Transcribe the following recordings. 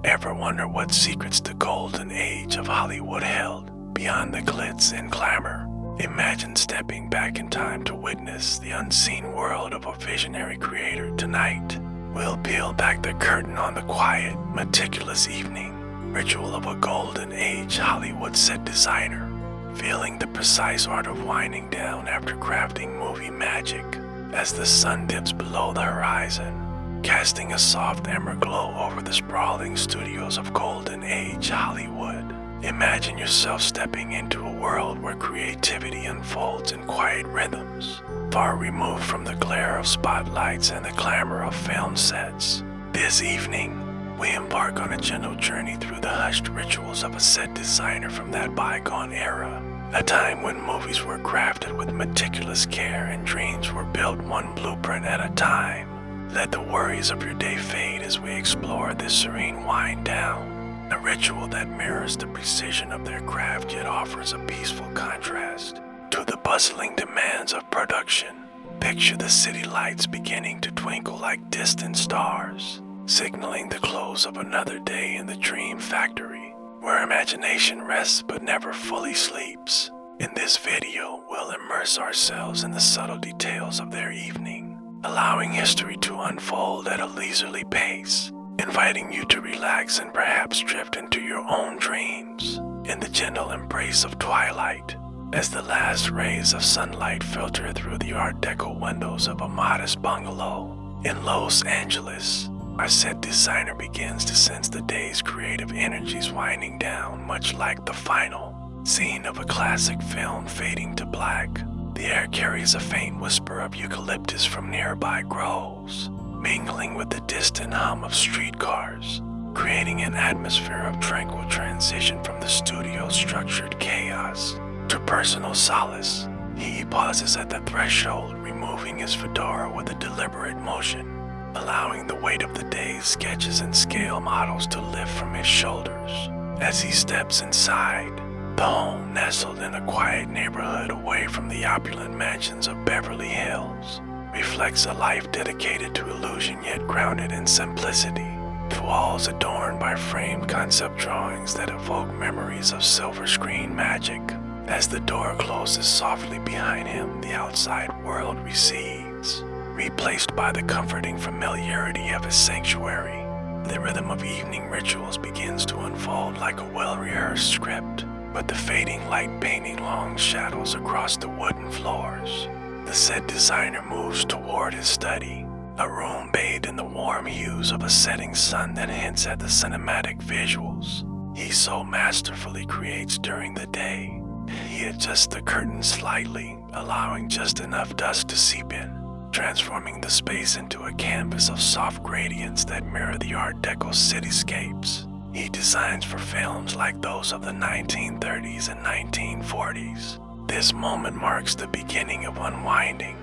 Ever wonder what secrets the golden age of Hollywood held beyond the glitz and glamour? Imagine stepping back in time to witness the unseen world of a visionary creator tonight. We'll peel back the curtain on the quiet, meticulous evening ritual of a golden age Hollywood set designer, feeling the precise art of winding down after crafting movie magic as the sun dips below the horizon, casting a soft amber glow over the sprawling studios of golden age Hollywood. Imagine yourself stepping into a world where creativity unfolds in quiet rhythms, far removed from the glare of spotlights and the clamor of film sets. This evening, we embark on a gentle journey through the hushed rituals of a set designer from that bygone era, a time when movies were crafted with meticulous care and dreams were built one blueprint at a time. Let the worries of your day fade as we explore this serene wind down, a ritual that mirrors the precision of their craft yet offers a peaceful contrast to the bustling demands of production. Picture the city lights beginning to twinkle like distant stars, signaling the close of another day in the dream factory, where imagination rests but never fully sleeps. In this video, we'll immerse ourselves in the subtle details of their evening, allowing history to unfold at a leisurely pace, inviting you to relax and perhaps drift into your own dreams in the gentle embrace of twilight. As the last rays of sunlight filter through the Art Deco windows of a modest bungalow in Los Angeles, our set designer begins to sense the day's creative energies winding down, much like the final scene of a classic film fading to black. The air carries a faint whisper of eucalyptus from nearby groves, mingling with the distant hum of streetcars, creating an atmosphere of tranquil transition from the studio's structured chaos to personal solace. He pauses at the threshold, removing his fedora with a deliberate motion, allowing the weight of the day's sketches and scale models to lift from his shoulders. As he steps inside, the home, nestled in a quiet neighborhood away from the opulent mansions of Beverly Hills, reflects a life dedicated to illusion yet grounded in simplicity. The walls adorned by framed concept drawings that evoke memories of silver screen magic. As the door closes softly behind him, the outside world recedes, replaced by the comforting familiarity of his sanctuary. The rhythm of evening rituals begins to unfold like a well-rehearsed script, with the fading light painting long shadows across the wooden floors. The set designer moves toward his study, a room bathed in the warm hues of a setting sun that hints at the cinematic visuals he so masterfully creates during the day. He adjusts the curtains slightly, allowing just enough dust to seep in, transforming the space into a canvas of soft gradients that mirror the Art Deco cityscapes he designs for films like those of the 1930s and 1940s. This moment marks the beginning of unwinding,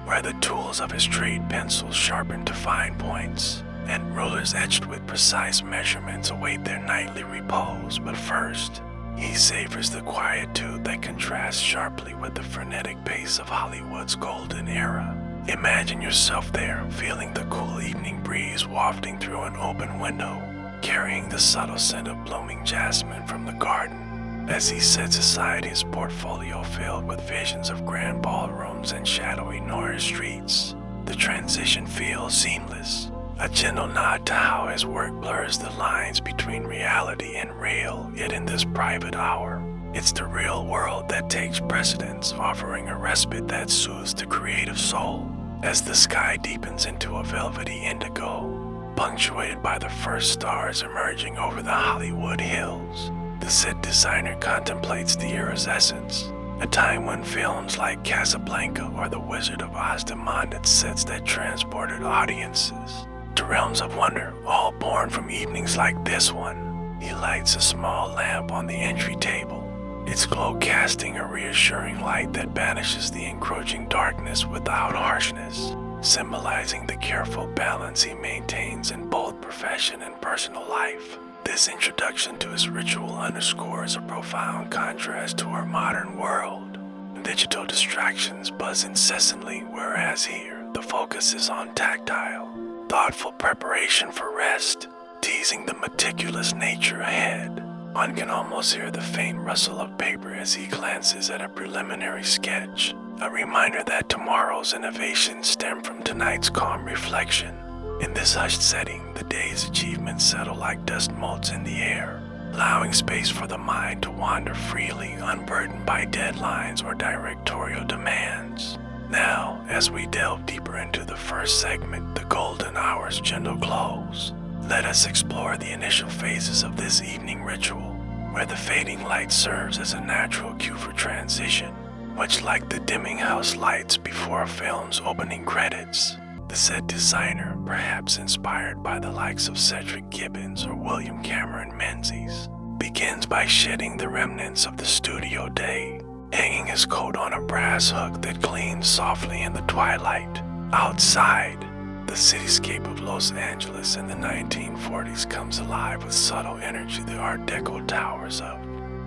where the tools of his trade pencils sharpened to fine points and rulers etched with precise measurements await their nightly repose. But first, he savors the quietude that contrasts sharply with the frenetic pace of Hollywood's golden era. Imagine yourself there, feeling the cool evening breeze wafting through an open window, carrying the subtle scent of blooming jasmine from the garden. As he sets aside his portfolio filled with visions of grand ballrooms and shadowy Norris streets, the transition feels seamless, a gentle nod to how his work blurs the lines between reality and real. Yet in this private hour, it's the real world that takes precedence, offering a respite that soothes the creative soul. As the sky deepens into a velvety indigo, punctuated by the first stars emerging over the Hollywood hills, the set designer contemplates the era's essence, a time when films like Casablanca or The Wizard of Oz demanded sets that transported audiences to realms of wonder, all born from evenings like this one. He lights a small lamp on the entry table, its glow casting a reassuring light that banishes the encroaching darkness without harshness, symbolizing the careful balance he maintains in both profession and personal life. This introduction to his ritual underscores a profound contrast to our modern world. Digital distractions buzz incessantly, whereas here, the focus is on tactile, thoughtful preparation for rest. teasing the meticulous nature ahead. One can almost hear the faint rustle of paper as he glances at a preliminary sketch, a reminder that tomorrow's innovations stem from tonight's calm reflection. In this hushed setting, the day's achievements settle like dust motes in the air, allowing space for the mind to wander freely, unburdened by deadlines or directorial demands. Now, as we delve deeper into the first segment, the golden hour's gentle close, let us explore the initial phases of this evening ritual, where the fading light serves as a natural cue for transition, much like the dimming house lights before a film's opening credits. The set designer, perhaps inspired by the likes of Cedric Gibbons or William Cameron Menzies, begins by shedding the remnants of the studio day, hanging his coat on a brass hook that gleams softly in the twilight. Outside, the cityscape of Los Angeles in the 1940s comes alive with subtle energy the Art Deco towers of.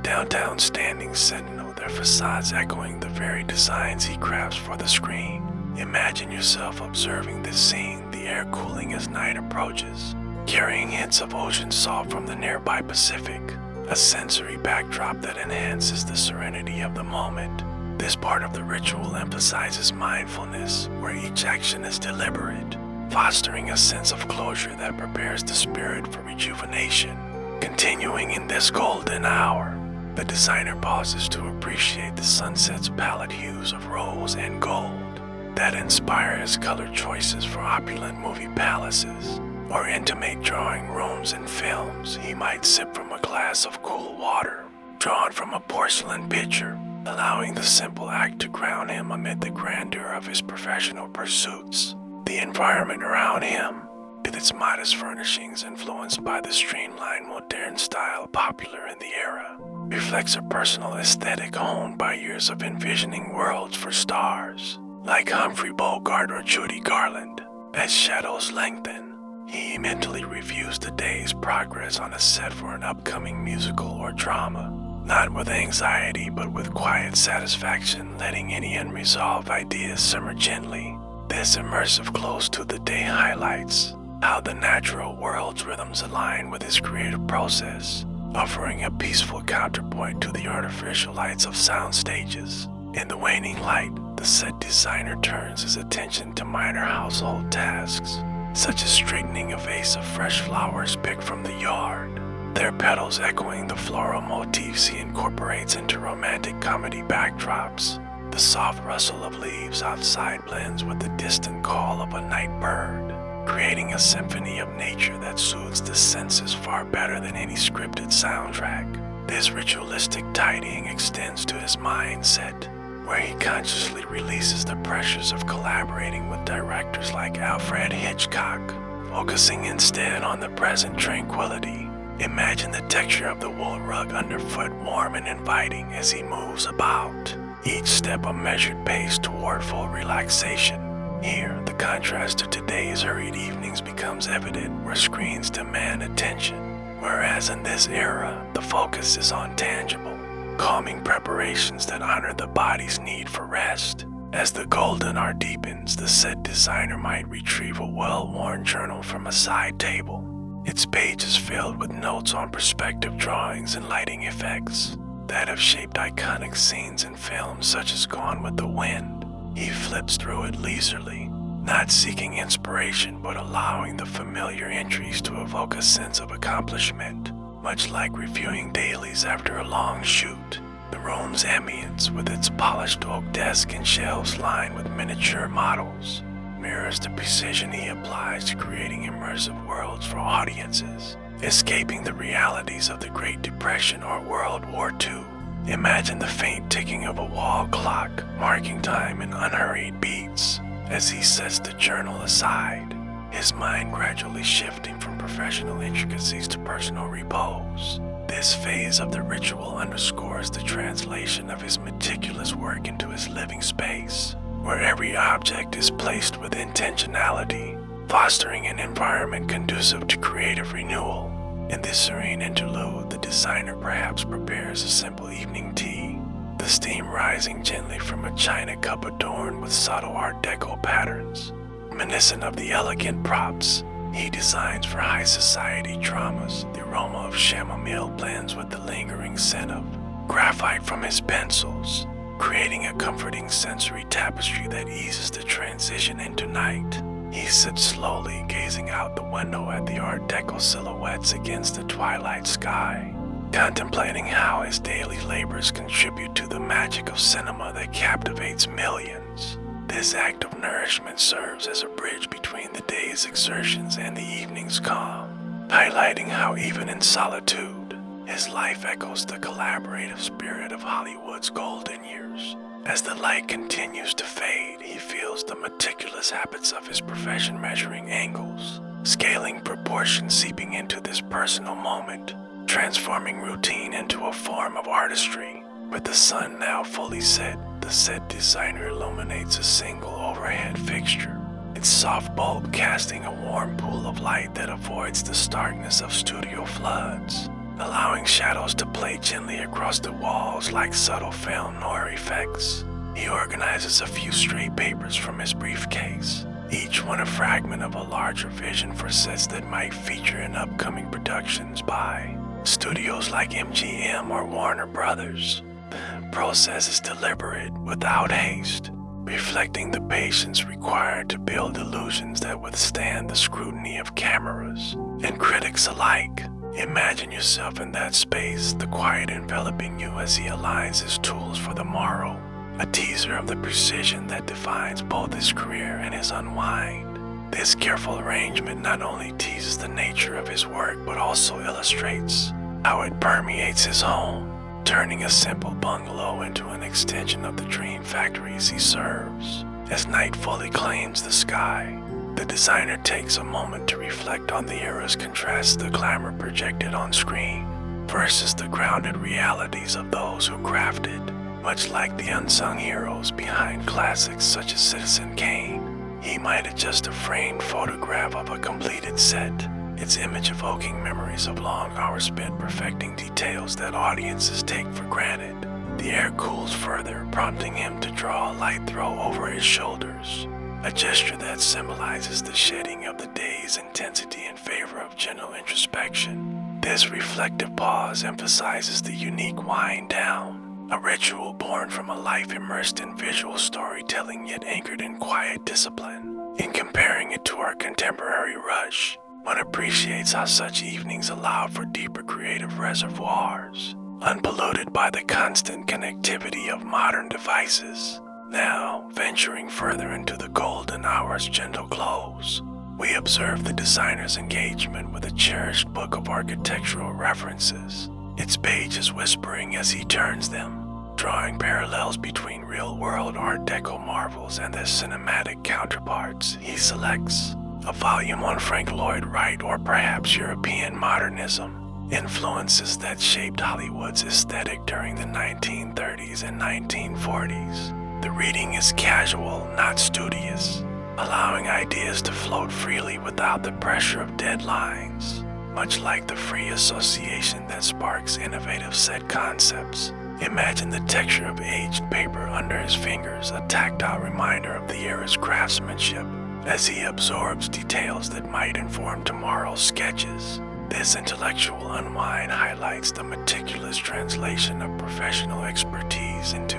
Downtown standing sentinel, their facades echoing the very designs he crafts for the screen. Imagine yourself observing this scene, the air cooling as night approaches, carrying hints of ocean salt from the nearby Pacific, a sensory backdrop that enhances the serenity of the moment. This part of the ritual emphasizes mindfulness, where each action is deliberate, fostering a sense of closure that prepares the spirit for rejuvenation. Continuing in this golden hour, the designer pauses to appreciate the sunset's palette hues of rose and gold that inspire his color choices for opulent movie palaces or intimate drawing rooms and films. He might sip from a glass of cool water drawn from a porcelain pitcher, allowing the simple act to ground him amid the grandeur of his professional pursuits. The environment around him, with its modest furnishings influenced by the streamlined modern style popular in the era, reflects a personal aesthetic honed by years of envisioning worlds for stars. Like Humphrey Bogart or Judy Garland, as shadows lengthen, he mentally reviews the day's progress on a set for an upcoming musical or drama, not with anxiety but with quiet satisfaction, letting any unresolved ideas simmer gently. This immersive close to the day highlights how the natural world's rhythms align with his creative process, offering a peaceful counterpoint to the artificial lights of sound stages. In the waning light, the set designer turns his attention to minor household tasks, such as straightening a vase of fresh flowers picked from the yard, their petals echoing the floral motifs he incorporates into romantic comedy backdrops. The soft rustle of leaves outside blends with the distant call of a night bird, creating a symphony of nature that soothes the senses far better than any scripted soundtrack. This ritualistic tidying extends to his mindset, where he consciously releases the pressures of collaborating with directors like Alfred Hitchcock, focusing instead on the present tranquility. Imagine the texture of the wool rug underfoot warm and inviting as he moves about, each step a measured pace toward full relaxation. Here, the contrast to today's hurried evenings becomes evident, where screens demand attention, whereas in this era, the focus is on tangible, calming preparations that honor the body's need for rest. As the golden hour deepens, the set designer might retrieve a well-worn journal from a side table, its pages filled with notes on perspective drawings and lighting effects that have shaped iconic scenes in films such as Gone with the Wind. He flips through it leisurely, not seeking inspiration but allowing the familiar entries to evoke a sense of accomplishment. Much like reviewing dailies after a long shoot, the room's ambience, with its polished oak desk and shelves lined with miniature models, mirrors the precision he applies to creating immersive worlds for audiences, escaping the realities of the Great Depression or World War II. Imagine the faint ticking of a wall clock, marking time in unhurried beats, as he sets the journal aside, his mind gradually shifting from professional intricacies to personal repose. This phase of the ritual underscores the translation of his meticulous work into his living space, where every object is placed with intentionality, fostering an environment conducive to creative renewal. In this serene interlude, the designer perhaps prepares a simple evening tea, the steam rising gently from a china cup adorned with subtle Art Deco patterns, reminiscent of the elegant props He designs for high society dramas. The aroma of chamomile blends with the lingering scent of graphite from his pencils, creating a comforting sensory tapestry that eases the transition into night. He sits slowly, gazing out the window at the Art Deco silhouettes against the twilight sky, contemplating how his daily labors contribute to the magic of cinema that captivates millions. This act of nourishment serves as a bridge between the day's exertions and the evening's calm, highlighting how even in solitude, his life echoes the collaborative spirit of Hollywood's golden years. As the light continues to fade, he feels the meticulous habits of his profession, measuring angles, scaling proportions, seeping into this personal moment, transforming routine into a form of artistry. With the sun now fully set, the set designer illuminates a single overhead fixture, its soft bulb casting a warm pool of light that avoids the starkness of studio floods, allowing shadows to play gently across the walls like subtle film noir effects. He organizes a few stray papers from his briefcase, each one a fragment of a larger vision for sets that might feature in upcoming productions by studios like MGM or Warner Brothers. The process is deliberate, without haste, reflecting the patience required to build illusions that withstand the scrutiny of cameras and critics alike. Imagine yourself in that space, the quiet enveloping you as he aligns his tools for the morrow, a teaser of the precision that defines both his career and his unwind. This careful arrangement not only teases the nature of his work, but also illustrates how it permeates his home, turning a simple bungalow into an extension of the dream factories he serves. As night fully claims the sky, the designer takes a moment to reflect on the era's contrast, the glamour projected on screen versus the grounded realities of those who crafted. Much like the unsung heroes behind classics such as Citizen Kane, he might adjust a framed photograph of a completed set, its image evoking memories of long hours spent perfecting details that audiences take for granted. The air cools further, prompting him to draw a light throw over his shoulders, a gesture that symbolizes the shedding of the day's intensity in favor of gentle introspection. This reflective pause emphasizes the unique wind down, a ritual born from a life immersed in visual storytelling yet anchored in quiet discipline. In comparing it to our contemporary rush, one appreciates how such evenings allowed for deeper creative reservoirs, unpolluted by the constant connectivity of modern devices. Now, venturing further into the golden hour's gentle close, we observe the designer's engagement with a cherished book of architectural references, its pages whispering as he turns them, drawing parallels between real-world Art Deco marvels and their cinematic counterparts. He selects a volume on Frank Lloyd Wright or perhaps European modernism, influences that shaped Hollywood's aesthetic during the 1930s and 1940s. The reading is casual, not studious, allowing ideas to float freely without the pressure of deadlines, much like the free association that sparks innovative set concepts. Imagine the texture of aged paper under his fingers, a tactile reminder of the era's craftsmanship, as he absorbs details that might inform tomorrow's sketches. This intellectual unwind highlights the meticulous translation of professional expertise into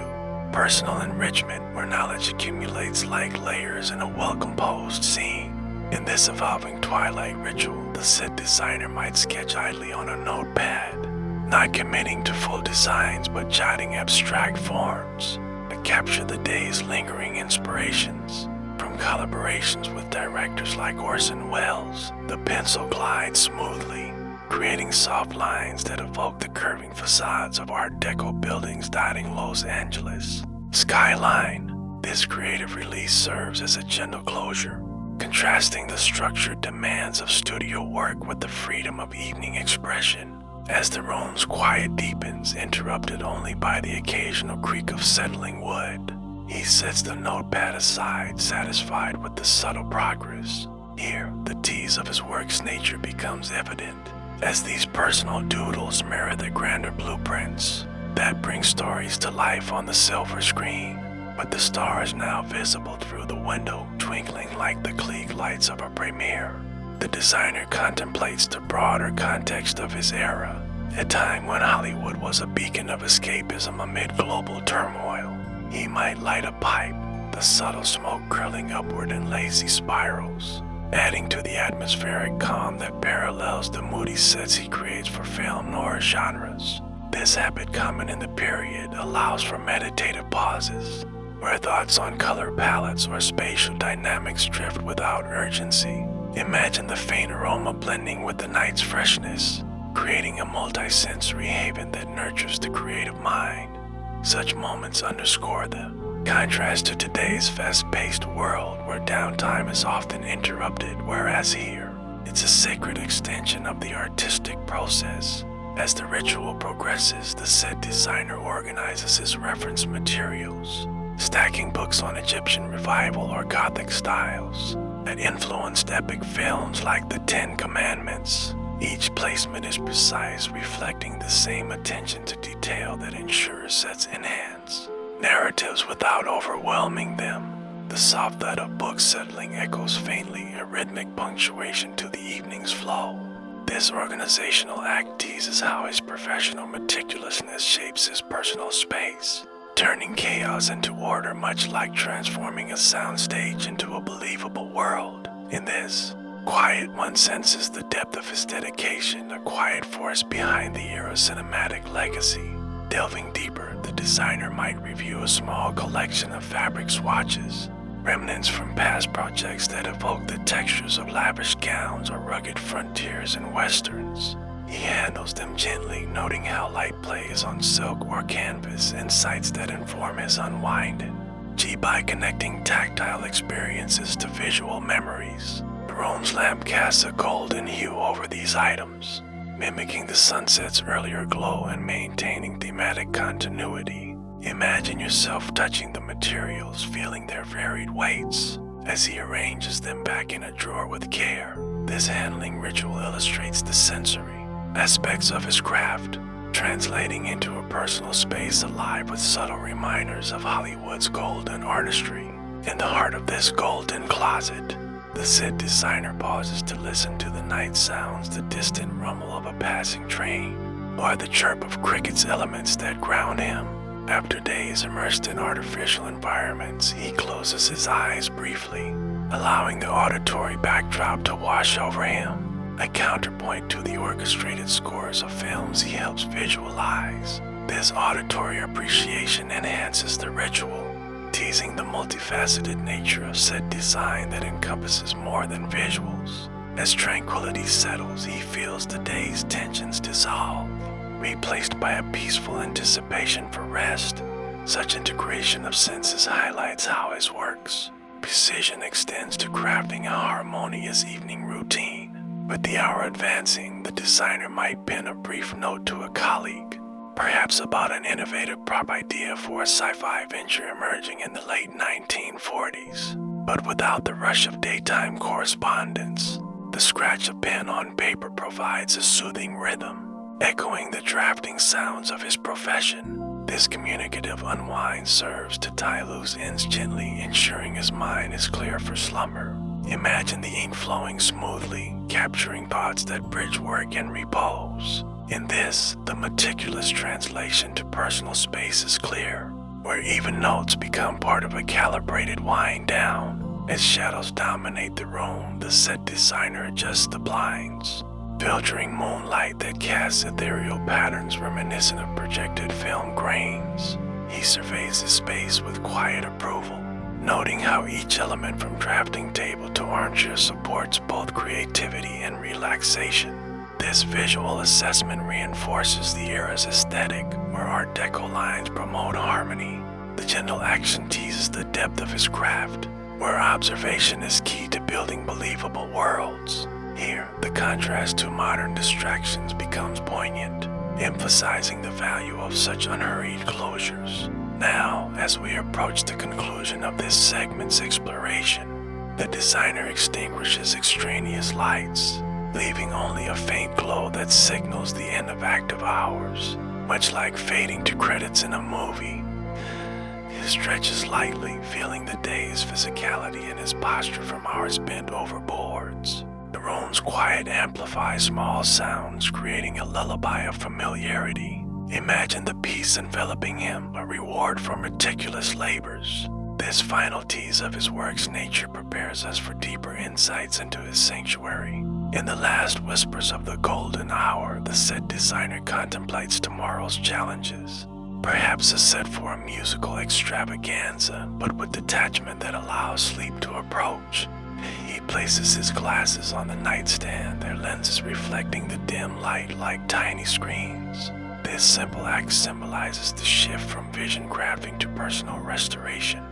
personal enrichment, where knowledge accumulates like layers in a well-composed scene. In this evolving twilight ritual, the set designer might sketch idly on a notepad, not committing to full designs but jotting abstract forms to capture the day's lingering inspirations. From collaborations with directors like Orson Welles, the pencil glides smoothly, creating soft lines that evoke the curving facades of Art Deco buildings dotting Los Angeles' skyline. This creative release serves as a gentle closure, contrasting the structured demands of studio work with the freedom of evening expression. As the room's quiet deepens, interrupted only by the occasional creak of settling wood, he sets the notepad aside, satisfied with the subtle progress. Here, the tease of his work's nature becomes evident, as these personal doodles mirror the grander blueprints that bring stories to life on the silver screen, with the stars now visible through the window, twinkling like the Klieg lights of a premiere. the designer contemplates the broader context of his era, a time when Hollywood was a beacon of escapism amid global turmoil. He might light a pipe, the subtle smoke curling upward in lazy spirals, adding to the atmospheric calm that parallels the moody sets he creates for film noir genres. This habit, common in the period, allows for meditative pauses, where thoughts on color palettes or spatial dynamics drift without urgency. Imagine the faint aroma blending with the night's freshness, creating a multi-sensory haven that nurtures the creative mind. Such moments underscore the contrast to today's fast-paced world where downtime is often interrupted, whereas here, it's a sacred extension of the artistic process. As the ritual progresses, the set designer organizes his reference materials, stacking books on Egyptian revival or Gothic styles that influenced epic films like the Ten Commandments. Each placement is precise, reflecting the same attention to detail that ensures sets enhance narratives without overwhelming them. The soft thud of books settling echoes faintly, a rhythmic punctuation to the evening's flow. This organizational act teases how his professional meticulousness shapes his personal space, turning chaos into order, much like transforming a soundstage into a believable world. In this quiet, one senses the depth of his dedication, a quiet force behind the era's cinematic legacy. Delving deeper, the designer might review a small collection of fabric swatches, remnants from past projects that evoke the textures of lavish gowns or rugged frontiers and westerns. He handles them gently, noting how light plays on silk or canvas, insights that inform his unwinding. By connecting tactile experiences to visual memories, the room's lamp casts a golden hue over these items, mimicking the sunset's earlier glow and maintaining thematic continuity. Imagine yourself touching the materials, feeling their varied weights as he arranges them back in a drawer with care. This handling ritual illustrates the sensory aspects of his craft, translating into a personal space alive with subtle reminders of Hollywood's golden artistry. In the heart of this golden closet, the set designer pauses to listen to the night sounds, the distant rumble of a passing train, or the chirp of crickets, elements that ground him. After days immersed in artificial environments, he closes his eyes briefly, allowing the auditory backdrop to wash over him, a counterpoint to the orchestrated scores of films he helps visualize. This auditory appreciation enhances the ritual, teasing the multifaceted nature of set design that encompasses more than visuals. As tranquility settles, he feels the day's tensions dissolve, replaced by a peaceful anticipation for rest. Such integration of senses highlights how his work's precision extends to crafting a harmonious evening routine. With the hour advancing, the designer might pen a brief note to a colleague, perhaps about an innovative prop idea for a sci-fi venture emerging in the late 1940s. But without the rush of daytime correspondence, the scratch of pen on paper provides a soothing rhythm, echoing the drafting sounds of his profession. This communicative unwind serves to tie loose ends gently, ensuring his mind is clear for slumber. Imagine the ink flowing smoothly, capturing thoughts that bridge work and repose. In this, the meticulous translation to personal space is clear, where even notes become part of a calibrated wind down. As shadows dominate the room, the set designer adjusts the blinds, filtering moonlight that casts ethereal patterns reminiscent of projected film grains. He surveys the space with quiet approval, noting how each element from drafting table to armchair supports both creativity and relaxation. This visual assessment reinforces the era's aesthetic, where Art Deco lines promote harmony. The gentle action teases the depth of his craft, where observation is key to building believable worlds. Here, the contrast to modern distractions becomes poignant, emphasizing the value of such unhurried closures. Now, as we approach the conclusion of this segment's exploration, the designer extinguishes extraneous lights, leaving only a faint glow that signals the end of active hours. Much like fading to credits in a movie, he stretches lightly, feeling the day's physicality and his posture from hours bent over boards. The The room's quiet amplifies small sounds, creating a lullaby of familiarity. Imagine the peace enveloping him, a reward for meticulous labors. This final tease of his work's nature prepares us for deeper insights into his sanctuary. In the last whispers of the golden hour, the set designer contemplates tomorrow's challenges. Perhaps a set for a musical extravaganza, but with detachment that allows sleep to approach. He places his glasses on the nightstand, their lenses reflecting the dim light like tiny screens. This simple act symbolizes the shift from vision crafting to personal restoration.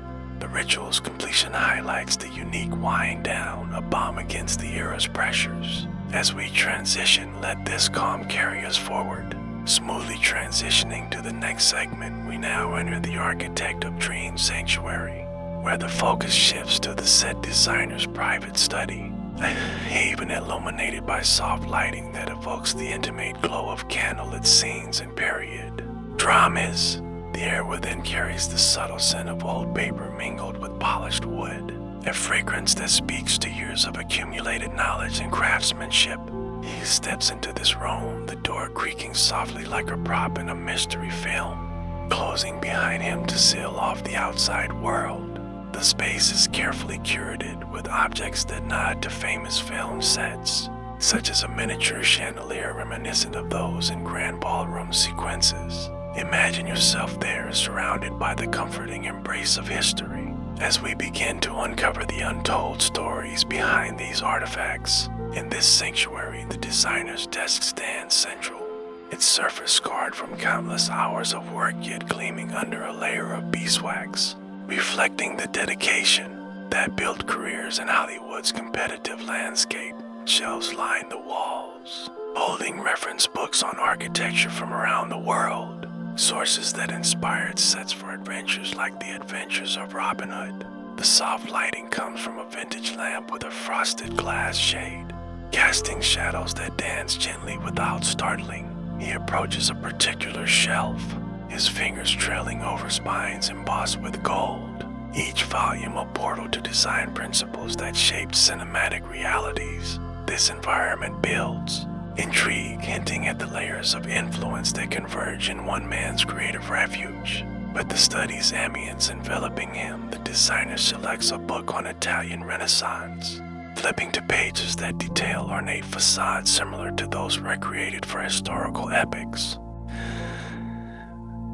The ritual's completion highlights the unique wind down, a balm against the era's pressures. As we transition, let this calm carry us forward. Smoothly transitioning to the next segment, we now enter the Architect of Dreams sanctuary, where the focus shifts to the set designer's private study, a haven illuminated by soft lighting that evokes the intimate glow of candlelit scenes and period dramas. The air within carries the subtle scent of old paper mingled with polished wood, a fragrance that speaks to years of accumulated knowledge and craftsmanship. He steps into this room, the door creaking softly like a prop in a mystery film, closing behind him to seal off the outside world. The space is carefully curated with objects that nod to famous film sets, such as a miniature chandelier reminiscent of those in grand ballroom sequences. Imagine yourself there, surrounded by the comforting embrace of history, as we begin to uncover the untold stories behind these artifacts. In this sanctuary, the designer's desk stands central, its surface scarred from countless hours of work yet gleaming under a layer of beeswax, reflecting the dedication that built careers in Hollywood's competitive landscape. Shelves line the walls, holding reference books on architecture from around the world, sources that inspired sets for adventures like the Adventures of Robin Hood. The soft lighting comes from a vintage lamp with a frosted glass shade, casting shadows that dance gently without startling. He approaches a particular shelf, his fingers trailing over spines embossed with gold, each volume a portal to design principles that shaped cinematic realities. This environment builds intrigue, hinting at the layers of influence that converge in one man's creative refuge. With the study's ambience enveloping him, the designer selects a book on Italian Renaissance, flipping to pages that detail ornate facades similar to those recreated for historical epics.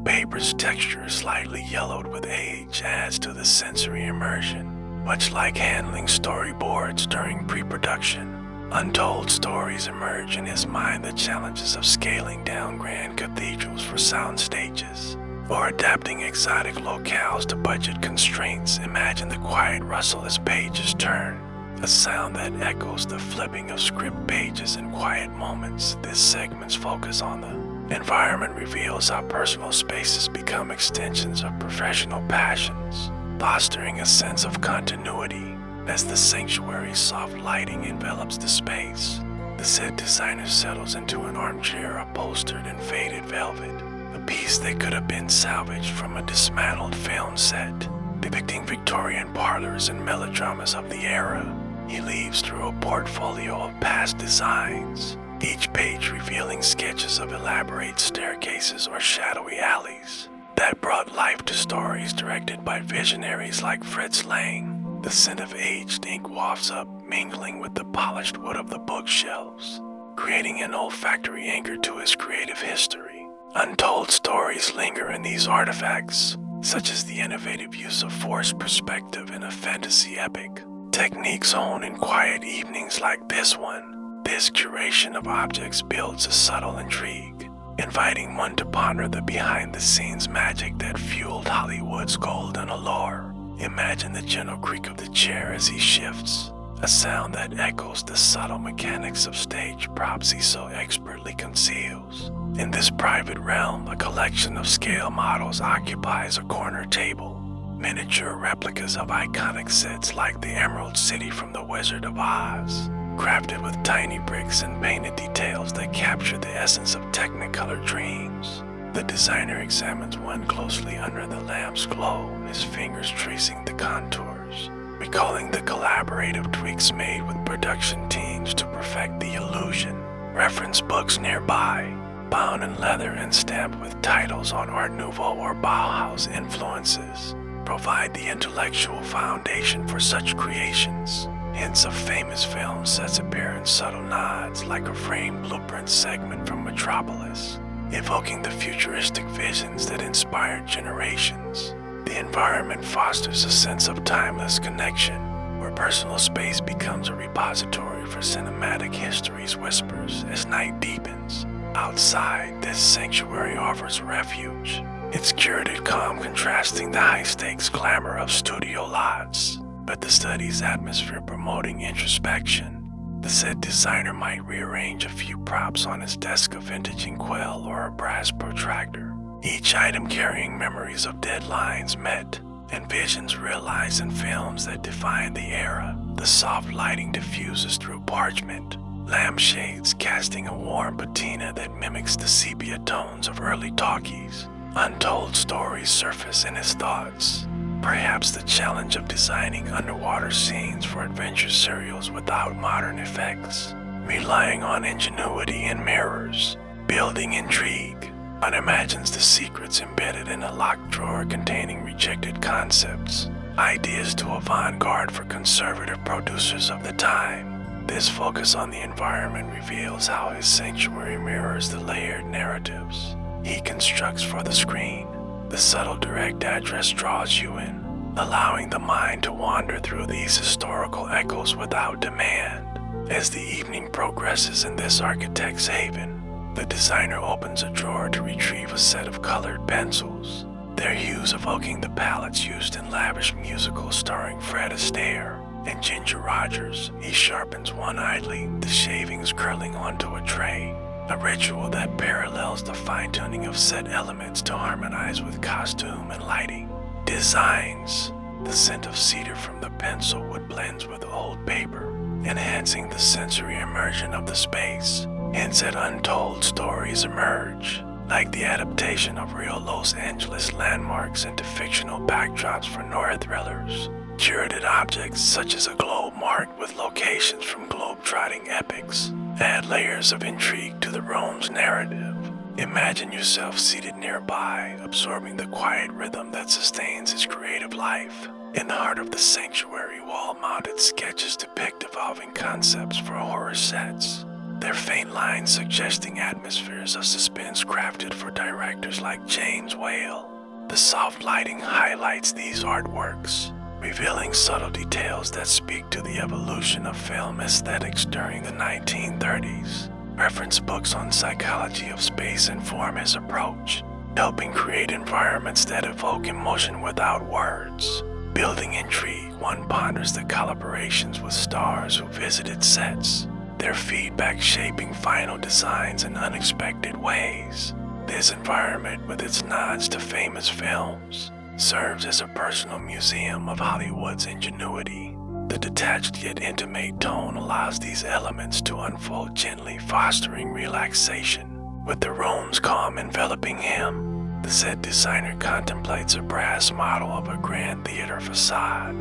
Paper's texture, slightly yellowed with age, adds to the sensory immersion, much like handling storyboards during pre-production. Untold stories emerge in his mind, the challenges of scaling down grand cathedrals for sound stages, or adapting exotic locales to budget constraints. Imagine the quiet rustle as pages turn, a sound that echoes the flipping of script pages in quiet moments. This segment's focus on the environment reveals how personal spaces become extensions of professional passions, fostering a sense of continuity. As the sanctuary's soft lighting envelops the space, the set designer settles into an armchair upholstered in faded velvet, a piece that could have been salvaged from a dismantled film set, depicting Victorian parlors and melodramas of the era. He leaves through a portfolio of past designs, each page revealing sketches of elaborate staircases or shadowy alleys that brought life to stories directed by visionaries like Fritz Lang. The scent of aged ink wafts up, mingling with the polished wood of the bookshelves, creating an olfactory anchor to his creative history. Untold stories linger in these artifacts, such as the innovative use of forced perspective in a fantasy epic, techniques honed in quiet evenings like this one. This curation of objects builds a subtle intrigue, inviting one to ponder the behind-the-scenes magic that fueled Hollywood's golden allure. Imagine the gentle creak of the chair as he shifts, a sound that echoes the subtle mechanics of stage props he so expertly conceals. In this private realm, a collection of scale models occupies a corner table, miniature replicas of iconic sets like the Emerald City from The Wizard of Oz, crafted with tiny bricks and painted details that capture the essence of Technicolor dreams. The designer examines one closely under the lamp's glow, his fingers tracing the contours, recalling the collaborative tweaks made with production teams to perfect the illusion. Reference books nearby, bound in leather and stamped with titles on Art Nouveau or Bauhaus influences, provide the intellectual foundation for such creations. Hints of famous film sets appear in subtle nods like a framed blueprint segment from Metropolis, evoking the futuristic visions that inspired generations. The environment fosters a sense of timeless connection, where personal space becomes a repository for cinematic history's whispers as night deepens. Outside, this sanctuary offers refuge, its curated calm contrasting the high-stakes glamour of studio lots, but the study's atmosphere promoting introspection. The set designer might rearrange a few props on his desk, a vintage inkwell or a brass protractor, each item carrying memories of deadlines met and visions realized in films that defined the era. The soft lighting diffuses through parchment, lampshades casting a warm patina that mimics the sepia tones of early talkies. Untold stories surface in his thoughts. Perhaps the challenge of designing underwater scenes for adventure serials without modern effects, relying on ingenuity and mirrors, building intrigue. One imagines the secrets embedded in a locked drawer containing rejected concepts, ideas too avant-garde for conservative producers of the time. This focus on the environment reveals how his sanctuary mirrors the layered narratives he constructs for the screen. The subtle direct address draws you in, allowing the mind to wander through these historical echoes without demand. As the evening progresses in this architect's haven, the designer opens a drawer to retrieve a set of colored pencils, their hues evoking the palettes used in lavish musicals starring Fred Astaire and Ginger Rogers. He sharpens one idly, the shavings curling onto a tray, a ritual that parallels the fine-tuning of set elements to harmonize with costume and lighting. Designs. The scent of cedar from the pencil wood blends with old paper, enhancing the sensory immersion of the space. Hints at untold stories emerge, like the adaptation of real Los Angeles landmarks into fictional backdrops for noir thrillers. Curated objects such as a globe marked with locations from globe-trotting epics add layers of intrigue to the roam's narrative. Imagine yourself seated nearby, absorbing the quiet rhythm that sustains his creative life. In the heart of the sanctuary, wall-mounted sketches depict evolving concepts for horror sets, their faint lines suggesting atmospheres of suspense crafted for directors like James Whale. The soft lighting highlights these artworks, revealing subtle details that speak to the evolution of film aesthetics during the 1930s. Reference books on psychology of space inform his approach, helping create environments that evoke emotion without words. Building intrigue, one ponders the collaborations with stars who visited sets, their feedback shaping final designs in unexpected ways. This environment, with its nods to famous films, serves as a personal museum of Hollywood's ingenuity. The detached yet intimate tone allows these elements to unfold gently, fostering relaxation. With the room's calm enveloping him, the set designer contemplates a brass model of a grand theater facade,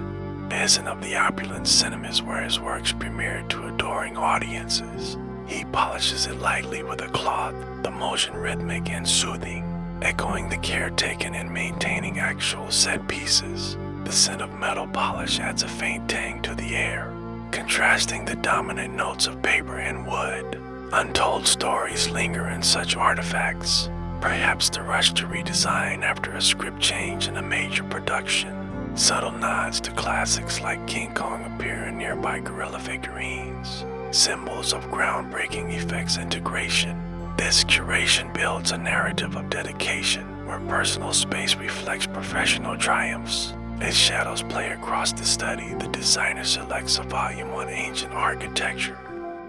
reminiscent of the opulent cinemas where his works premiered to adoring audiences. He polishes it lightly with a cloth, the motion rhythmic and soothing, echoing the care taken in maintaining actual set pieces. The scent of metal polish adds a faint tang to the air, contrasting the dominant notes of paper and wood. Untold stories linger in such artifacts, perhaps the rush to redesign after a script change in a major production. Subtle nods to classics like King Kong appear in nearby gorilla figurines, symbols of groundbreaking effects integration. This curation builds a narrative of dedication, where personal space reflects professional triumphs. As shadows play across the study, the designer selects a volume on ancient architecture,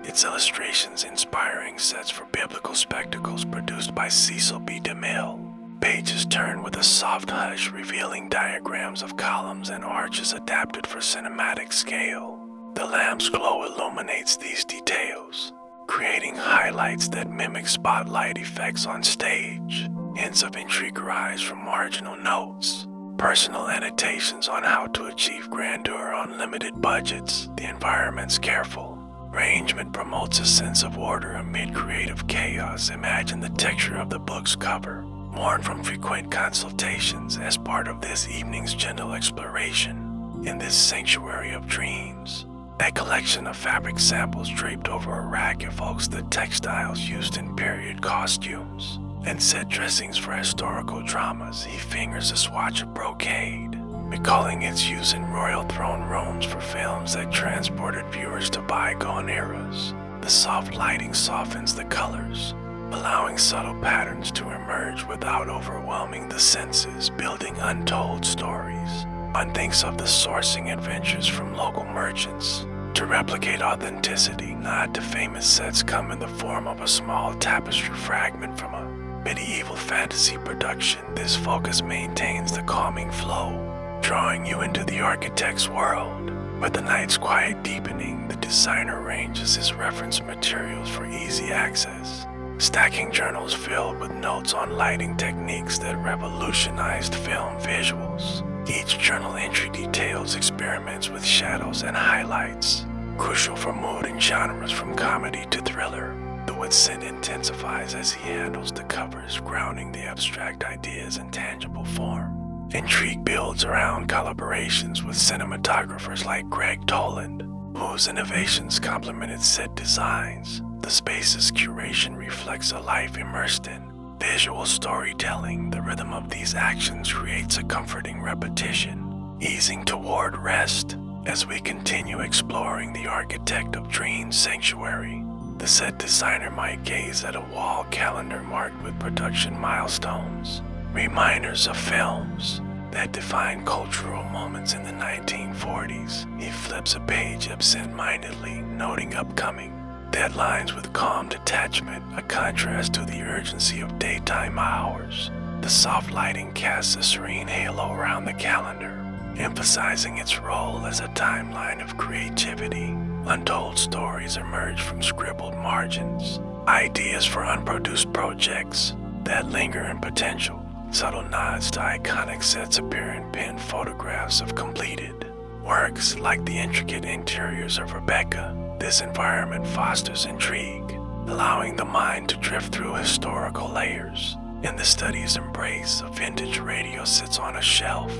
its illustrations inspiring sets for biblical spectacles produced by Cecil B. DeMille. Pages turn with a soft hush, revealing diagrams of columns and arches adapted for cinematic scale. The lamp's glow illuminates these details, creating highlights that mimic spotlight effects on stage. Hints of intrigue rise from marginal notes, Personal annotations on how to achieve grandeur on limited budgets. The environment's careful. Arrangement promotes a sense of order amid creative chaos. Imagine the texture of the book's cover, worn from frequent consultations as part of this evening's gentle exploration in this sanctuary of dreams. A collection of fabric samples draped over a rack evokes the textiles used in period costumes and set dressings for historical dramas. He fingers a swatch of brocade, recalling its use in royal throne rooms for films that transported viewers to bygone eras. The soft lighting softens the colors, allowing subtle patterns to emerge without overwhelming the senses, building untold stories. One thinks of the sourcing adventures from local merchants. To replicate authenticity, nod to famous sets come in the form of a small tapestry fragment from a medieval fantasy production. This focus maintains the calming flow, drawing you into the architect's world. With the night's quiet deepening, the designer arranges his reference materials for easy access, stacking journals filled with notes on lighting techniques that revolutionized film visuals. Each journal entry details experiments with shadows and highlights, crucial for mood and genres from comedy to thriller. The wit intensifies as he handles the covers, grounding the abstract ideas in tangible form. Intrigue builds around collaborations with cinematographers like Greg Toland, whose innovations complemented set designs. The space's curation reflects a life immersed in visual storytelling. The rhythm of these actions creates a comforting repetition, easing toward rest as we continue exploring the architect of Dream's sanctuary. The set designer might gaze at a wall calendar marked with production milestones, reminders of films that defined cultural moments in the 1940s. He flips a page absent-mindedly, noting upcoming deadlines with calm detachment, a contrast to the urgency of daytime hours. The soft lighting casts a serene halo around the calendar, emphasizing its role as a timeline of creativity. Untold stories emerge from scribbled margins, ideas for unproduced projects that linger in potential. Subtle nods to iconic sets appear in pinned photographs of completed works, like the intricate interiors of Rebecca. This environment fosters intrigue, allowing the mind to drift through historical layers. In the study's embrace, a vintage radio sits on a shelf,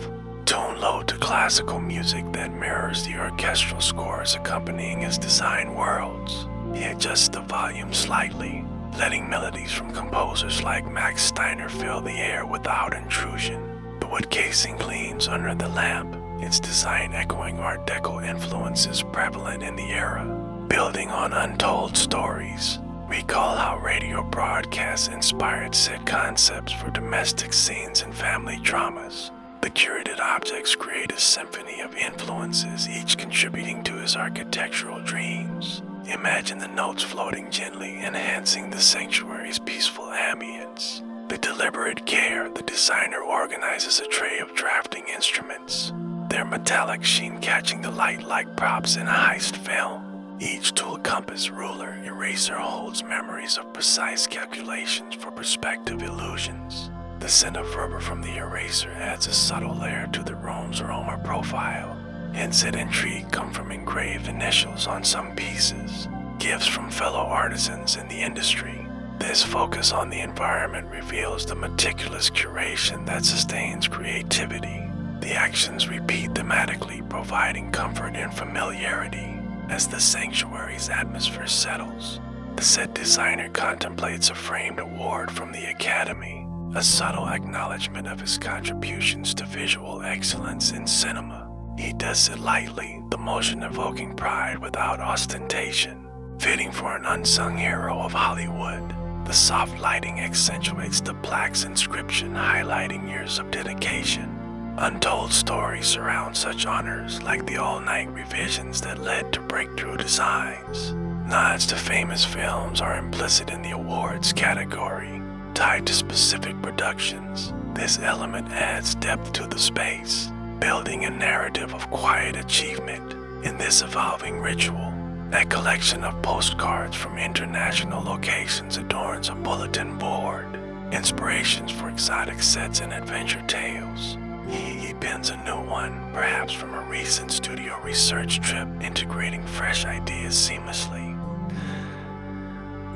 tuned low to classical music that mirrors the orchestral scores accompanying his design worlds. He adjusts the volume slightly, letting melodies from composers like Max Steiner fill the air without intrusion. The wood casing gleams under the lamp, its design echoing Art Deco influences prevalent in the era. Building on untold stories, recall how radio broadcasts inspired set concepts for domestic scenes and family dramas. The curated objects create a symphony of influences, each contributing to his architectural dreams. Imagine the notes floating gently, enhancing the sanctuary's peaceful ambience. With deliberate care, the designer organizes a tray of drafting instruments, their metallic sheen catching the light like props in a heist film. Each tool, compass, ruler, eraser holds memories of precise calculations for perspective illusions. The scent of rubber from the eraser adds a subtle layer to the room's aroma profile. Hints at intrigue come from engraved initials on some pieces, gifts from fellow artisans in the industry. This focus on the environment reveals the meticulous curation that sustains creativity. The actions repeat thematically, providing comfort and familiarity as the sanctuary's atmosphere settles. The set designer contemplates a framed award from the Academy, a subtle acknowledgement of his contributions to visual excellence in cinema. He does it lightly, the motion evoking pride without ostentation, fitting for an unsung hero of Hollywood. The soft lighting accentuates the plaque's inscription, highlighting years of dedication. Untold stories surround such honors, like the all-night revisions that led to breakthrough designs. Nods to famous films are implicit in the awards category, tied to specific productions. This element adds depth to the space, building a narrative of quiet achievement. In this evolving ritual, a collection of postcards from international locations adorns a bulletin board, inspirations for exotic sets and adventure tales. He pens a new one, perhaps from a recent studio research trip, integrating fresh ideas seamlessly.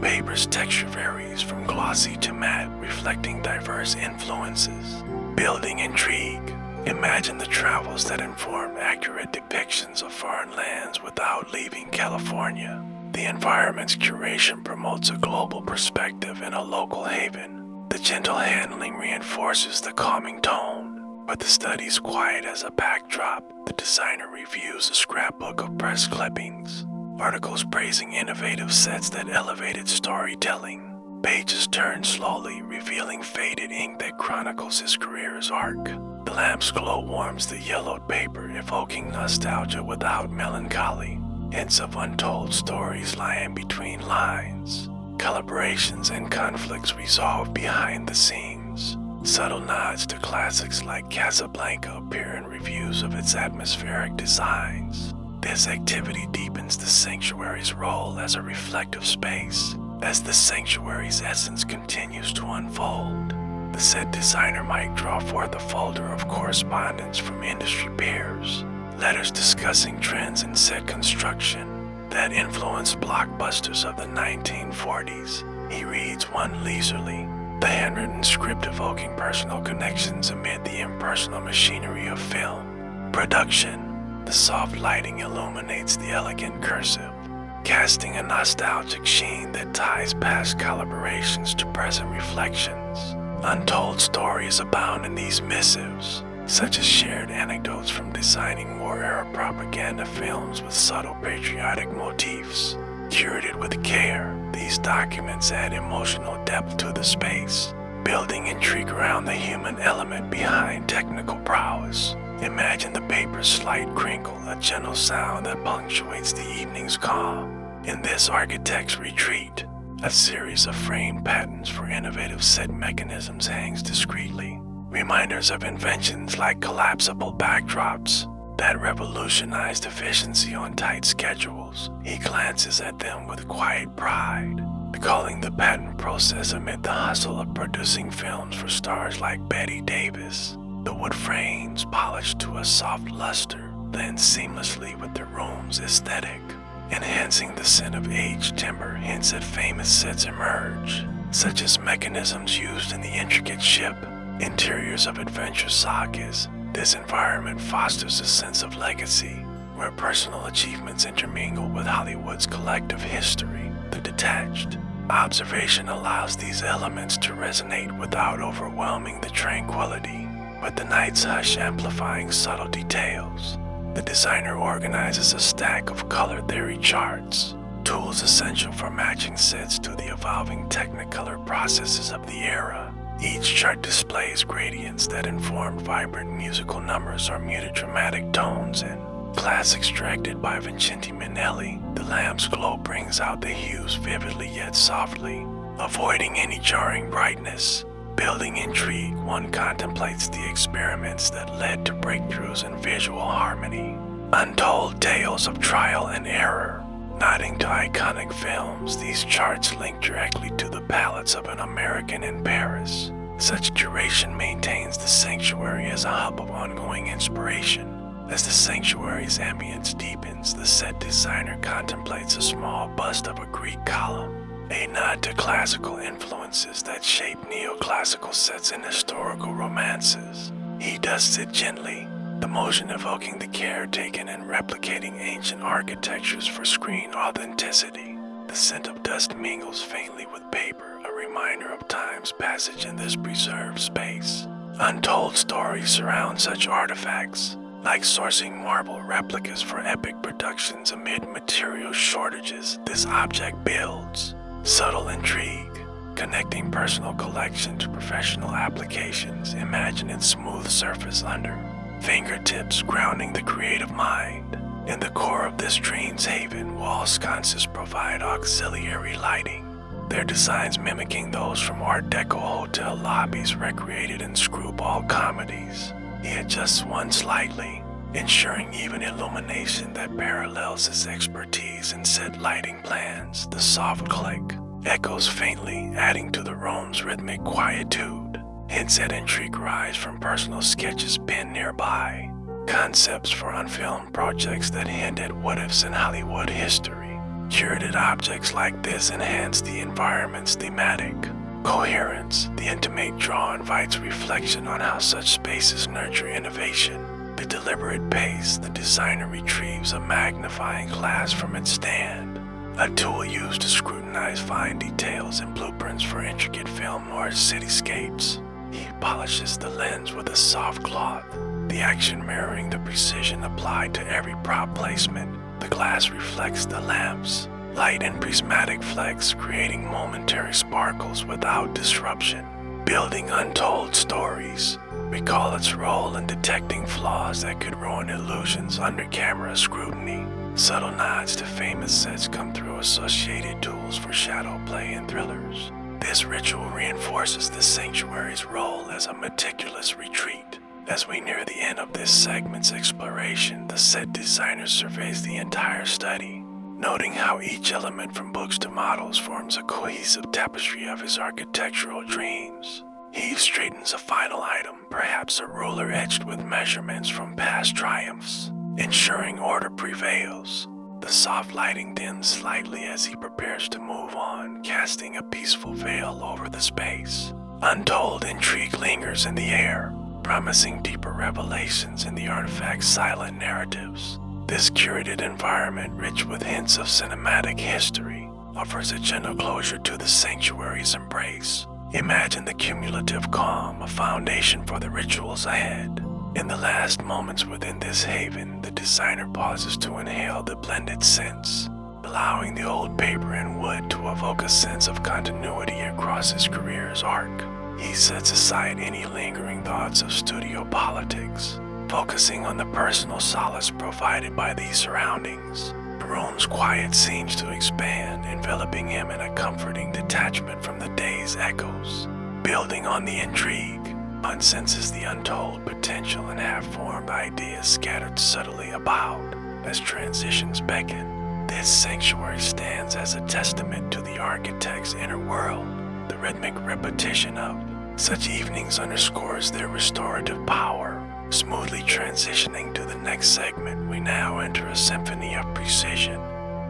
Paper's texture varies from glossy to matte, reflecting diverse influences. Building intrigue. Imagine the travels that inform accurate depictions of foreign lands without leaving California. The environment's curation promotes a global perspective in a local haven. The gentle handling reinforces the calming tone, but the study's quiet as a backdrop. The designer reviews a scrapbook of press clippings, articles praising innovative sets that elevated storytelling. Pages turn slowly, revealing faded ink that chronicles his career's arc. The lamp's glow warms the yellowed paper, evoking nostalgia without melancholy. Hints of untold stories lying between lines. Collaborations and conflicts resolve behind the scenes. Subtle nods to classics like Casablanca appear in reviews of its atmospheric designs. This activity deepens the sanctuary's role as a reflective space. As the sanctuary's essence continues to unfold, the set designer might draw forth a folder of correspondence from industry peers, letters discussing trends in set construction that influenced blockbusters of the 1940s. He reads one leisurely, the handwritten script evoking personal connections amid the impersonal machinery of film. Production. The soft lighting illuminates the elegant cursive, casting a nostalgic sheen that ties past collaborations to present reflections. Untold stories abound in these missives, such as shared anecdotes from designing war-era propaganda films with subtle patriotic motifs. Curated with care, these documents add emotional depth to the space, building intrigue around the human element behind technical prowess. Imagine the paper's slight crinkle, a gentle sound that punctuates the evening's calm. In this architect's retreat, a series of framed patterns for innovative set mechanisms hangs discreetly, reminders of inventions like collapsible backdrops that revolutionized efficiency on tight schedules. He glances at them with quiet pride, recalling the pattern process amid the hustle of producing films for stars like Bette Davis. The wood frames, polished to a soft luster, blend seamlessly with the room's aesthetic, enhancing the scent of aged timber. Hints at famous sets emerge, such as mechanisms used in the intricate ship, interiors of adventure sagas. This environment fosters a sense of legacy, where personal achievements intermingle with Hollywood's collective history. The detached observation allows these elements to resonate without overwhelming the tranquility, with the night's hush amplifying subtle details. The designer organizes a stack of color theory charts, tools essential for matching sets to the evolving technicolor processes of the era. Each chart displays gradients that inform vibrant musical numbers or muted dramatic tones in classics directed by Vincente Minnelli. The lamp's glow brings out the hues vividly yet softly, avoiding any jarring brightness. Building intrigue, one contemplates the experiments that led to breakthroughs in visual harmony. Untold tales of trial and error. Nodding to iconic films, these charts link directly to the palettes of an American in Paris. Such curation maintains the sanctuary as a hub of ongoing inspiration. As the sanctuary's ambience deepens, the set designer contemplates a small bust of a Greek column, a nod to classical influences that shape neoclassical sets in historical romances. He dusts it gently, the motion evoking the care taken in replicating ancient architectures for screen authenticity. The scent of dust mingles faintly with paper, a reminder of time's passage in this preserved space. Untold stories surround such artifacts, like sourcing marble replicas for epic productions amid material shortages. This object builds subtle intrigue, connecting personal collection to professional applications. Imagine its smooth surface under fingertips, grounding the creative mind. In the core of this dream's haven, wall sconces provide auxiliary lighting, their designs mimicking those from Art Deco hotel lobbies recreated in screwball comedies. He adjusts one slightly, ensuring even illumination that parallels his expertise in set lighting plans. The soft click echoes faintly, adding to the room's rhythmic quietude. Hints at intrigue rise from personal sketches penned nearby, concepts for unfilmed projects that hint at what-ifs in Hollywood history. Curated objects like this enhance the environment's thematic coherence. The intimate draw invites reflection on how such spaces nurture innovation. The deliberate pace, the designer retrieves a magnifying glass from its stand, a tool used to scrutinize fine details and blueprints for intricate film noir cityscapes. He polishes the lens with a soft cloth, the action mirroring the precision applied to every prop placement. The glass reflects the lamps, light and prismatic flecks, creating momentary sparkles without disruption. Building untold stories. Recall its role in detecting flaws that could ruin illusions under camera scrutiny. Subtle nods to famous sets come through associated tools for shadow play and thrillers. This ritual reinforces the sanctuary's role as a meticulous retreat. As we near the end of this segment's exploration, the set designer surveys the entire study, noting how each element from books to models forms a cohesive tapestry of his architectural dreams. He straightens a final item, perhaps a ruler etched with measurements from past triumphs, ensuring order prevails. The soft lighting dims slightly as he prepares to move on, casting a peaceful veil over the space. Untold intrigue lingers in the air, promising deeper revelations in the artifact's silent narratives. This curated environment, rich with hints of cinematic history, offers a gentle closure to the sanctuary's embrace. Imagine the cumulative calm, a foundation for the rituals ahead. In the last moments within this haven, the designer pauses to inhale the blended scents, allowing the old paper and wood to evoke a sense of continuity across his career's arc. He sets aside any lingering thoughts of studio politics, focusing on the personal solace provided by these surroundings. The room's quiet seems to expand, enveloping him in a comforting detachment from the day's echoes. Building on the intrigue, one senses the untold potential and half-formed ideas scattered subtly about as transitions beckon. This sanctuary stands as a testament to the architect's inner world. The rhythmic repetition of such evenings underscores their restorative power. Smoothly transitioning to the next segment, we now enter a symphony of precision.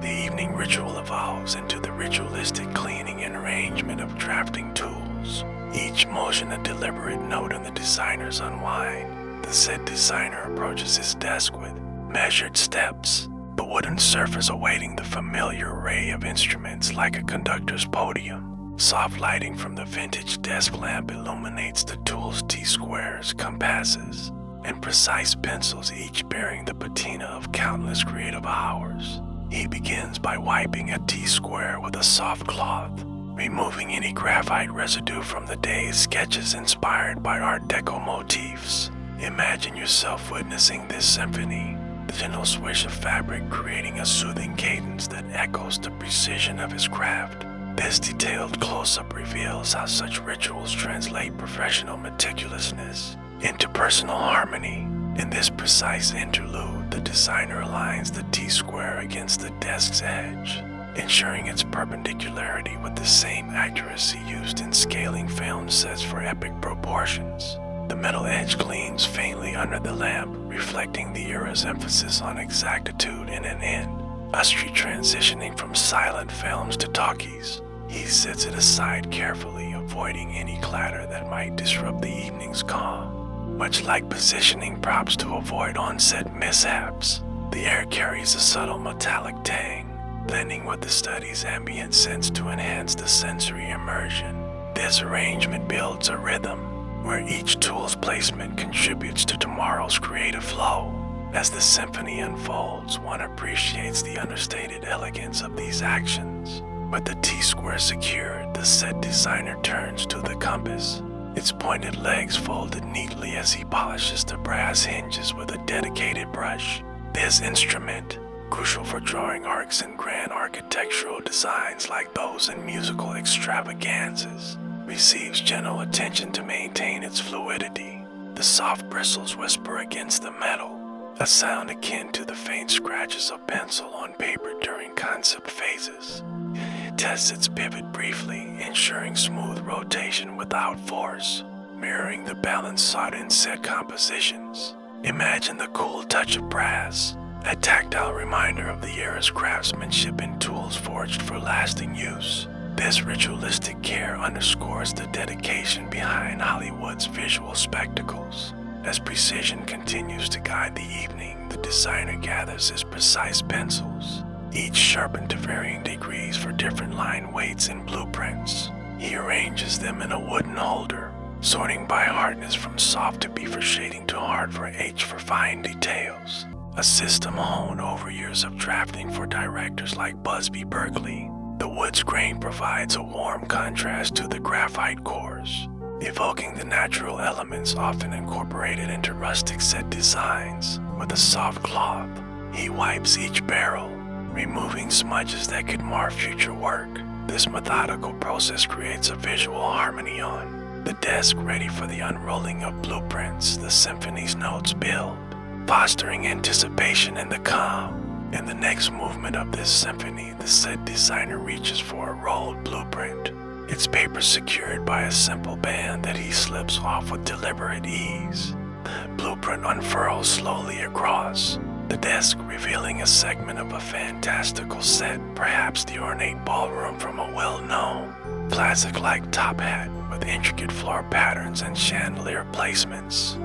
The evening ritual evolves into the ritualistic cleaning and arrangement of drafting tools, each motion a deliberate note in the designer's unwind. The set designer approaches his desk with measured steps, the wooden surface awaiting the familiar array of instruments like a conductor's podium. Soft lighting from the vintage desk lamp illuminates the tool's T-squares, compasses, and precise pencils, each bearing the patina of countless creative hours. He begins by wiping a T-square with a soft cloth, removing any graphite residue from the day's sketches inspired by Art Deco motifs. Imagine yourself witnessing this symphony, the gentle swish of fabric creating a soothing cadence that echoes the precision of his craft. This detailed close-up reveals how such rituals translate professional meticulousness into personal harmony. In this precise interlude, the designer aligns the T-square against the desk's edge, ensuring its perpendicularity with the same accuracy used in scaling film sets for epic proportions. The metal edge gleams faintly under the lamp, reflecting the era's emphasis on exactitude in an end. Usher transitioning from silent films to talkies, he sets it aside carefully, avoiding any clatter that might disrupt the evening's calm. Much like positioning props to avoid on-set mishaps, the air carries a subtle metallic tang, blending with the study's ambient scents to enhance the sensory immersion. This arrangement builds a rhythm, where each tool's placement contributes to tomorrow's creative flow. As the symphony unfolds, one appreciates the understated elegance of these actions. With the T-square secured, the set designer turns to the compass, its pointed legs folded neatly as he polishes the brass hinges with a dedicated brush. This instrument, crucial for drawing arcs in grand architectural designs like those in musical extravaganzas, receives gentle attention to maintain its fluidity. The soft bristles whisper against the metal, a sound akin to the faint scratches of pencil on paper during concept phases. It tests its pivot briefly, ensuring smooth rotation without force. mirroring the balance sought in set compositions. Imagine the cool touch of brass, a tactile reminder of the era's craftsmanship and tools forged for lasting use. This ritualistic care underscores the dedication behind Hollywood's visual spectacles. As precision continues to guide the evening, the designer gathers his precise pencils, each sharpened to varying degrees for different line weights and blueprints. He arranges them in a wooden holder, sorting by hardness from soft to beaver shading to hard for H for fine details. A system honed over years of drafting for directors like Busby Berkeley. The wood's grain provides a warm contrast to the graphite cores, evoking the natural elements often incorporated into rustic set designs. With a soft cloth, he wipes each barrel, removing smudges that could mar future work. This methodical process creates a visual harmony on the desk, ready for the unrolling of blueprints. The symphony's notes build, fostering anticipation in the calm. In the next movement of this symphony, the set designer reaches for a rolled blueprint, its paper secured by a simple band that he slips off with deliberate ease. The blueprint unfurls slowly across the desk, revealing a segment of a fantastical set, perhaps the ornate ballroom from a well-known, classic-like top hat with intricate floor patterns and chandelier placements.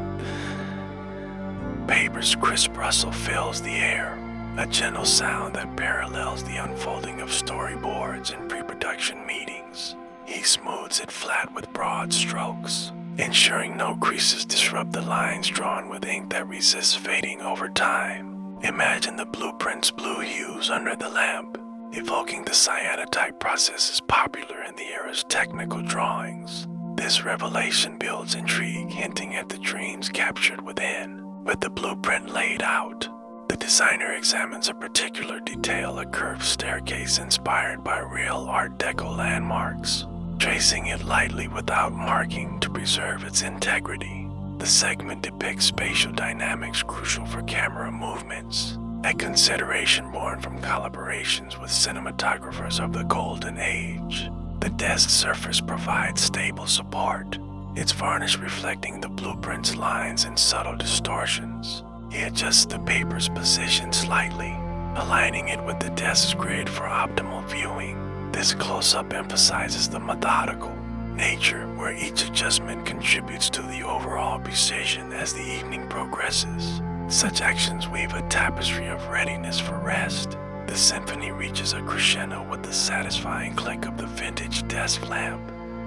Paper's crisp rustle fills the air, a gentle sound that parallels the unfolding of storyboards and pre-production meetings. He smooths it flat with broad strokes, ensuring no creases disrupt the lines drawn with ink that resists fading over time. Imagine the blueprint's blue hues under the lamp, evoking the cyanotype processes popular in the era's technical drawings. This revelation builds intrigue, hinting at the dreams captured within. With the blueprint laid out, the designer examines a particular detail, a curved staircase inspired by real Art Deco landmarks, tracing it lightly without marking to preserve its integrity. The segment depicts spatial dynamics crucial for camera movements, a consideration born from collaborations with cinematographers of the Golden Age. The desk surface provides stable support, its varnish reflecting the blueprint's lines and subtle distortions. He adjusts the paper's position slightly, aligning it with the desk's grid for optimal viewing. This close-up emphasizes the methodical nature, where each adjustment contributes to the overall precision as the evening progresses. Such actions weave a tapestry of readiness for rest. The symphony reaches a crescendo with the satisfying click of the vintage desk lamp,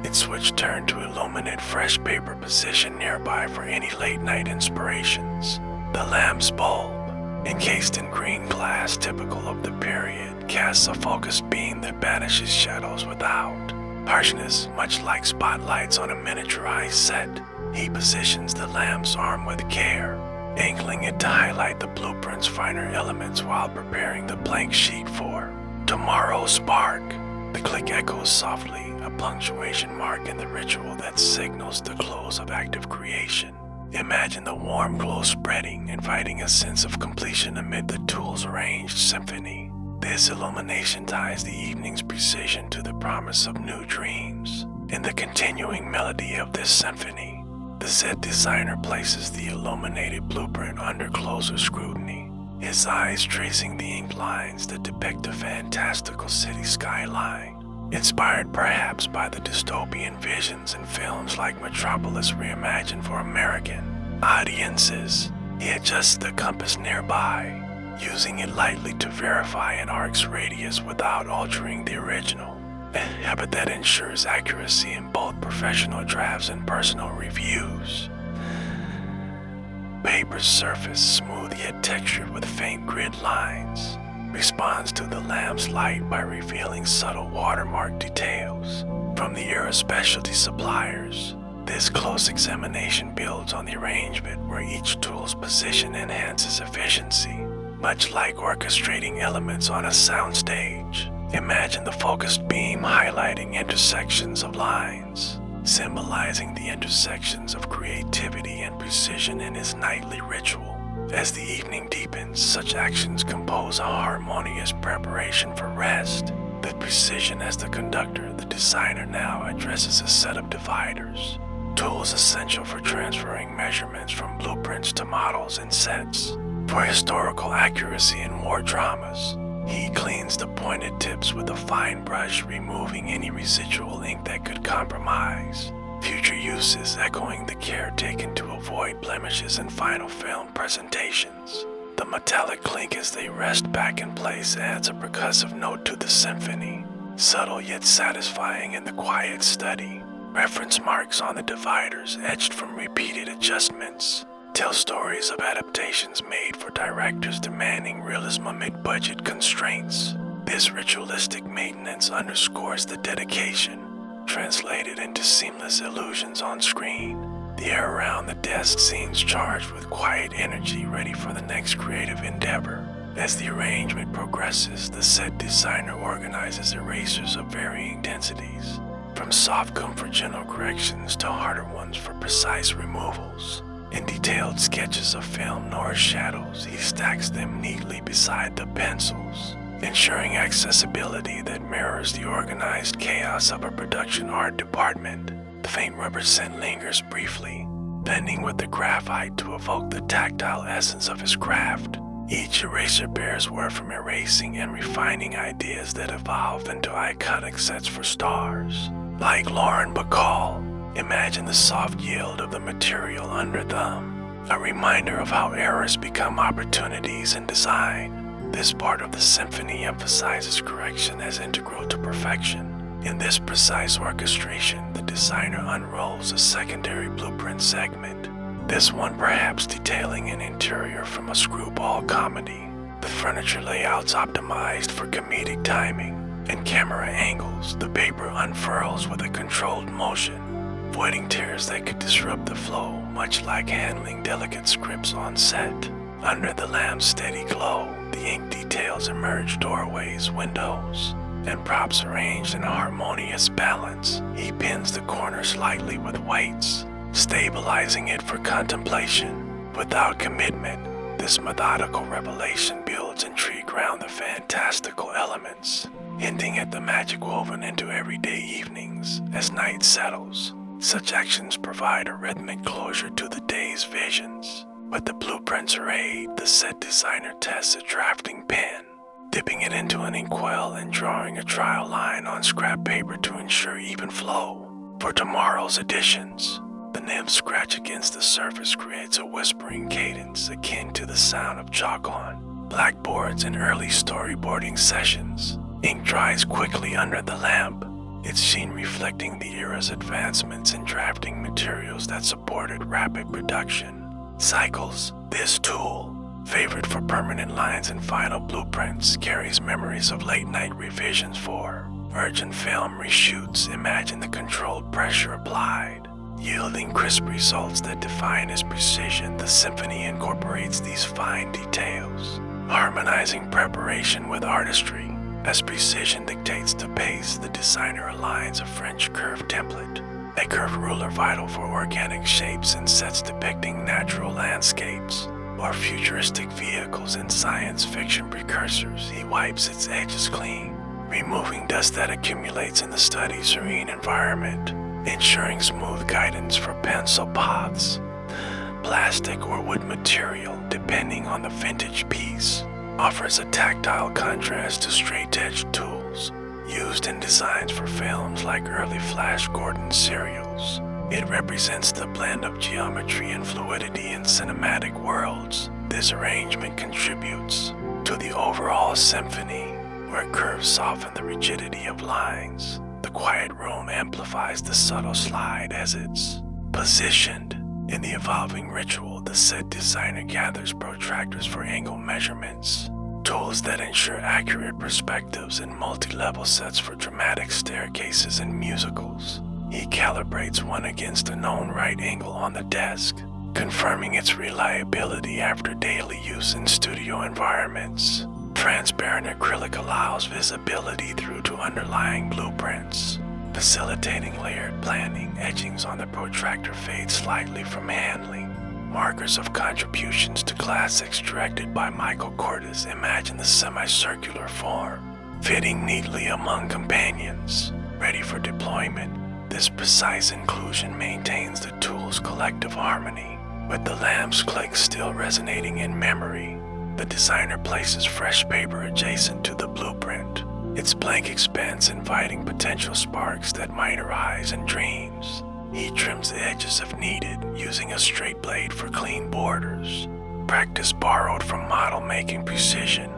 its switch turned to illuminate fresh paper positioned nearby for any late-night inspirations. The lamp's bulb, encased in green glass typical of the period, casts a focused beam that banishes shadows without harshness, much like spotlights on a miniaturized set. He positions the lamp's arm with care, angling it to highlight the blueprint's finer elements while preparing the blank sheet for tomorrow's spark. The click echoes softly, a punctuation mark in the ritual that signals the close of active creation. Imagine the warm glow spreading, inviting a sense of completion amid the tools-arranged symphony. This illumination ties the evening's precision to the promise of new dreams. In the continuing melody of this symphony, the set designer places the illuminated blueprint under closer scrutiny, his eyes tracing the ink lines that depict a fantastical city skyline. Inspired perhaps by the dystopian visions in films like Metropolis reimagined for American audiences, he adjusts the compass nearby, using it lightly to verify an arc's radius without altering the original, a habit that ensures accuracy in both professional drafts and personal reviews. Paper's surface, smooth yet textured with faint grid lines, responds to the lamp's light by revealing subtle watermark details from the era's specialty suppliers. This close examination builds on the arrangement, where each tool's position enhances efficiency, much like orchestrating elements on a soundstage. Imagine the focused beam highlighting intersections of lines, symbolizing the intersections of creativity and precision in his nightly ritual. As the evening deepens, such actions compose a harmonious preparation for rest. With precision as the conductor, the designer now addresses a set of dividers, tools tools essential for transferring measurements from blueprints to models and sets. For historical accuracy in war dramas, he cleans the pointed tips with a fine brush, removing any residual ink that could compromise future uses, echoing the care taken to avoid blemishes in final film presentations. The metallic clink as they rest back in place adds a percussive note to the symphony, subtle yet satisfying in the quiet study. Reference marks on the dividers, etched from repeated adjustments, tell stories of adaptations made for directors demanding realism amid budget constraints. This ritualistic maintenance underscores the dedication, translated into seamless illusions on screen. The air around the desk seems charged with quiet energy, ready for the next creative endeavor. As the arrangement progresses, the set designer organizes erasers of varying densities, from soft comfort gentle corrections to harder ones for precise removals. In detailed sketches of film nor shadows, he stacks them neatly beside the pencils, ensuring accessibility that mirrors the organized chaos of a production art department. The faint rubber scent lingers briefly, blending with the graphite to evoke the tactile essence of his craft. Each eraser bears word from erasing and refining ideas that evolve into iconic sets for stars. Like Lauren Bacall, imagine the soft yield of the material under them, a reminder of how errors become opportunities in design. This part of the symphony emphasizes correction as integral to perfection. In this precise orchestration, the designer unrolls a secondary blueprint segment, this one perhaps detailing an interior from a screwball comedy. The furniture layouts optimized for comedic timing and camera angles. The paper unfurls with a controlled motion, avoiding tears that could disrupt the flow, much like handling delicate scripts on set. Under the lamp's steady glow, the ink details emerge doorways, windows, and props arranged in a harmonious balance. He pins the corners lightly with weights, stabilizing it for contemplation. Without commitment, this methodical revelation builds intrigue around the fantastical elements, hinting at the magic woven into everyday evenings as night settles. Such actions provide a rhythmic closure to the day's visions. With the blueprints arrayed, the set designer tests a drafting pen, dipping it into an inkwell and drawing a trial line on scrap paper to ensure even flow. For tomorrow's editions, the nibs scratch against the surface creates a whispering cadence akin to the sound of chalk on blackboards in early storyboarding sessions. Ink dries quickly under the lamp, its sheen reflecting the era's advancements in drafting materials that supported rapid production cycles. This tool, favored for permanent lines and final blueprints, carries memories of late-night revisions for urgent film reshoots. Imagine the controlled pressure applied, yielding crisp results that define his precision. The symphony incorporates these fine details, harmonizing preparation with artistry. As precision dictates the pace, the designer aligns a French curve template, a curved ruler vital for organic shapes in sets depicting natural landscapes or futuristic vehicles and science fiction precursors. He wipes its edges clean, removing dust that accumulates in the study's serene environment, ensuring smooth guidance for pencil paths, plastic or wood material, depending on the vintage piece. Offers a tactile contrast to straight-edged tools used in designs for films like early Flash Gordon serials. It represents the blend of geometry and fluidity in cinematic worlds. This arrangement contributes to the overall symphony, where curves soften the rigidity of lines. The quiet room amplifies the subtle slide as it's positioned. In the evolving ritual, the set designer gathers protractors for angle measurements, tools that ensure accurate perspectives in multi-level sets for dramatic staircases and musicals. He calibrates one against a known right angle on the desk, confirming its reliability after daily use in studio environments. Transparent acrylic allows visibility through to underlying blueprints, facilitating layered planning. Etchings on the protractor fade slightly from handling, markers of contributions to classics directed by Michael Cordes. Imagine the semicircular form, fitting neatly among companions, ready for deployment. This precise inclusion maintains the tool collective harmony. With the lamp's click still resonating in memory, the designer places fresh paper adjacent to the blueprint, its blank expanse inviting potential sparks that might arise in dreams. He trims the edges if needed, using a straight blade for clean borders, practice borrowed from model-making precision.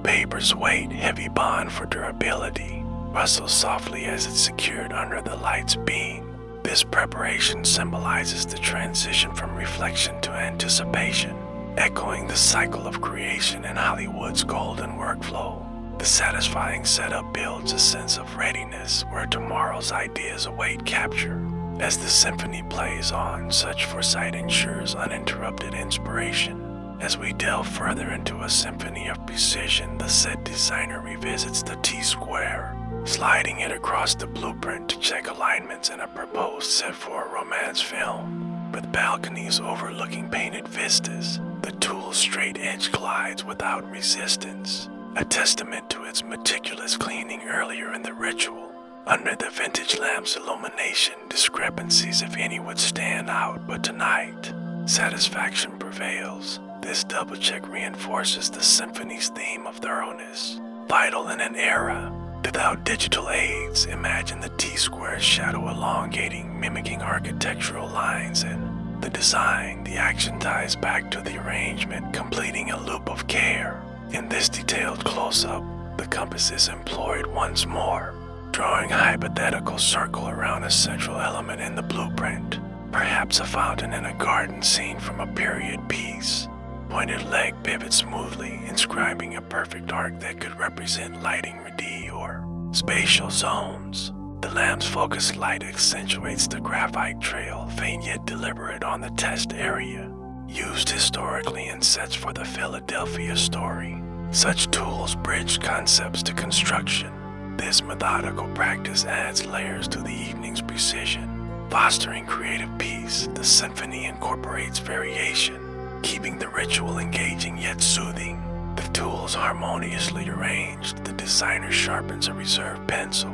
Paper's weight, heavy bond for durability, rustles softly as it's secured under the light's beam. This preparation symbolizes the transition from reflection to anticipation, echoing the cycle of creation in Hollywood's golden workflow. The satisfying setup builds a sense of readiness where tomorrow's ideas await capture. As the symphony plays on, such foresight ensures uninterrupted inspiration. As we delve further into a symphony of precision, the set designer revisits the T-square, sliding it across the blueprint to check alignments in a proposed set for a romance film. With balconies overlooking painted vistas, the tool's straight edge glides without resistance, a testament to its meticulous cleaning earlier in the ritual. Under the vintage lamp's illumination, discrepancies, if any, would stand out, but tonight, satisfaction prevails. This double check reinforces the symphony's theme of thoroughness. Vital in an era without digital aids, imagine the T-square's shadow elongating, mimicking architectural lines in the design. The action ties back to the arrangement, completing a loop of care. In this detailed close-up, the compass is employed once more, drawing a hypothetical circle around a central element in the blueprint, perhaps a fountain in a garden scene from a period piece. Pointed leg pivots smoothly, inscribing a perfect arc that could represent lighting redeem or spatial zones. The lamp's focused light accentuates the graphite trail, faint yet deliberate on the test area, used historically in sets for the Philadelphia story. Such tools bridge concepts to construction. This methodical practice adds layers to the evening's precision, fostering creative peace. The symphony incorporates variation, keeping the ritual engaging yet soothing. The tools harmoniously arranged, the designer sharpens a reserved pencil,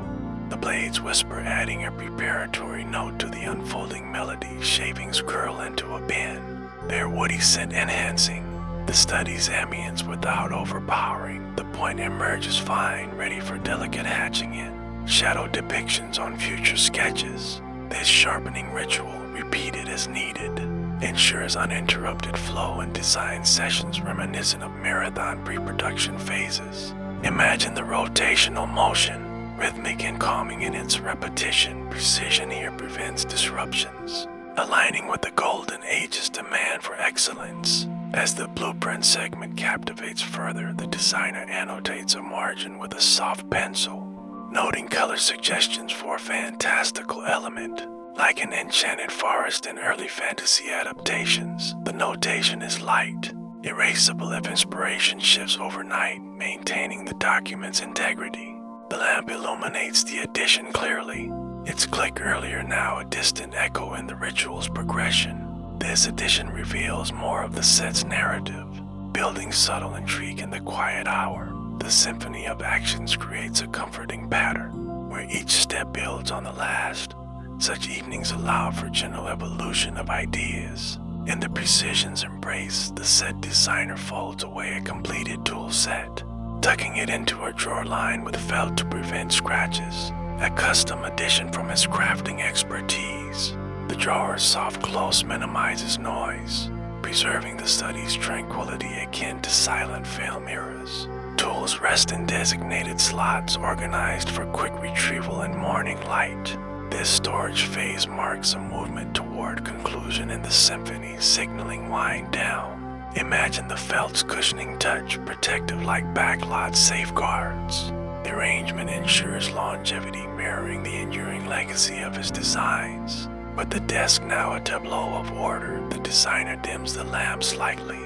the blades whisper, adding a preparatory note to the unfolding melody. Shavings curl into a pen, their woody scent enhancing the study's ambience without overpowering. The point emerges fine, ready for delicate hatching in shadow depictions on future sketches. This sharpening ritual, repeated as needed, ensures uninterrupted flow and design sessions reminiscent of marathon pre-production phases. Imagine the rotational motion, rhythmic and calming in its repetition. Precision here prevents disruptions, aligning with the golden age's demand for excellence. As the blueprint segment captivates further, the designer annotates a margin with a soft pencil, noting color suggestions for a fantastical element. Like an enchanted forest in early fantasy adaptations, the notation is light, erasable if inspiration shifts overnight, maintaining the document's integrity. The lamp illuminates the addition clearly, its click earlier now a distant echo in the ritual's progression. This addition reveals more of the set's narrative, building subtle intrigue in the quiet hour. The symphony of actions creates a comforting pattern, where each step builds on the last. Such evenings allow for general evolution of ideas. In the precision's embrace, the set designer folds away a completed tool set, tucking it into a drawer lined with felt to prevent scratches, a custom addition from his crafting expertise. The drawer's soft close minimizes noise, preserving the study's tranquility akin to silent film eras. Tools rest in designated slots organized for quick retrieval in morning light. This storage phase marks a movement toward conclusion in the symphony, signaling wind down. Imagine the felt's cushioning touch, protective like backlot safeguards. The arrangement ensures longevity, mirroring the enduring legacy of his designs. With the desk now a tableau of order, the designer dims the lamp slightly,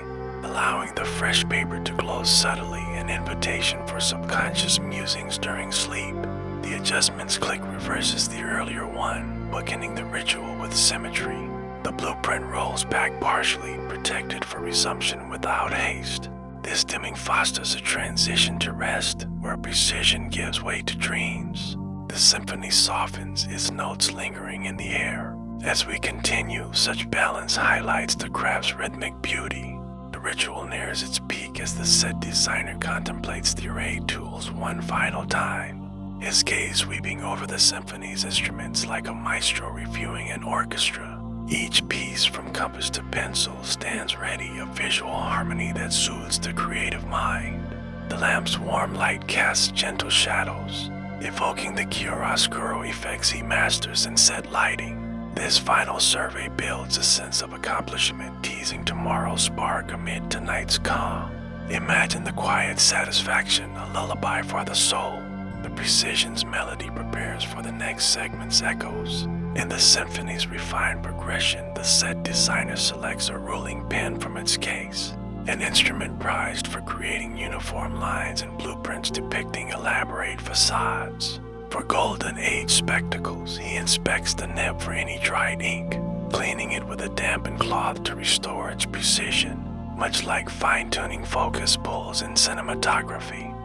allowing the fresh paper to glow subtly, an invitation for subconscious musings during sleep. The adjustment's click reverses the earlier one, bookending the ritual with symmetry. The blueprint rolls back partially, protected for resumption without haste. This dimming fosters a transition to rest, where precision gives way to dreams. The symphony softens, its notes lingering in the air, As we continue, such balance highlights the craft's rhythmic beauty. The ritual nears its peak as the set designer contemplates the arrayed tools one final time, his gaze sweeping over the symphony's instruments like a maestro reviewing an orchestra. Each piece, from compass to pencil, stands ready, a visual harmony that soothes the creative mind. The lamp's warm light casts gentle shadows, evoking the chiaroscuro effects he masters in set lighting. This final survey builds a sense of accomplishment, teasing tomorrow's spark amid tonight's calm. Imagine the quiet satisfaction, a lullaby for the soul. The precision's melody prepares for the next segment's echoes. In the symphony's refined progression, the set designer selects a ruling pen from its case, an instrument prized for creating uniform lines and blueprints depicting elaborate facades. For Golden Age spectacles, he inspects the nib for any dried ink, cleaning it with a dampened cloth to restore its precision, much like fine-tuning focus pulls in cinematography.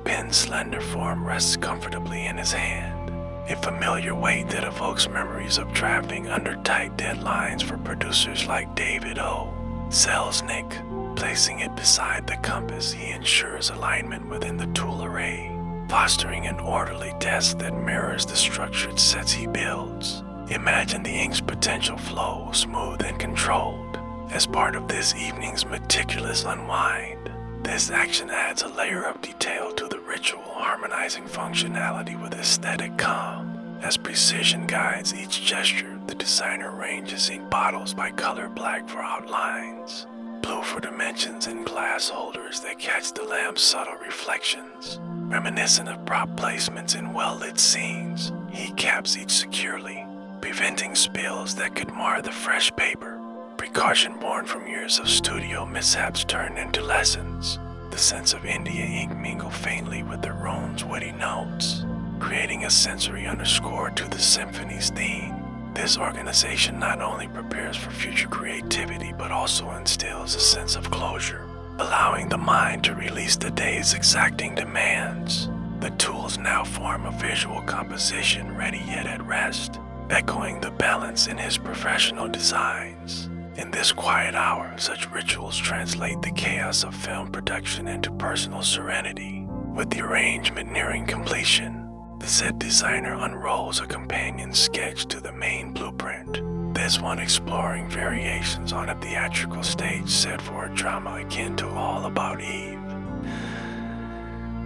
Pen's slender form rests comfortably in his hand, a familiar weight that evokes memories of drafting under tight deadlines for producers like David O. Selznick. Placing it beside the compass, he ensures alignment within the tool array, fostering an orderly desk that mirrors the structured sets he builds. Imagine the ink's potential flow, smooth and controlled, as part of this evening's meticulous unwind. This action adds a layer of detail to the ritual, harmonizing functionality with aesthetic calm. As precision guides each gesture, the designer arranges ink bottles by color black for outlines, blue for dimensions, and glass holders that catch the lamp's subtle reflections. Reminiscent of prop placements in well-lit scenes, he caps each securely, preventing spills that could mar the fresh paper. Precaution born from years of studio mishaps turned into lessons. The scents of India ink mingle faintly with the Rhone's witty notes, creating a sensory underscore to the symphony's theme. This organization not only prepares for future creativity but also instills a sense of closure, allowing the mind to release the day's exacting demands. The tools now form a visual composition ready yet at rest, echoing the balance in his professional designs. In this quiet hour, such rituals translate the chaos of film production into personal serenity. With the arrangement nearing completion, the set designer unrolls a companion sketch to the main blueprint, this one exploring variations on a theatrical stage set for a drama akin to All About Eve.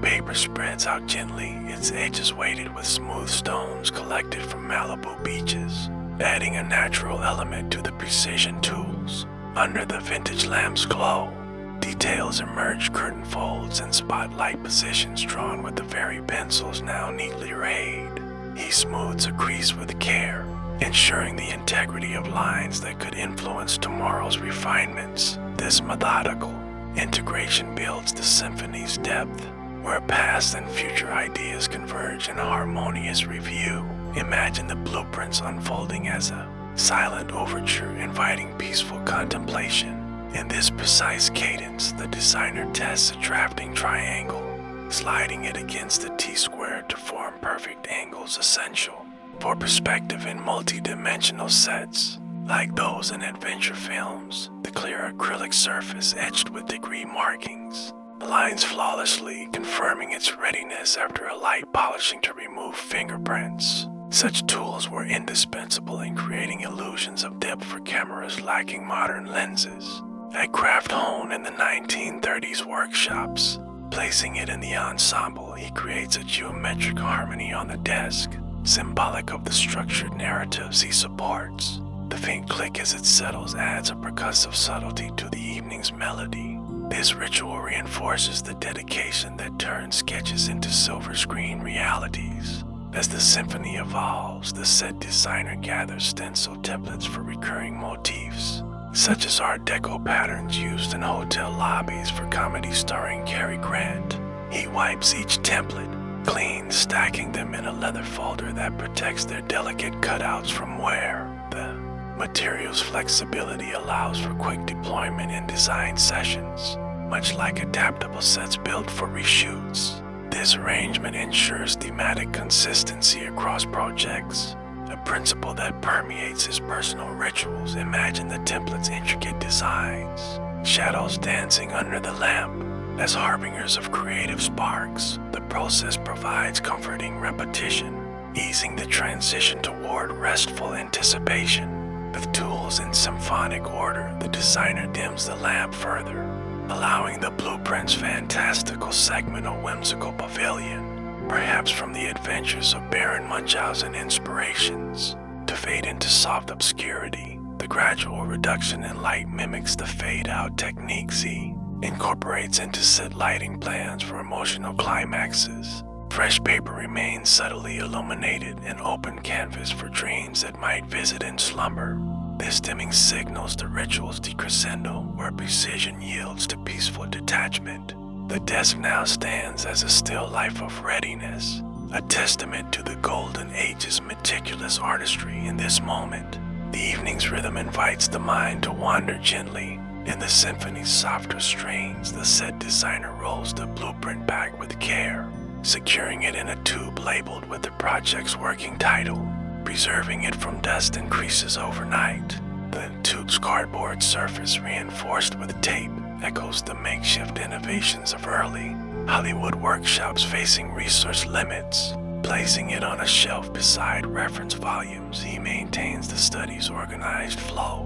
Paper spreads out gently, its edges weighted with smooth stones collected from Malibu beaches, adding a natural element to the precision tools. Under the vintage lamp's glow, details emerge, curtain folds and spotlight positions drawn with the very pencils now neatly arrayed. He smooths a crease with care, ensuring the integrity of lines that could influence tomorrow's refinements. This methodical integration builds the symphony's depth, where past and future ideas converge in harmonious review. Imagine the blueprints unfolding as a silent overture inviting peaceful contemplation. In this precise cadence, the designer tests a drafting triangle, sliding it against the T-square to form perfect angles essential for perspective in multi-dimensional sets. Like those in adventure films, the clear acrylic surface etched with degree markings aligns flawlessly, confirming its readiness after a light polishing to remove fingerprints. Such tools were indispensable in creating illusions of depth for cameras lacking modern lenses. A craft honed in the 1930s workshops, placing it in the ensemble, he creates a geometric harmony on the desk, symbolic of the structured narratives he supports. The faint click as it settles adds a percussive subtlety to the evening's melody. This ritual reinforces the dedication that turns sketches into silver screen realities. As the symphony evolves, the set designer gathers stencil templates for recurring motifs, such as Art Deco patterns used in hotel lobbies for comedy starring Cary Grant. He wipes each template clean, stacking them in a leather folder that protects their delicate cutouts from wear. The material's flexibility allows for quick deployment in design sessions, much like adaptable sets built for reshoots. This arrangement ensures thematic consistency across projects, a principle that permeates his personal rituals. Imagine the template's intricate designs, shadows dancing under the lamp. As harbingers of creative sparks, the process provides comforting repetition, easing the transition toward restful anticipation. With tools in symphonic order, the designer dims the lamp further, allowing the blueprint's fantastical segment a whimsical pavilion, perhaps from the adventures of Baron Munchausen inspirations, to fade into soft obscurity. The gradual reduction in light mimics the fade-out technique he incorporates into set lighting plans for emotional climaxes. Fresh paper remains subtly illuminated, an open canvas for dreams that might visit in slumber. This dimming signals the ritual's decrescendo, where precision yields to peaceful detachment. The desk now stands as a still life of readiness, a testament to the golden age's meticulous artistry. In this moment, the evening's rhythm invites the mind to wander gently. In the symphony's softer strains, the set designer rolls the blueprint back with care, securing it in a tube labeled with the project's working title, preserving it from dust and creases overnight. The tube's cardboard surface, reinforced with tape, echoes the makeshift innovations of early Hollywood workshops facing resource limits. Placing it on a shelf beside reference volumes, he maintains the study's organized flow,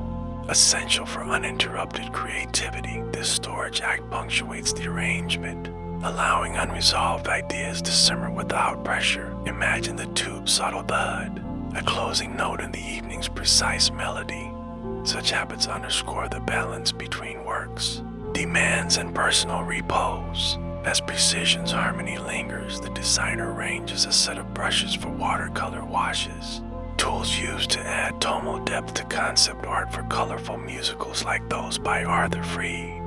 essential for uninterrupted creativity. This storage act punctuates the arrangement, allowing unresolved ideas to simmer without pressure. Imagine the tube's subtle thud, a closing note in the evening's precise melody. Such habits underscore the balance between works, demands, and personal repose. As precision's harmony lingers, the designer arranges a set of brushes for watercolor washes, tools used to add tonal depth to concept art for colorful musicals like those by Arthur Freed.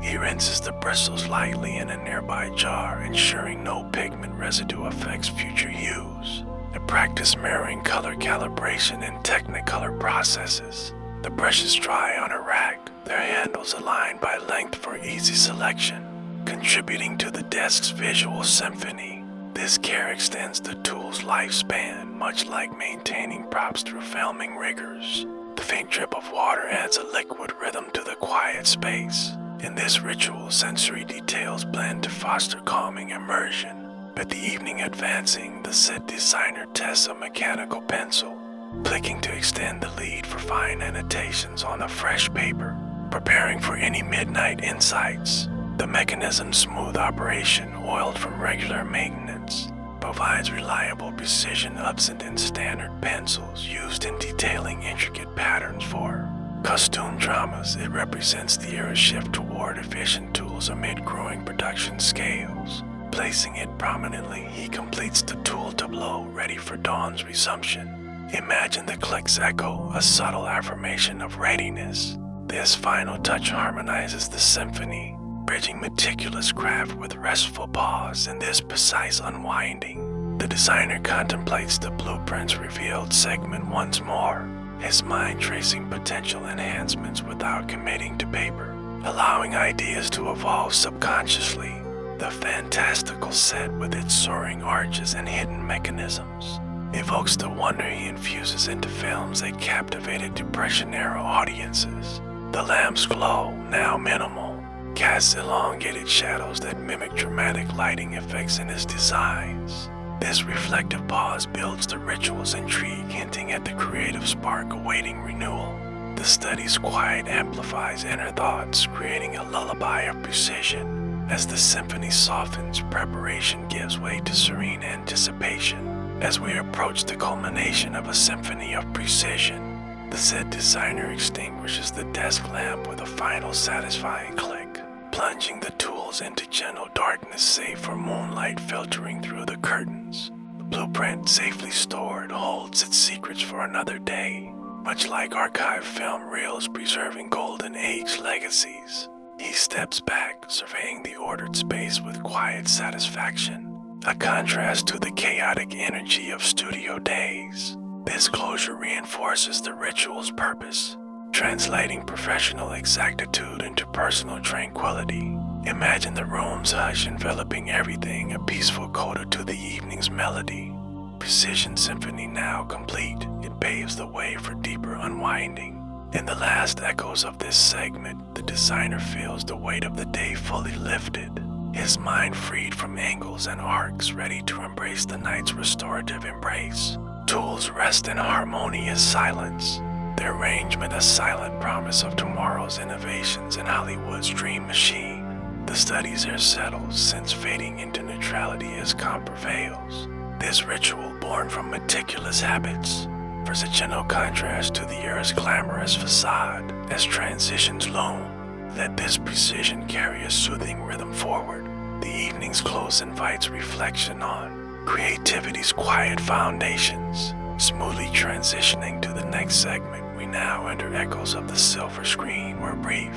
He rinses the bristles lightly in a nearby jar, ensuring no pigment residue affects future hues. A practice mirroring color calibration and technicolor processes. The brushes dry on a rack, their handles aligned by length for easy selection, contributing to the desk's visual symphony. This care extends the tool's lifespan, much like maintaining props through filming rigors. The faint drip of water adds a liquid rhythm to the quiet space. In this ritual, sensory details blend to foster calming immersion. With the evening advancing, the set designer tests a mechanical pencil, clicking to extend the lead for fine annotations on a fresh paper, preparing for any midnight insights. The mechanism's smooth operation, oiled from regular maintenance, provides reliable precision absent in standard pencils used in detailing intricate patterns for costume dramas. It represents the era's shift toward efficient tools amid growing production scales. Placing it prominently, he completes the tool tableau, ready for dawn's resumption. Imagine the click's echo, a subtle affirmation of readiness. This final touch harmonizes the symphony, bridging meticulous craft with restful pause. In this precise unwinding, the designer contemplates the blueprint's revealed segment once more, his mind tracing potential enhancements without committing to paper, allowing ideas to evolve subconsciously. The fantastical set, with its soaring arches and hidden mechanisms, evokes the wonder he infuses into films that captivated Depression-era audiences. The lamp's glow, now minimal, casts elongated shadows that mimic dramatic lighting effects in his designs. This reflective pause builds the ritual's intrigue, hinting at the creative spark awaiting renewal. The study's quiet amplifies inner thoughts, creating a lullaby of precision. As the symphony softens, preparation gives way to serene anticipation. As we approach the culmination of a symphony of precision, the set designer extinguishes the desk lamp with a final satisfying click, plunging the tools into gentle darkness save for moonlight filtering through the curtains. The blueprint, safely stored, holds its secrets for another day, much like archive film reels preserving golden age legacies. He steps back, surveying the ordered space with quiet satisfaction, a contrast to the chaotic energy of studio days. This closure reinforces the ritual's purpose, translating professional exactitude into personal tranquility. Imagine the room's hush enveloping everything, a peaceful coda to the evening's melody. precision symphony now complete, it paves the way for deeper unwinding. In the last echoes of this segment, the designer feels the weight of the day fully lifted, his mind freed from angles and arcs, ready to embrace the night's restorative embrace. Tools rest in harmonious silence, their arrangement a silent promise of tomorrow's innovations in Hollywood's dream machine. The studies are settled, since fading into neutrality as calm prevails. This ritual, born from meticulous habits, offers a gentle contrast to the era's glamorous facade. As transitions loom, let this precision carry a soothing rhythm forward. The evening's close invites reflection on creativity's quiet foundations. Smoothly transitioning to the next segment, we now enter echoes of the silver screen, where brief,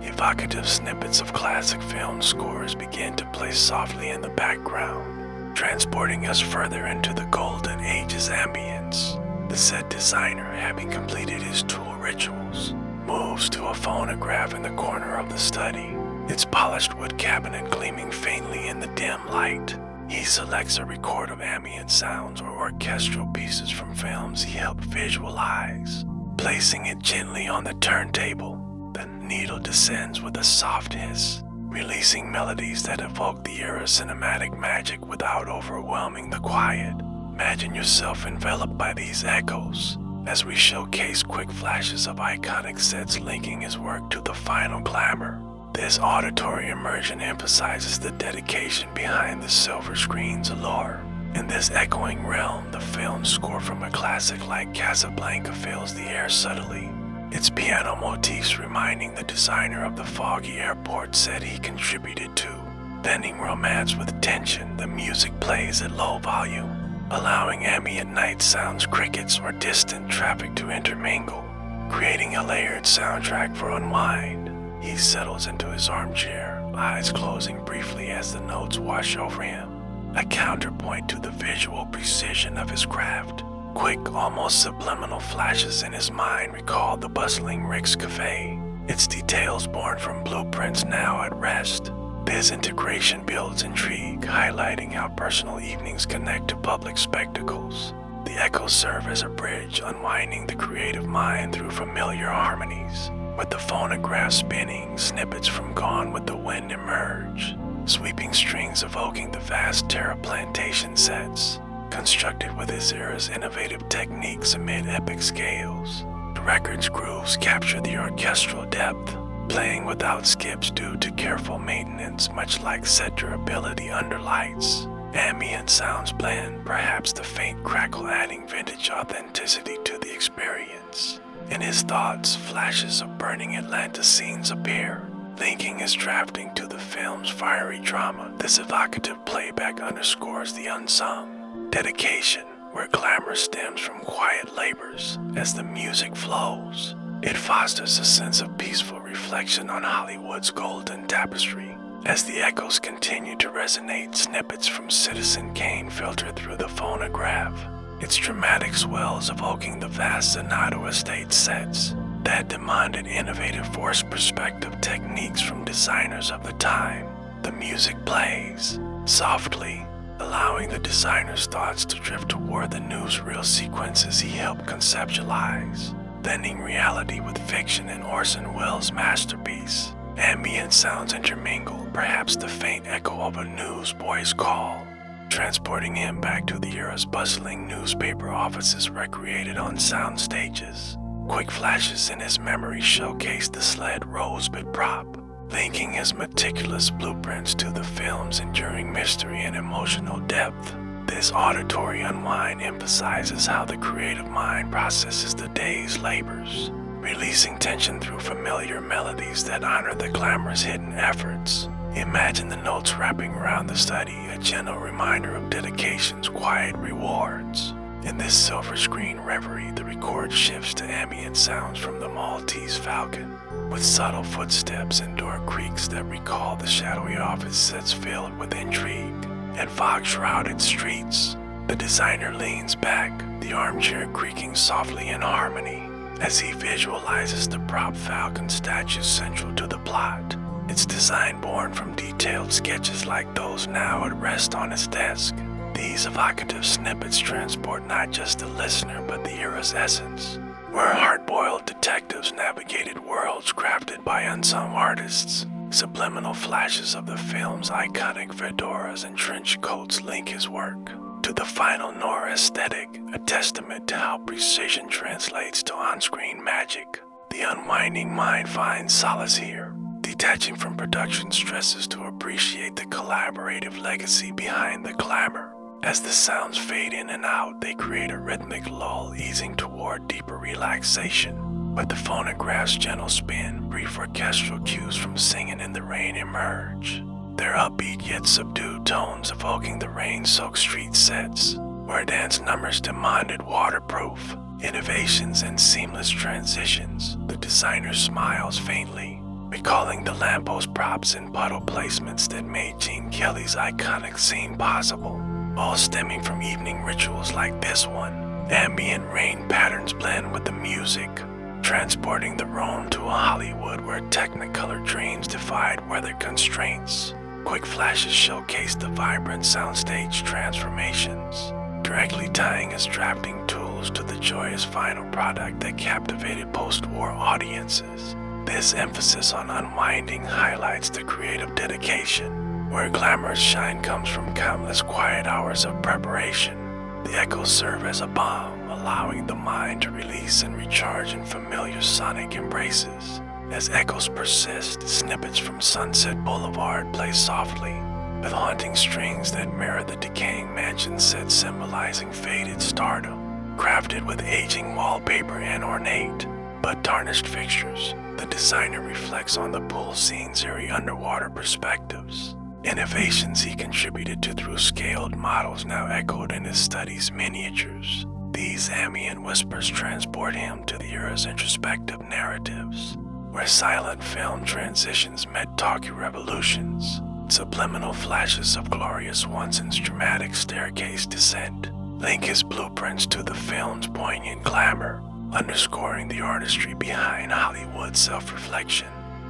evocative snippets of classic film scores begin to play softly in the background, transporting us further into the golden age's ambience. The set designer, having completed his tool rituals, moves to a phonograph in the corner of the study, its polished wood cabinet gleaming faintly in the dim light. He selects a record of ambient sounds or orchestral pieces from films he helped visualize. Placing it gently on the turntable, the needle descends with a soft hiss, releasing melodies that evoke the era's cinematic magic without overwhelming the quiet. Imagine yourself enveloped by these echoes, as we showcase quick flashes of iconic sets linking his work to the final glamour. This auditory immersion emphasizes the dedication behind the silver screen's allure. In this echoing realm, the film score from a classic like Casablanca fills the air subtly, its piano motifs reminding the designer of the foggy airport set he contributed to. Blending romance with tension, the music plays at low volume, allowing ambient night sounds, crickets, or distant traffic to intermingle, creating a layered soundtrack for unwind. He settles into his armchair, eyes closing briefly as the notes wash over him, a counterpoint to the visual precision of his craft. Quick, almost subliminal flashes in his mind recall the bustling Rick's Cafe, its details born from blueprints now at rest. This integration builds intrigue, highlighting how personal evenings connect to public spectacles. The echoes serve as a bridge, unwinding the creative mind through familiar harmonies. With the phonograph spinning, snippets from Gone with the Wind emerge, sweeping strings evoking the vast Terra Plantation sets, constructed with his era's innovative techniques amid epic scales. The record's grooves capture the orchestral depth, playing without skips due to careful maintenance, much like set durability under lights. Ambient sounds blend, perhaps the faint crackle adding vintage authenticity to the experience. In his thoughts, flashes of burning Atlanta scenes appear, linking his drafting to the film's fiery drama. This evocative playback underscores the unsung dedication, where glamour stems from quiet labors. As the music flows, it fosters a sense of peaceful reflection on Hollywood's golden tapestry. As the echoes continue to resonate, snippets from Citizen Kane filter through the phonograph, its dramatic swells evoking the vast Zanotto estate sets that demanded innovative forced perspective techniques from designers of the time. The music plays softly, allowing the designer's thoughts to drift toward the newsreel sequences he helped conceptualize, blending reality with fiction in Orson Welles' masterpiece. Ambient sounds intermingle, perhaps the faint echo of a newsboy's call, transporting him back to the era's bustling newspaper offices recreated on sound stages. Quick flashes in his memory showcase the sled rosebud prop, linking his meticulous blueprints to the film's enduring mystery and emotional depth. This auditory unwind emphasizes how the creative mind processes the day's labors, releasing tension through familiar melodies that honor the glamorous hidden efforts. Imagine the notes wrapping around the study, a gentle reminder of dedication's quiet rewards. In this silver screen reverie, the record shifts to ambient sounds from the Maltese Falcon, with subtle footsteps and door creaks that recall the shadowy office sets filled with intrigue. At fog-shrouded streets, the designer leans back, the armchair creaking softly in harmony, as he visualizes the prop Falcon statue central to the plot. Its design born from detailed sketches like those now at rest on his desk. These evocative snippets transport not just the listener but the era's essence, where hard-boiled detectives navigated worlds crafted by unsung artists. Subliminal flashes of the film's iconic fedoras and trench coats link his work to the final noir aesthetic, a testament to how precision translates to on-screen magic. The unwinding mind finds solace here, detaching from production stresses to appreciate the collaborative legacy behind the glamour. As the sounds fade in and out, they create a rhythmic lull, easing toward deeper relaxation. With the phonograph's gentle spin, brief orchestral cues from Singing in the Rain emerge, their upbeat yet subdued tones evoking the rain-soaked street sets, where dance numbers demanded waterproof innovations and seamless transitions. The designer smiles faintly, recalling the lamppost props and puddle placements that made Gene Kelly's iconic scene possible, all stemming from evening rituals like this one. Ambient rain patterns blend with the music, transporting the room to a Hollywood where Technicolor dreams defied weather constraints. Quick flashes showcase the vibrant soundstage transformations, directly tying his drafting tools to the joyous final product that captivated post-war audiences. This emphasis on unwinding highlights the creative dedication, where glamorous shine comes from countless quiet hours of preparation. The echoes serve as a balm, allowing the mind to release and recharge in familiar sonic embraces. As echoes persist, snippets from Sunset Boulevard play softly, with haunting strings that mirror the decaying mansion set symbolizing faded stardom. Crafted with aging wallpaper and ornate but tarnished fixtures, the designer reflects on the pool scene's eerie underwater perspectives. Innovations he contributed to through scaled models now echoed in his study's miniatures. These ambient whispers transport him to the era's introspective narratives, where silent film transitions met talkie revolutions. Subliminal flashes of glorious Watson's dramatic staircase descent link his blueprints to the film's poignant glamour, underscoring the artistry behind Hollywood's self-reflection.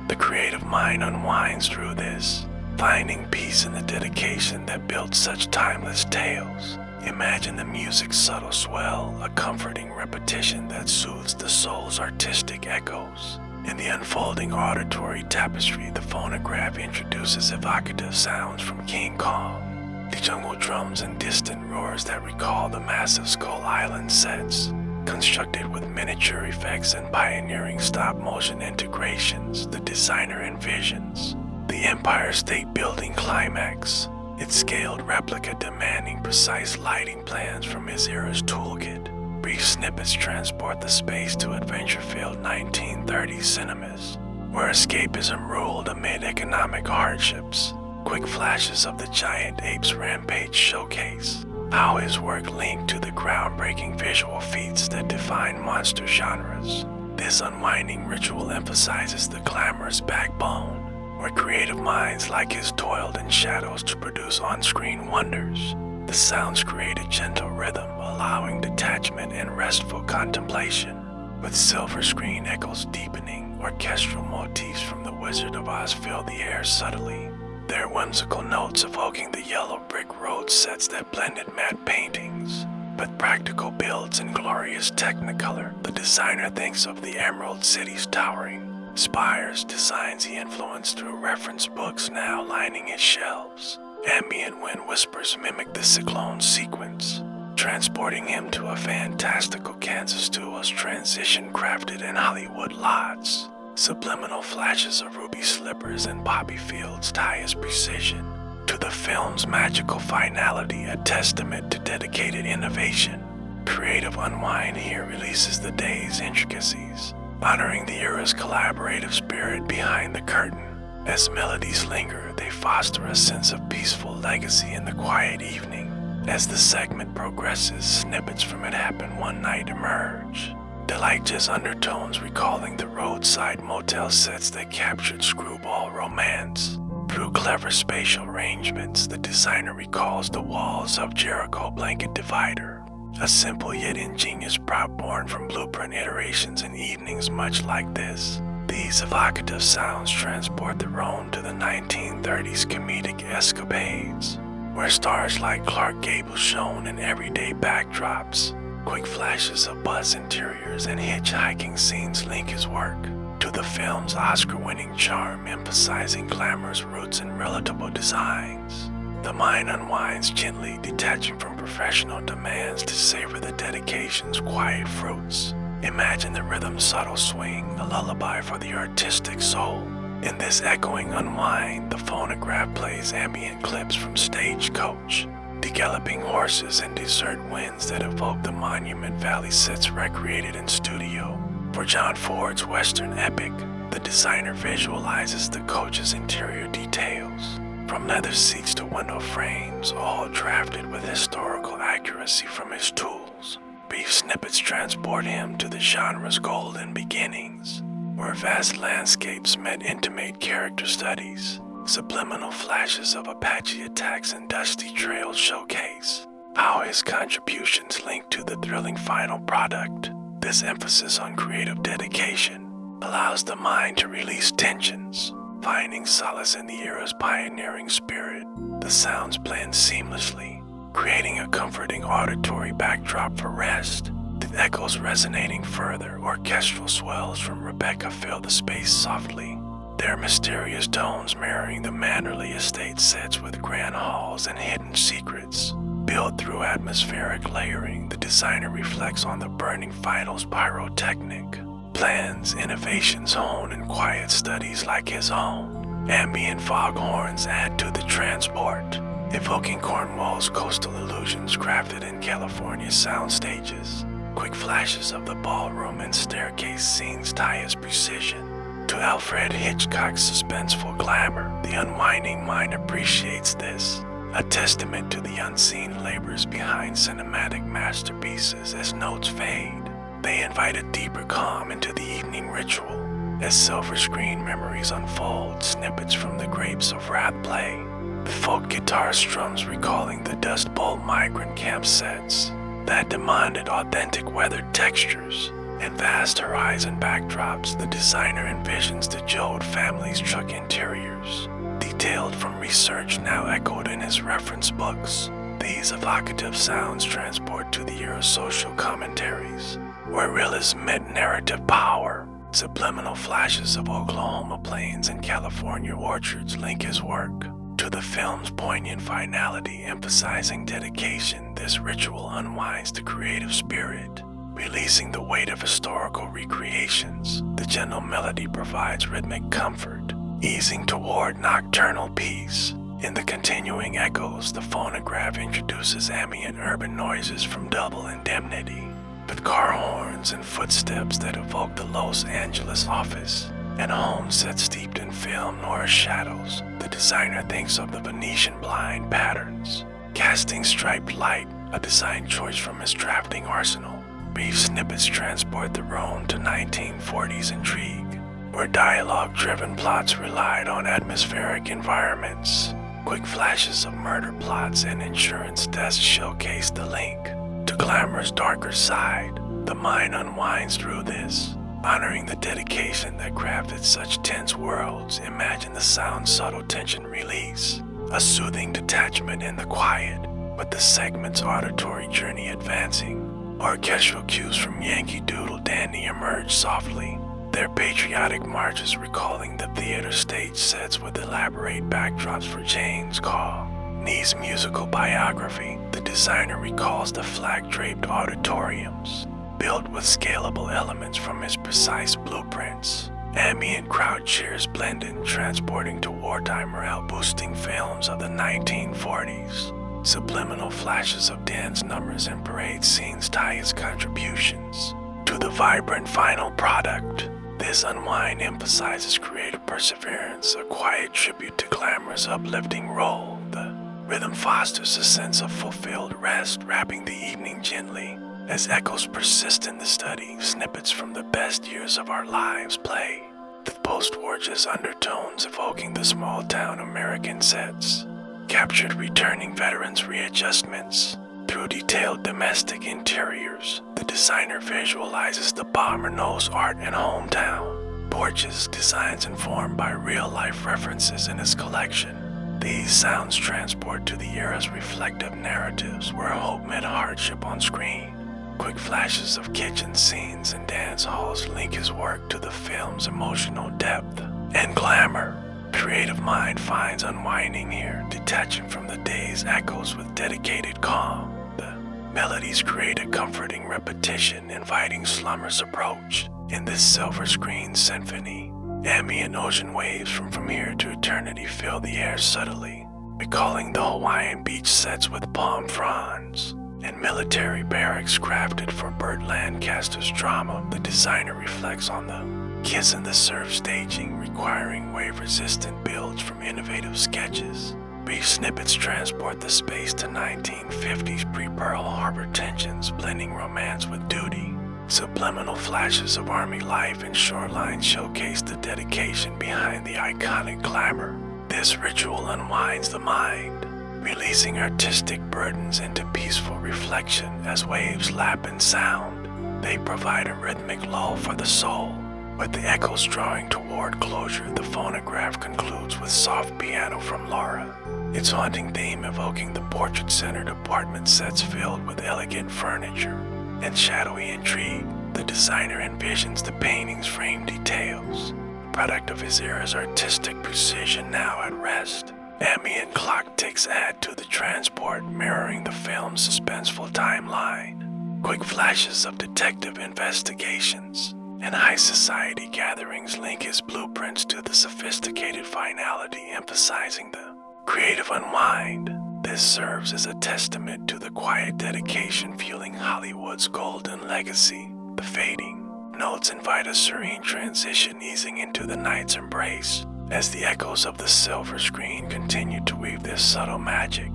The creative mind unwinds through this, finding peace in the dedication that built such timeless tales. Imagine the music's subtle swell, a comforting repetition that soothes the soul's artistic echoes. In the unfolding auditory tapestry, the phonograph introduces evocative sounds from King Kong, the jungle drums and distant roars that recall the massive Skull Island sets. Constructed with miniature effects and pioneering stop-motion integrations, the designer envisions the Empire State Building climax, its scaled replica demanding precise lighting plans from his era's toolkit. Brief snippets transport the space to adventure-filled 1930s cinemas, where escapism ruled amid economic hardships. Quick flashes of the giant ape's rampage showcase how his work linked to the groundbreaking visual feats that define monster genres. This unwinding ritual emphasizes the glamorous backbone, where creative minds like his toiled in shadows to produce on-screen wonders. The sounds create a gentle rhythm, allowing detachment and restful contemplation. With silver screen echoes deepening, orchestral motifs from The Wizard of Oz fill the air subtly, their whimsical notes evoking the yellow brick road sets that blended matte paintings. With practical builds and glorious technicolor, the designer thinks of the Emerald City's towering spires, designs he influenced through reference books now lining his shelves. Ambient wind whispers mimic the cyclone sequence, transporting him to a fantastical Kansas studios transition crafted in Hollywood lots. Subliminal flashes of ruby slippers and poppy fields tie his precision to the film's magical finality, a testament to dedicated innovation. Creative Unwind here releases the day's intricacies, honoring the era's collaborative spirit behind the curtain. As melodies linger, they foster a sense of peaceful legacy in the quiet evening. As the segment progresses, snippets from It Happened One Night emerge, delightful undertones recalling the roadside motel sets that captured screwball romance. Through clever spatial arrangements, the designer recalls the walls of Jericho Blanket Divider, a simple yet ingenious prop born from blueprint iterations in evenings much like this. These evocative sounds transport the room to the 1930s comedic escapades, where stars like Clark Gable shone in everyday backdrops. Quick flashes of bus interiors and hitchhiking scenes link his work to the film's Oscar-winning charm, emphasizing glamorous roots and relatable designs. The mind unwinds gently, detaching from professional demands to savor the dedication's quiet fruits. Imagine the rhythm's subtle swing, a lullaby for the artistic soul. In this echoing unwind, the phonograph plays ambient clips from Stagecoach, the galloping horses and desert winds that evoke the Monument Valley sets recreated in studio. For John Ford's Western epic, the designer visualizes the coach's interior details, from leather seats to window frames, all drafted with historical accuracy from his tools. Brief snippets transport him to the genre's golden beginnings, where vast landscapes met intimate character studies. Subliminal flashes of Apache attacks and dusty trails showcase how his contributions link to the thrilling final product. This emphasis on creative dedication allows the mind to release tensions, finding solace in the era's pioneering spirit. The sounds blend seamlessly, creating a comforting auditory backdrop for rest. The echoes resonating further, orchestral swells from Rebecca fill the space softly, their mysterious tones mirroring the Manderley estate sets with grand halls and hidden secrets. Built through atmospheric layering, the designer reflects on the burning finals pyrotechnic, plans innovations honed in quiet studies like his own. Ambient foghorns add to the transport, evoking Cornwall's coastal illusions crafted in California sound stages. Quick flashes of the ballroom and staircase scenes tie his precision to Alfred Hitchcock's suspenseful glamour. The unwinding mind appreciates this, a testament to the unseen labors behind cinematic masterpieces. As notes fade, they invite a deeper calm into the evening ritual. As silver screen memories unfold, snippets from the Grapes of Wrath play, the folk guitar strums recalling the Dust Bowl migrant camp sets that demanded authentic weathered textures. In vast horizon backdrops, the designer envisions the Jode family's truck interiors, detailed from research now echoed in his reference books. These evocative sounds transport to the era's social commentaries, where realism met narrative power. Subliminal flashes of Oklahoma plains and California orchards link his work to the film's poignant finality, emphasizing dedication. This ritual unwinds the creative spirit, releasing the weight of historical recreations. The gentle melody provides rhythmic comfort, easing toward nocturnal peace. In the continuing echoes, the phonograph introduces ambient urban noises from Double Indemnity, with car horns and footsteps that evoke the Los Angeles office and home set steeped in film noir shadows. The designer thinks of the Venetian blind patterns, casting striped light, a design choice from his drafting arsenal. Brief snippets transport the room to 1940s intrigue, where dialogue-driven plots relied on atmospheric environments. Quick flashes of murder plots and insurance deaths showcase the link to glamour's darker side. The mind unwinds through this, honoring the dedication that crafted such tense worlds. Imagine the sound's subtle tension release, a soothing detachment in the quiet, with the segment's auditory journey advancing. Orchestral cues from Yankee Doodle Dandy emerge softly, their patriotic marches recalling the theater stage sets with elaborate backdrops for James Call. Nee's musical biography, the designer recalls the flag-draped auditoriums, built with scalable elements from his precise blueprints. Ambient crowd cheers blend in, transporting to wartime morale-boosting films of the 1940s. Subliminal flashes of dance numbers and parade scenes tie his contributions to the vibrant final product. This unwind emphasizes creative perseverance, a quiet tribute to glamorous uplifting role. The rhythm fosters a sense of fulfilled rest, wrapping the evening gently. As echoes persist in the study, snippets from the best years of our lives play, with post-war jazz undertones evoking the small-town American sets, captured returning veterans' readjustments. Through detailed domestic interiors, the designer visualizes the bomber knows art and hometown. Porches, designs informed by real-life references in his collection, These sounds transport to the era's reflective narratives where hope met hardship on screen. Quick flashes of kitchen scenes and dance halls link his work to the film's emotional depth and glamour. Creative mind finds unwinding here, detaching from the day's echoes with dedicated calm. The melodies create a comforting repetition, inviting slumber's approach. In this silver screen symphony, ambient ocean waves from here to eternity fill the air subtly, recalling the Hawaiian beach sets with palm fronds and military barracks crafted for Burt Lancaster's drama. The designer reflects on the kiss in the surf staging, requiring wave-resistant builds from innovative sketches. Brief snippets transport the space to 1950s pre-Pearl Harbor tensions, blending romance with duty. Subliminal flashes of army life and shoreline showcase the dedication behind the iconic glamour. This ritual unwinds the mind, releasing artistic burdens into peaceful reflection as waves lap in sound. They provide a rhythmic lull for the soul. With the echoes drawing toward closure, the phonograph concludes with soft piano from Laura, its haunting theme evoking the portrait-centered apartment sets filled with elegant furniture and shadowy intrigue. The designer envisions the painting's frame details, product of his era's artistic precision now at rest. Ambient clock ticks add to the transport, mirroring the film's suspenseful timeline. Quick flashes of detective investigations and high society gatherings link his blueprints to the sophisticated finality, emphasizing the creative unwind. This serves as a testament to the quiet dedication fueling Hollywood's golden legacy. The fading notes invite a serene transition, easing into the night's embrace as the echoes of the silver screen continue to weave their subtle magic.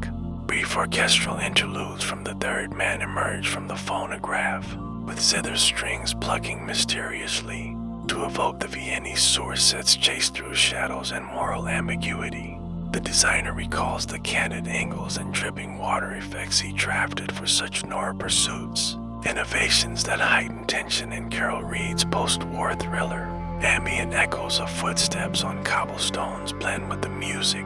Brief orchestral interludes from the third man emerge from the phonograph, with zither strings plucking mysteriously to evoke the Viennese sword sets chased through shadows and moral ambiguity. The designer recalls the candid angles and dripping water effects he drafted for such noir pursuits, innovations that heighten tension in Carol Reed's post-war thriller. Ambient echoes of footsteps on cobblestones blend with the music,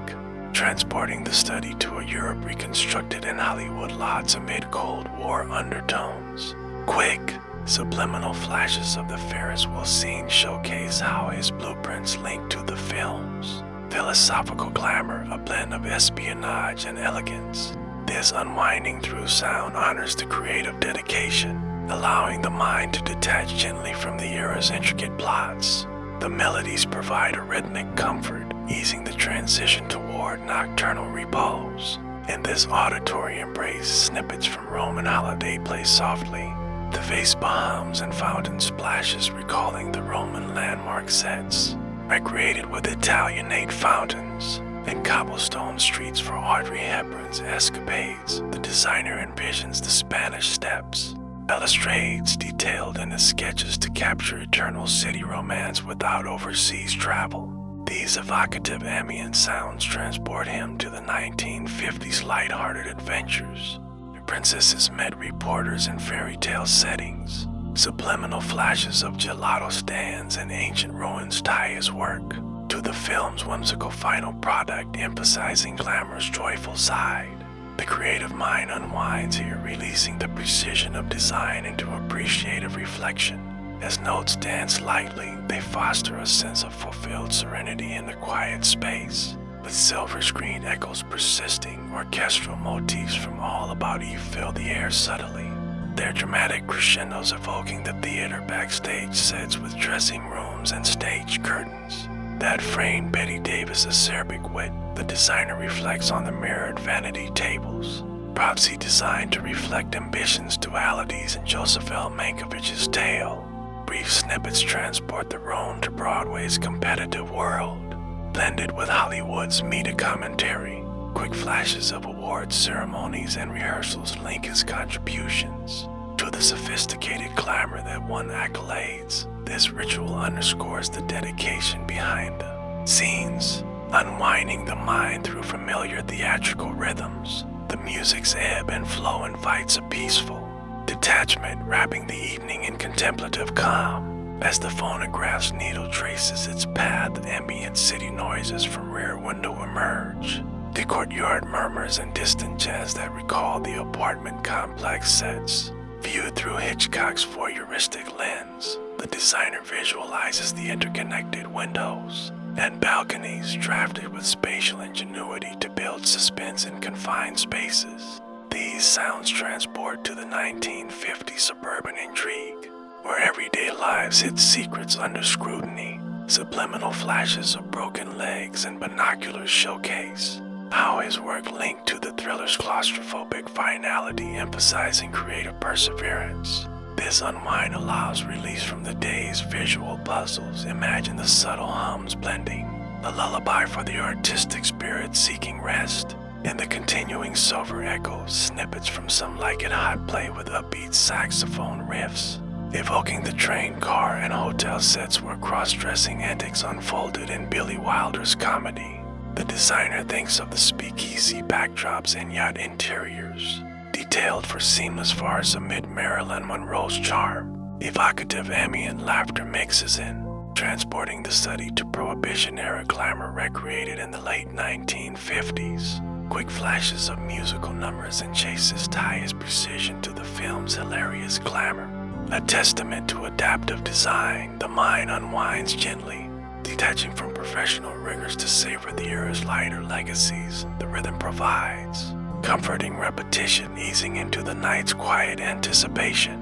transporting the study to a Europe reconstructed in Hollywood lots amid Cold War undertones. Quick, subliminal flashes of the Ferris wheel scene showcase how his blueprints link to the film's philosophical glamour, a blend of espionage and elegance. This unwinding through sound honors the creative dedication, allowing the mind to detach gently from the era's intricate plots. The melodies provide a rhythmic comfort, easing the transition toward nocturnal repose. In this auditory embrace, snippets from Roman holiday play softly. The Vespa hums and fountain splashes, recalling the Roman landmark sets, recreated with Italianate fountains and cobblestone streets for Audrey Hepburn's escapades. The designer envisions the Spanish Steps, balustrades detailed in his sketches to capture eternal city romance without overseas travel. These evocative ambient sounds transport him to the 1950s lighthearted adventures. The princesses met reporters in fairy tale settings. Subliminal flashes of gelato stands and ancient ruins tie his work to the film's whimsical final product, emphasizing glamour's joyful side. The creative mind unwinds here, releasing the precision of design into appreciative reflection. As notes dance lightly, they foster a sense of fulfilled serenity in the quiet space. With silver screen echoes persisting, orchestral motifs from All About Eve fill the air subtly, their dramatic crescendos evoking the theater backstage sets with dressing rooms and stage curtains that frame Betty Davis' acerbic wit. The designer reflects on the mirrored vanity tables, props he designed to reflect ambition's dualities in Joseph L. Mankiewicz' tale. Brief snippets transport the roan to Broadway's competitive world, blended with Hollywood's meta commentary. Quick flashes of awards ceremonies and rehearsals link his contributions to the sophisticated glamour that won accolades. This ritual underscores the dedication behind the scenes, unwinding the mind through familiar theatrical rhythms. The music's ebb and flow invites a peaceful detachment, wrapping the evening in contemplative calm. As the phonograph's needle traces its path, ambient city noises from Rear Window emerge, The courtyard murmurs and distant jazz that recall the apartment complex sets. Viewed through Hitchcock's voyeuristic lens, the designer visualizes the interconnected windows and balconies drafted with spatial ingenuity to build suspense in confined spaces. These sounds transport to the 1950s suburban intrigue, where everyday lives hid secrets under scrutiny. Subliminal flashes of broken legs and binoculars showcase how his work linked to the thriller's claustrophobic finality, emphasizing creative perseverance. This unwind allows release from the day's visual puzzles. Imagine the subtle hums blending, a lullaby for the artistic spirit seeking rest. In the continuing silver echoes, snippets from Some Like It Hot play with upbeat saxophone riffs, evoking the train, car, and hotel sets where cross-dressing antics unfolded in Billy Wilder's comedy. The designer thinks of the speakeasy backdrops and yacht interiors, detailed for seamless farce amid Marilyn Monroe's charm. Evocative ambient laughter mixes in, transporting the study to Prohibition-era glamour recreated in the late 1950s. Quick flashes of musical numbers and chases tie his precision to the film's hilarious glamour. A testament to adaptive design, the mind unwinds gently, detaching from professional rigors to savor the era's lighter legacies. The rhythm provides comforting repetition, easing into the night's quiet anticipation.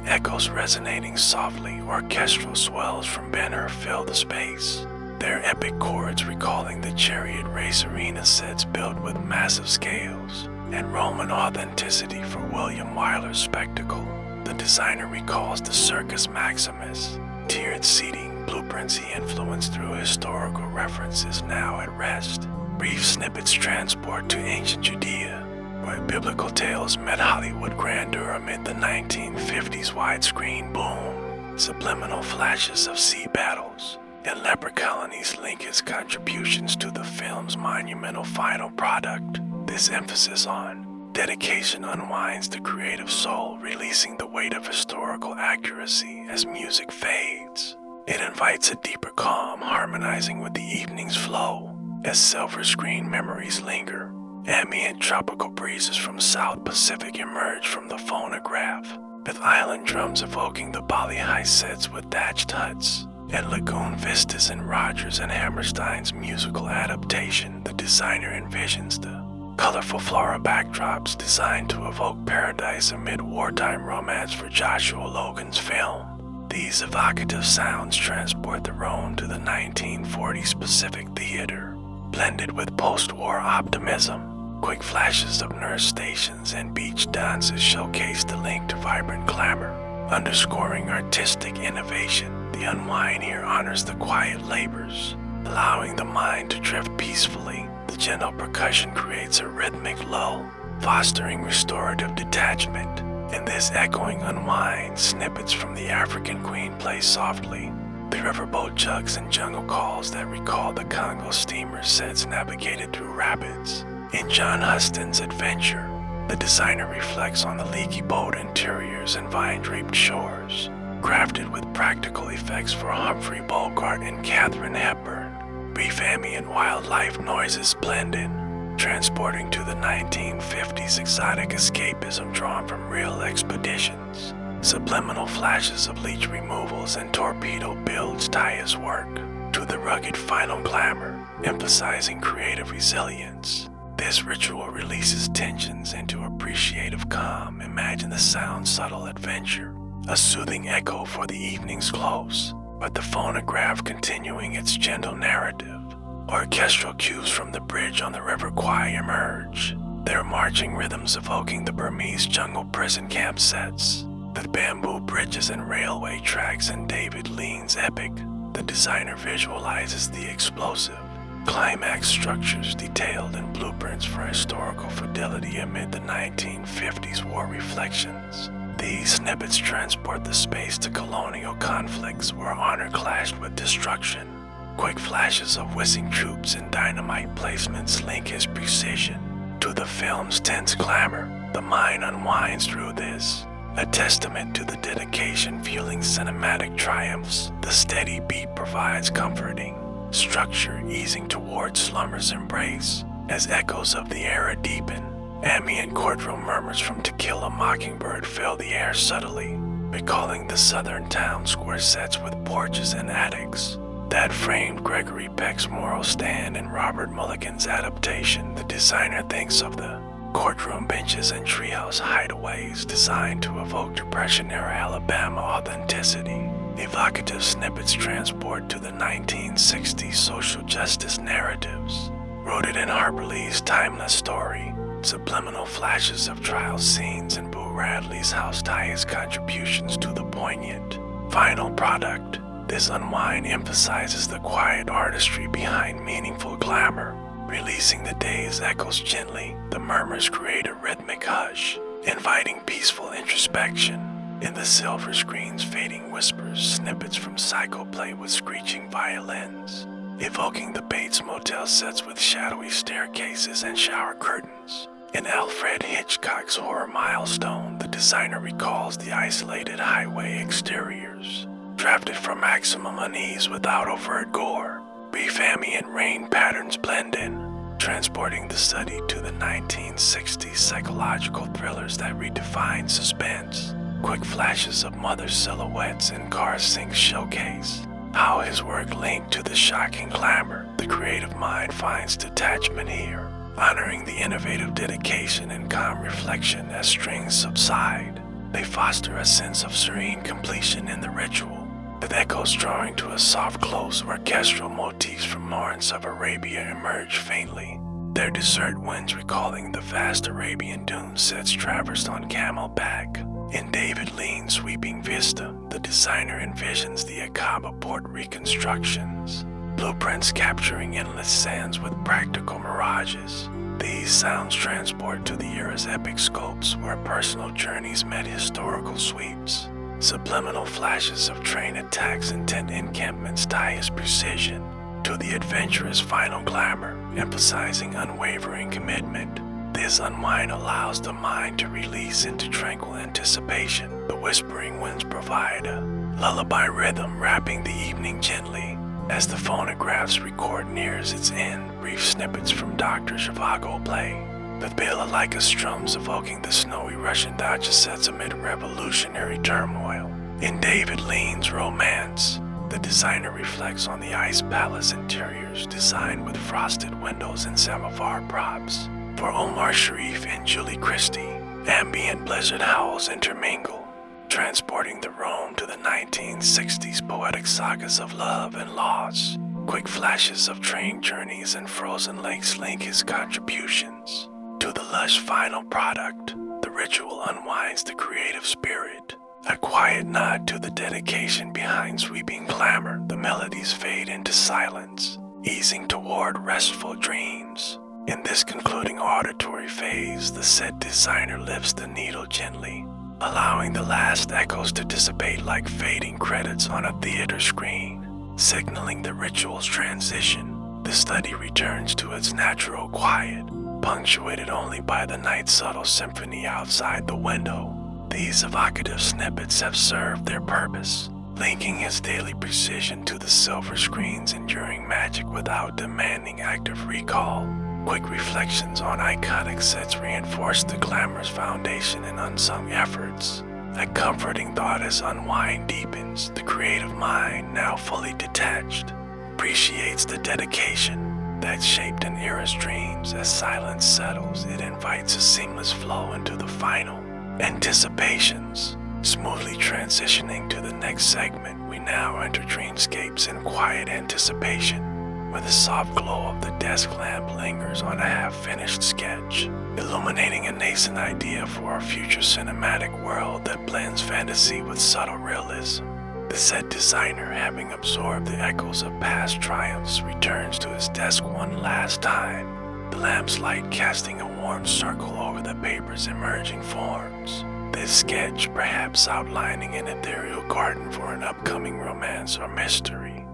Echoes resonating softly, orchestral swells from Ben-Hur fill the space, their epic chords recalling the chariot race arena sets built with massive scales and Roman authenticity for William Wyler's spectacle. The designer recalls the Circus Maximus, tiered seating, blueprints he influenced through historical references now at rest. Brief snippets transport to ancient Judea, where biblical tales met Hollywood grandeur amid the 1950s widescreen boom. Subliminal flashes of sea battles and leper colonies link his contributions to the film's monumental final product. This emphasis on dedication unwinds the creative soul, releasing the weight of historical accuracy as music fades. It invites a deeper calm, harmonizing with the evening's flow. As silver screen memories linger, ambient tropical breezes from South Pacific emerge from the phonograph, with island drums evoking the Bali high sets with thatched huts, and lagoon vistas in Rodgers and Hammerstein's musical adaptation. The designer envisions the colorful flora backdrops designed to evoke paradise amid wartime romance for Joshua Logan's film. These evocative sounds transport the Rhone to the 1940s Pacific Theater, blended with post-war optimism. Quick flashes of nurse stations and beach dances showcase the link to vibrant glamour, underscoring artistic innovation. The unwind here honors the quiet labors, allowing the mind to drift peacefully. The gentle percussion creates a rhythmic lull, fostering restorative detachment. In this echoing unwind, snippets from The African Queen play softly, the riverboat chugs and jungle calls that recall the Congo steamer sets navigated through rapids. In John Huston's Adventure, the designer reflects on the leaky boat interiors and vine-draped shores, crafted with practical effects for Humphrey Bogart and Katharine Hepburn. Brief ambient wildlife noises blend in, transporting to the 1950s exotic escapism drawn from real expeditions. Subliminal flashes of leech removals and torpedo builds tie his work to the rugged final glamour, emphasizing creative resilience. This ritual releases tensions into appreciative calm. Imagine the sound subtle adventure, a soothing echo for the evening's close, but the phonograph continuing its gentle narrative. Orchestral cues from the bridge on the River Kwai emerge, their marching rhythms evoking the Burmese jungle prison camp sets. The bamboo bridges and railway tracks in David Lean's epic, the designer visualizes the explosive climax structures detailed in blueprints for historical fidelity amid the 1950s war reflections. These snippets transport the space to colonial conflicts where honor clashed with destruction. Quick flashes of whizzing troops and dynamite placements link his precision to the film's tense glamour. The mind unwinds through this, a testament to the dedication fueling cinematic triumphs. The steady beat provides comforting structure, easing towards slumber's embrace, As echoes of the era deepen, ambient courtroom murmurs from To Kill a Mockingbird fill the air subtly, recalling the southern town square sets with porches and attics that framed Gregory Peck's moral stand in Robert Mulligan's adaptation. The designer thinks of the courtroom benches and treehouse hideaways designed to evoke Depression-era Alabama authenticity. Evocative snippets transport to the 1960s social justice narratives, rooted in Harper Lee's timeless story. Subliminal flashes of trial scenes in Boo Radley's house tie his contributions to the poignant final product. This unwind emphasizes the quiet artistry behind meaningful glamour. Releasing the day's echoes gently, the murmurs create a rhythmic hush, inviting peaceful introspection. In the silver screen's fading whispers, snippets from Psycho play with screeching violins, evoking the Bates Motel sets with shadowy staircases and shower curtains. In Alfred Hitchcock's horror milestone, the designer recalls the isolated highway exteriors, drafted for maximum unease without overt gore. Brief ambient rain patterns blend in, transporting the study to the 1960s psychological thrillers that redefine suspense. Quick flashes of mother silhouettes in car sinks showcase how his work linked to the shocking glamour. The creative mind finds detachment here, honoring the innovative dedication and calm reflection as strings subside. They foster a sense of serene completion in the ritual, with echoes drawing to a soft close. Orchestral motifs from Lawrence of Arabia emerge faintly, their dessert winds recalling the vast Arabian dune sets traversed on camelback. In David Lean's sweeping vista, the designer envisions the Akaba port reconstructions, blueprints capturing endless sands with practical mirages. These sounds transport to the era's epic scopes where personal journeys met historical sweeps. Subliminal flashes of train attacks and tent encampments tie his precision to the adventurous final glamour, emphasizing unwavering commitment. This unwind allows the mind to release into tranquil anticipation. The whispering winds provide a lullaby rhythm, wrapping the evening gently. As the phonograph's record nears its end, brief snippets from Dr. Zhivago play, with Balalaika strums evoking the snowy Russian dacha sets amid revolutionary turmoil. In David Lean's Romance, the designer reflects on the ice palace interiors designed with frosted windows and samovar props. For Omar Sharif and Julie Christie, ambient blizzard howls intermingle, transporting the Rome to the 1960s poetic sagas of love and loss. Quick flashes of train journeys and frozen lakes link his contributions to the lush final product. The ritual unwinds the creative spirit, a quiet nod to the dedication behind sweeping glamour. The melodies fade into silence, easing toward restful dreams. In this concluding auditory phase, the set designer lifts the needle gently, allowing the last echoes to dissipate like fading credits on a theater screen, signaling the ritual's transition. The study returns to its natural quiet, punctuated only by the night's subtle symphony outside the window. These evocative snippets have served their purpose, linking his daily precision to the silver screen's enduring magic without demanding active recall. Quick reflections on iconic sets reinforce the glamorous foundation and unsung efforts. A comforting thought as unwind deepens, the creative mind, now fully detached, appreciates the dedication that shaped an era's dreams. As silence settles, it invites a seamless flow into the final anticipations. Smoothly transitioning to the next segment, we now enter dreamscapes in quiet anticipation, where the soft glow of the desk lamp lingers on a half-finished sketch, illuminating a nascent idea for a future cinematic world that blends fantasy with subtle realism. The set designer, having absorbed the echoes of past triumphs, returns to his desk one last time, the lamp's light casting a warm circle over the paper's emerging forms. This sketch, perhaps outlining an ethereal garden for an upcoming romance or mystery,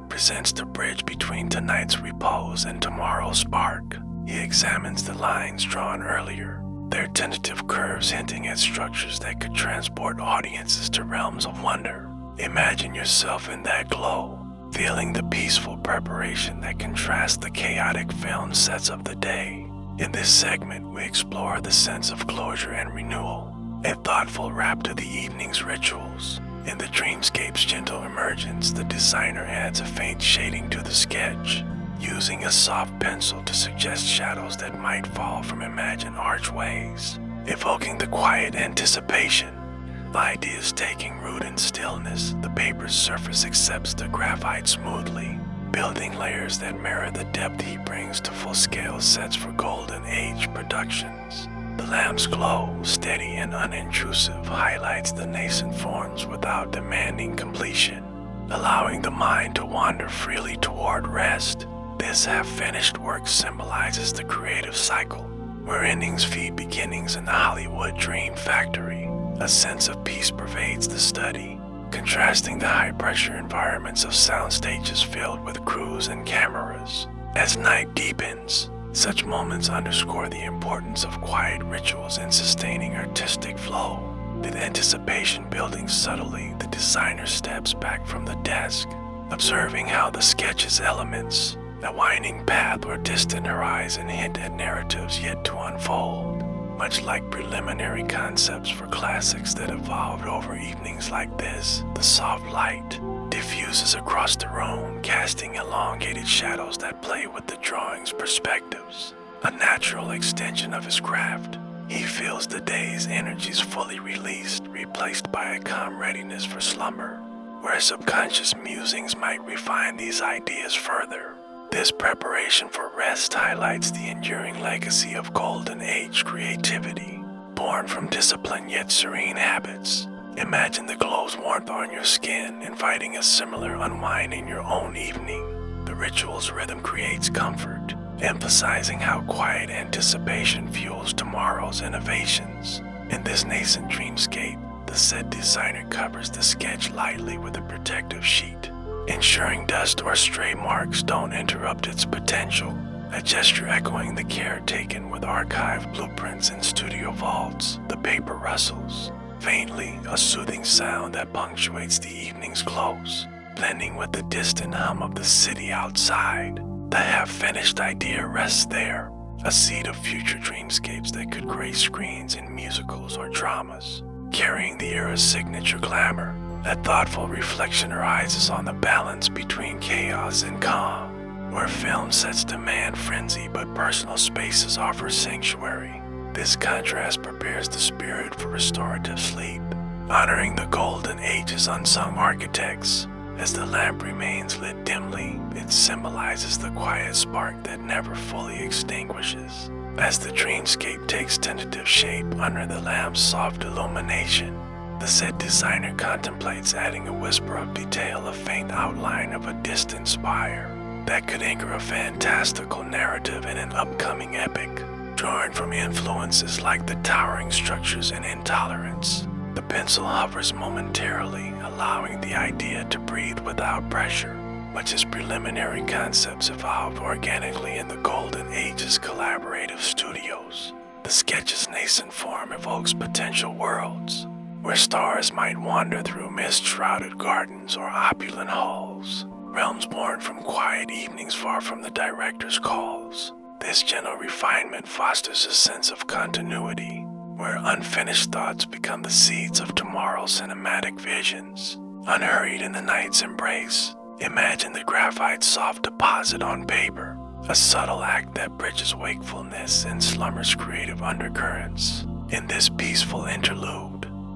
presents the bridge between tonight's repose and tomorrow's spark. He examines the lines drawn earlier, their tentative curves hinting at structures that could transport audiences to realms of wonder. Imagine yourself in that glow, revealing the peaceful preparation that contrasts the chaotic film sets of the day. In this segment, we explore the sense of closure and renewal, a thoughtful wrap to the evening's rituals. In the dreamscape's gentle emergence, the designer adds a faint shading to the sketch, using a soft pencil to suggest shadows that might fall from imagined archways, evoking the quiet anticipation. The ideas taking root in stillness, the paper's surface accepts the graphite smoothly, building layers that mirror the depth he brings to full-scale sets for Golden Age productions. The lamp's glow, steady and unintrusive, highlights the nascent forms without demanding completion, allowing the mind to wander freely toward rest. This half-finished work symbolizes the creative cycle, where endings feed beginnings in the Hollywood dream factory. A sense of peace pervades the study, contrasting the high-pressure environments of sound stages filled with crews and cameras. As night deepens, such moments underscore the importance of quiet rituals in sustaining artistic flow. With anticipation building subtly, the designer steps back from the desk, observing how the sketch's elements, a winding path or distant horizon, hint at narratives yet to unfold. Much like preliminary concepts for classics that evolved over evenings like this, the soft light diffuses across the room, casting elongated shadows that play with the drawing's perspectives, a natural extension of his craft. He feels the day's energies fully released, replaced by a calm readiness for slumber, where subconscious musings might refine these ideas further. This preparation for rest highlights the enduring legacy of Golden Age creativity, born from disciplined yet serene habits. Imagine the glow's warmth on your skin, inviting a similar unwind in your own evening. The ritual's rhythm creates comfort, emphasizing how quiet anticipation fuels tomorrow's innovations. In this nascent dreamscape, the set designer covers the sketch lightly with a protective sheet, ensuring dust or stray marks don't interrupt its potential, a gesture echoing the care taken with archived blueprints in studio vaults. The paper rustles, faintly, a soothing sound that punctuates the evening's close, blending with the distant hum of the city outside. The half-finished idea rests there, a seed of future dreamscapes that could grace screens in musicals or dramas, carrying the era's signature glamour. A thoughtful reflection arises on the balance between chaos and calm, where film sets demand frenzy but personal spaces offer sanctuary. This contrast prepares the spirit for restorative sleep, honoring the Golden Age's unsung architects. As the lamp remains lit dimly, it symbolizes the quiet spark that never fully extinguishes. As the dreamscape takes tentative shape under the lamp's soft illumination, the set designer contemplates adding a whisper of detail, a faint outline of a distant spire that could anchor a fantastical narrative in an upcoming epic. Drawing from influences like the towering structures in Intolerance, the pencil hovers momentarily, allowing the idea to breathe without pressure. Much as preliminary concepts evolved organically in the Golden Age's collaborative studios, the sketch's nascent form evokes potential worlds, where stars might wander through mist-shrouded gardens or opulent halls, realms born from quiet evenings far from the director's calls. This gentle refinement fosters a sense of continuity, where unfinished thoughts become the seeds of tomorrow's cinematic visions. Unhurried in the night's embrace, imagine the graphite's soft deposit on paper, a subtle act that bridges wakefulness and slumber's creative undercurrents. In this peaceful interlude,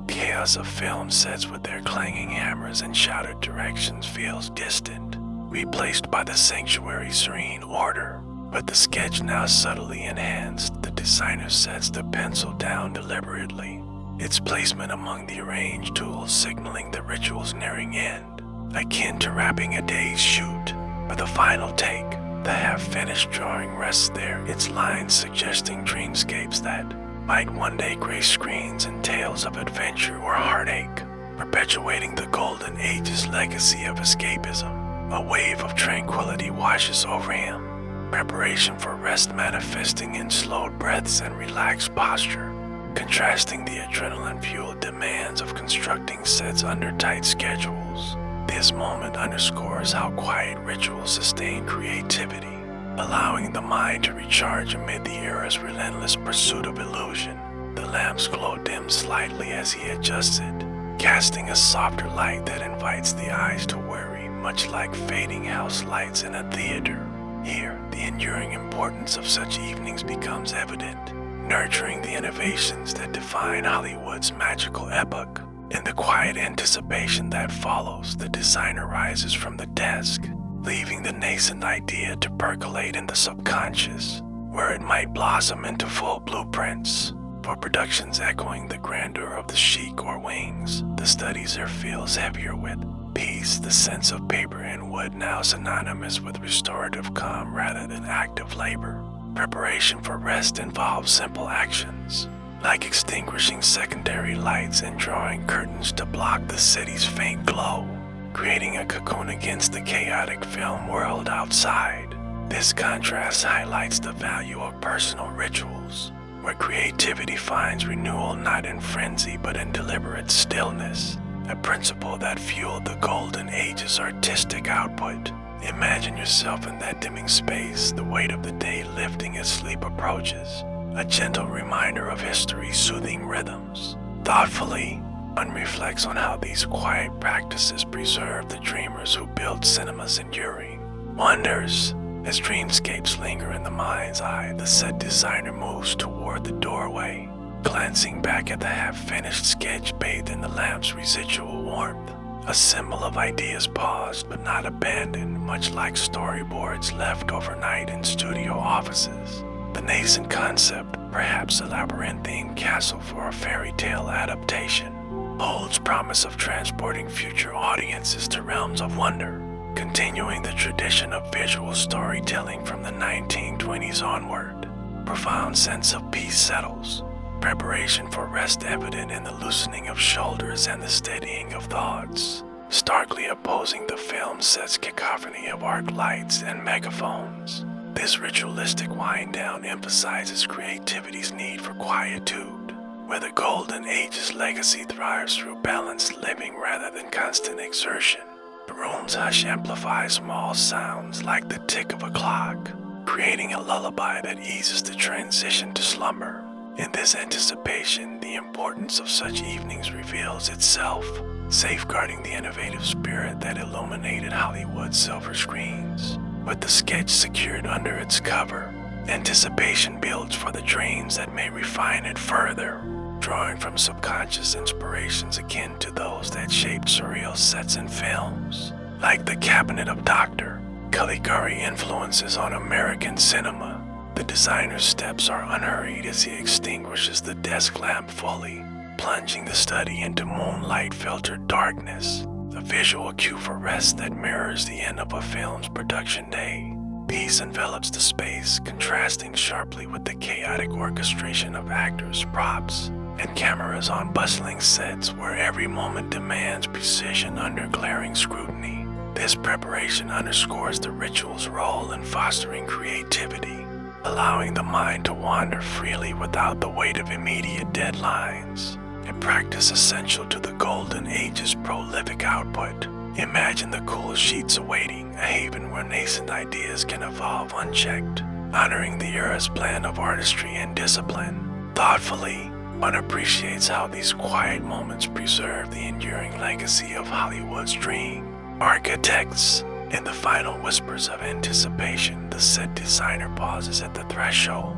chaos of film sets with their clanging hammers and shouted directions feels distant, replaced by the sanctuary's serene order. With the sketch now subtly enhanced, the designer sets the pencil down deliberately, its placement among the arranged tools signaling the ritual's nearing end, akin to wrapping a day's shoot. With a final take, the half-finished drawing rests there, its lines suggesting dreamscapes that might one day grace screens in tales of adventure or heartache, perpetuating the Golden Age's legacy of escapism. A wave of tranquility washes over him, preparation for rest manifesting in slowed breaths and relaxed posture, contrasting the adrenaline-fueled demands of constructing sets under tight schedules. The This moment underscores how quiet rituals sustain creativity, allowing the mind to recharge amid the era's relentless pursuit of illusion. The lamp's glow dimmed slightly as he adjusts it, casting a softer light that invites the eyes to worry, much like fading house lights in a theater. Here, the enduring importance of such evenings becomes evident, nurturing the innovations that define Hollywood's magical epoch. In the quiet anticipation that follows, the designer rises from the desk, leaving the nascent idea to percolate in the subconscious, where it might blossom into full blueprints. For productions echoing the grandeur of the chic or wings, the studies are feels heavier with peace, the sense of paper and wood now synonymous with restorative calm rather than active labor. Preparation for rest involves simple actions, like extinguishing secondary lights and drawing curtains to block the city's faint glow, creating a cocoon against the chaotic film world outside. This contrast highlights the value of personal rituals, where creativity finds renewal not in frenzy but in deliberate stillness, a principle that fueled the Golden Age's artistic output. Imagine yourself in that dimming space, the weight of the day lifting as sleep approaches, a gentle reminder of history's soothing rhythms. Thoughtfully, one reflects on how these quiet practices preserve the dreamers who built cinema's enduring wonders. As dreamscapes linger in the mind's eye, the set designer moves toward the doorway, glancing back at the half-finished sketch bathed in the lamp's residual warmth. A symbol of ideas paused but not abandoned, much like storyboards left overnight in studio offices. The nascent concept, perhaps a labyrinthine castle for a fairy tale adaptation, holds promise of transporting future audiences to realms of wonder, continuing the tradition of visual storytelling from the 1920s onward. Profound sense of peace settles, preparation for rest evident in the loosening of shoulders and the steadying of thoughts, starkly opposing the film set's cacophony of arc lights and megaphones. This ritualistic wind-down emphasizes creativity's need for quietude, where the Golden Age's legacy thrives through balanced living rather than constant exertion. The room's hush amplifies small sounds like the tick of a clock, creating a lullaby that eases the transition to slumber. In this anticipation, the importance of such evenings reveals itself, safeguarding the innovative spirit that illuminated Hollywood's silver screens. With the sketch secured under its cover, anticipation builds for the dreams that may refine it further, drawing from subconscious inspirations akin to those that shaped surreal sets and films. Like the Cabinet of Dr. Caligari influences on American cinema, the designer's steps are unhurried as he extinguishes the desk lamp fully, plunging the study into moonlight-filtered darkness, a visual cue for rest that mirrors the end of a film's production day. Peace envelops the space, contrasting sharply with the chaotic orchestration of actors, props, and cameras on bustling sets where every moment demands precision under glaring scrutiny. This preparation underscores the ritual's role in fostering creativity, allowing the mind to wander freely without the weight of immediate deadlines, a practice essential to the Golden Age's prolific output. Imagine the cool sheets awaiting, a haven where nascent ideas can evolve unchecked, honoring the era's blend of artistry and discipline. Thoughtfully, one appreciates how these quiet moments preserve the enduring legacy of Hollywood's dream architects. In the final whispers of anticipation, the set designer pauses at the threshold,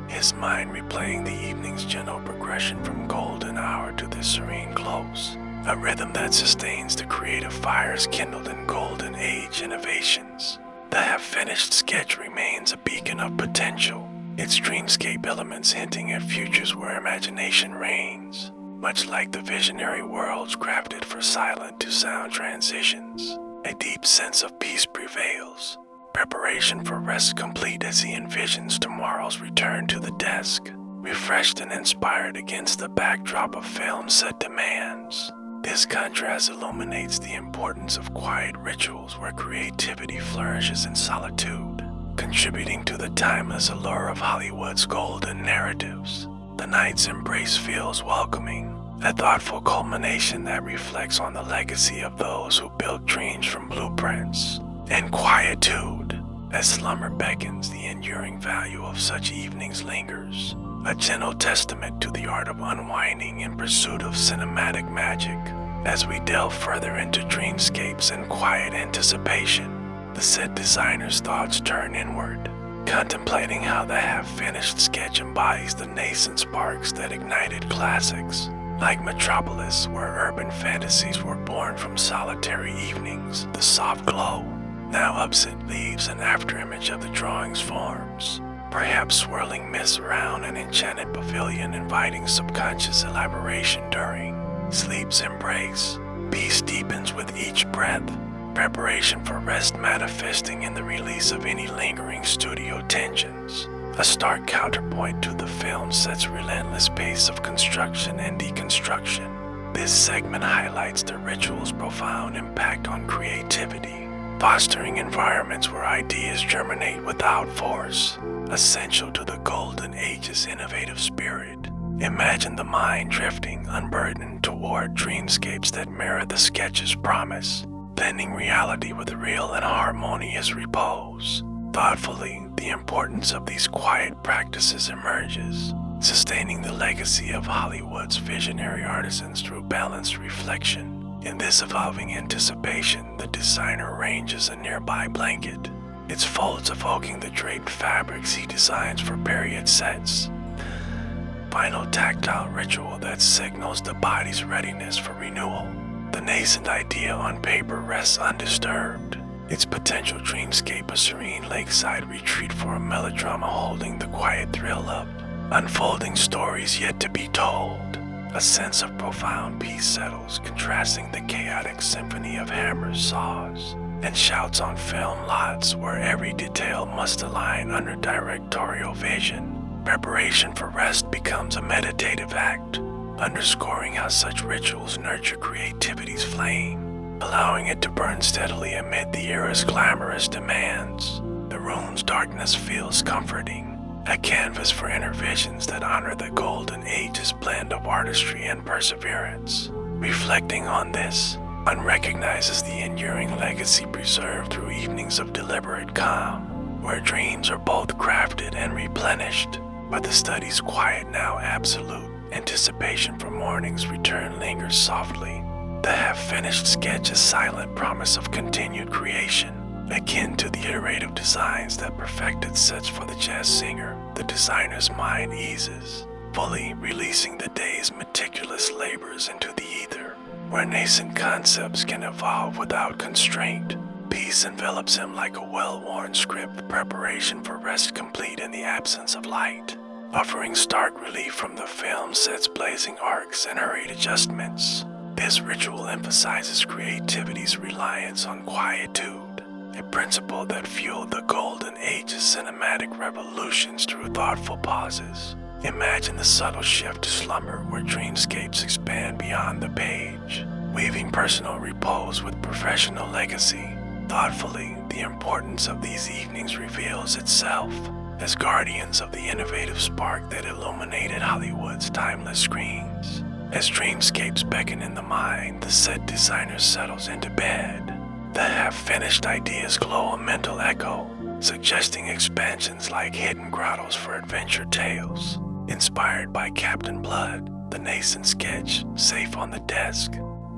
his mind replaying the evening's gentle progression from golden hour to the serene close, a rhythm that sustains the creative fires kindled in Golden Age innovations. The half-finished sketch remains a beacon of potential, its dreamscape elements hinting at futures where imagination reigns. Much like the visionary worlds crafted for silent to sound transitions, a deep sense of peace prevails, preparation for rest complete as he envisions tomorrow's return to the desk, refreshed and inspired against the backdrop of film set demands. This contrast illuminates the importance of quiet rituals where creativity flourishes in solitude, contributing to the timeless allure of Hollywood's golden narratives. The night's embrace feels welcoming, a thoughtful culmination that reflects on the legacy of those who built dreams from blueprints. In quietude, as slumber beckons, the enduring value of such evenings lingers, a gentle testament to the art of unwinding in pursuit of cinematic magic. As we delve further into dreamscapes and quiet anticipation, the set designer's thoughts turn inward, contemplating how the half-finished sketch embodies the nascent sparks that ignited classics, like Metropolis, where urban fantasies were born from solitary evenings. The soft glow, now absent, leaves an afterimage of the drawing's forms, perhaps swirling mists around an enchanted pavilion inviting subconscious elaboration during sleep's embrace. Peace deepens with each breath, preparation for rest manifesting in the release of any lingering studio tensions, a stark counterpoint to the film set's relentless pace of construction and deconstruction. This segment highlights the ritual's profound impact on creativity, fostering environments where ideas germinate without force, essential to the Golden Age's innovative spirit. Imagine the mind drifting unburdened toward dreamscapes that mirror the sketch's promise, blending reality with real and harmonious repose. Thoughtfully, the importance of these quiet practices emerges, sustaining the legacy of Hollywood's visionary artisans through balanced reflection. In this evolving anticipation, the designer arranges a nearby blanket, its folds evoking the draped fabrics he designs for period sets. Final tactile ritual that signals the body's readiness for renewal. The nascent idea on paper rests undisturbed, its potential dreamscape a serene lakeside retreat for a melodrama holding the quiet thrill of unfolding stories yet to be told. A sense of profound peace settles, contrasting the chaotic symphony of hammers, saws, and shouts on film lots where every detail must align under directorial vision. Preparation for rest becomes a meditative act, underscoring how such rituals nurture creativity's flame, allowing it to burn steadily amid the era's glamorous demands. The room's darkness feels comforting, a canvas for inner visions that honor the Golden Age's blend of artistry and perseverance. Reflecting on this, one recognizes the enduring legacy preserved through evenings of deliberate calm, where dreams are both crafted and replenished. But the study's quiet, now absolute, anticipation for morning's return lingers softly. The half-finished sketch is silent promise of continued creation, akin to the iterative designs that perfected sets for the jazz singer. The designer's mind eases, fully releasing the day's meticulous labors into the ether, where nascent concepts can evolve without constraint. Peace envelops him like a well-worn script, preparation for rest complete in the absence of light, offering stark relief from the film set's blazing arcs and hurried adjustments. This ritual emphasizes creativity's reliance on quietude, a principle that fueled the Golden Age's cinematic revolutions through thoughtful pauses. Imagine the subtle shift to slumber where dreamscapes expand beyond the page, weaving personal repose with professional legacy. Thoughtfully, the importance of these evenings reveals itself as guardians of the innovative spark that illuminated Hollywood's timeless screens. As dreamscapes beckon in the mind, the set designer settles into bed. The half-finished ideas glow a mental echo, suggesting expansions like hidden grottos for adventure tales. Inspired by Captain Blood, the nascent sketch, safe on the desk,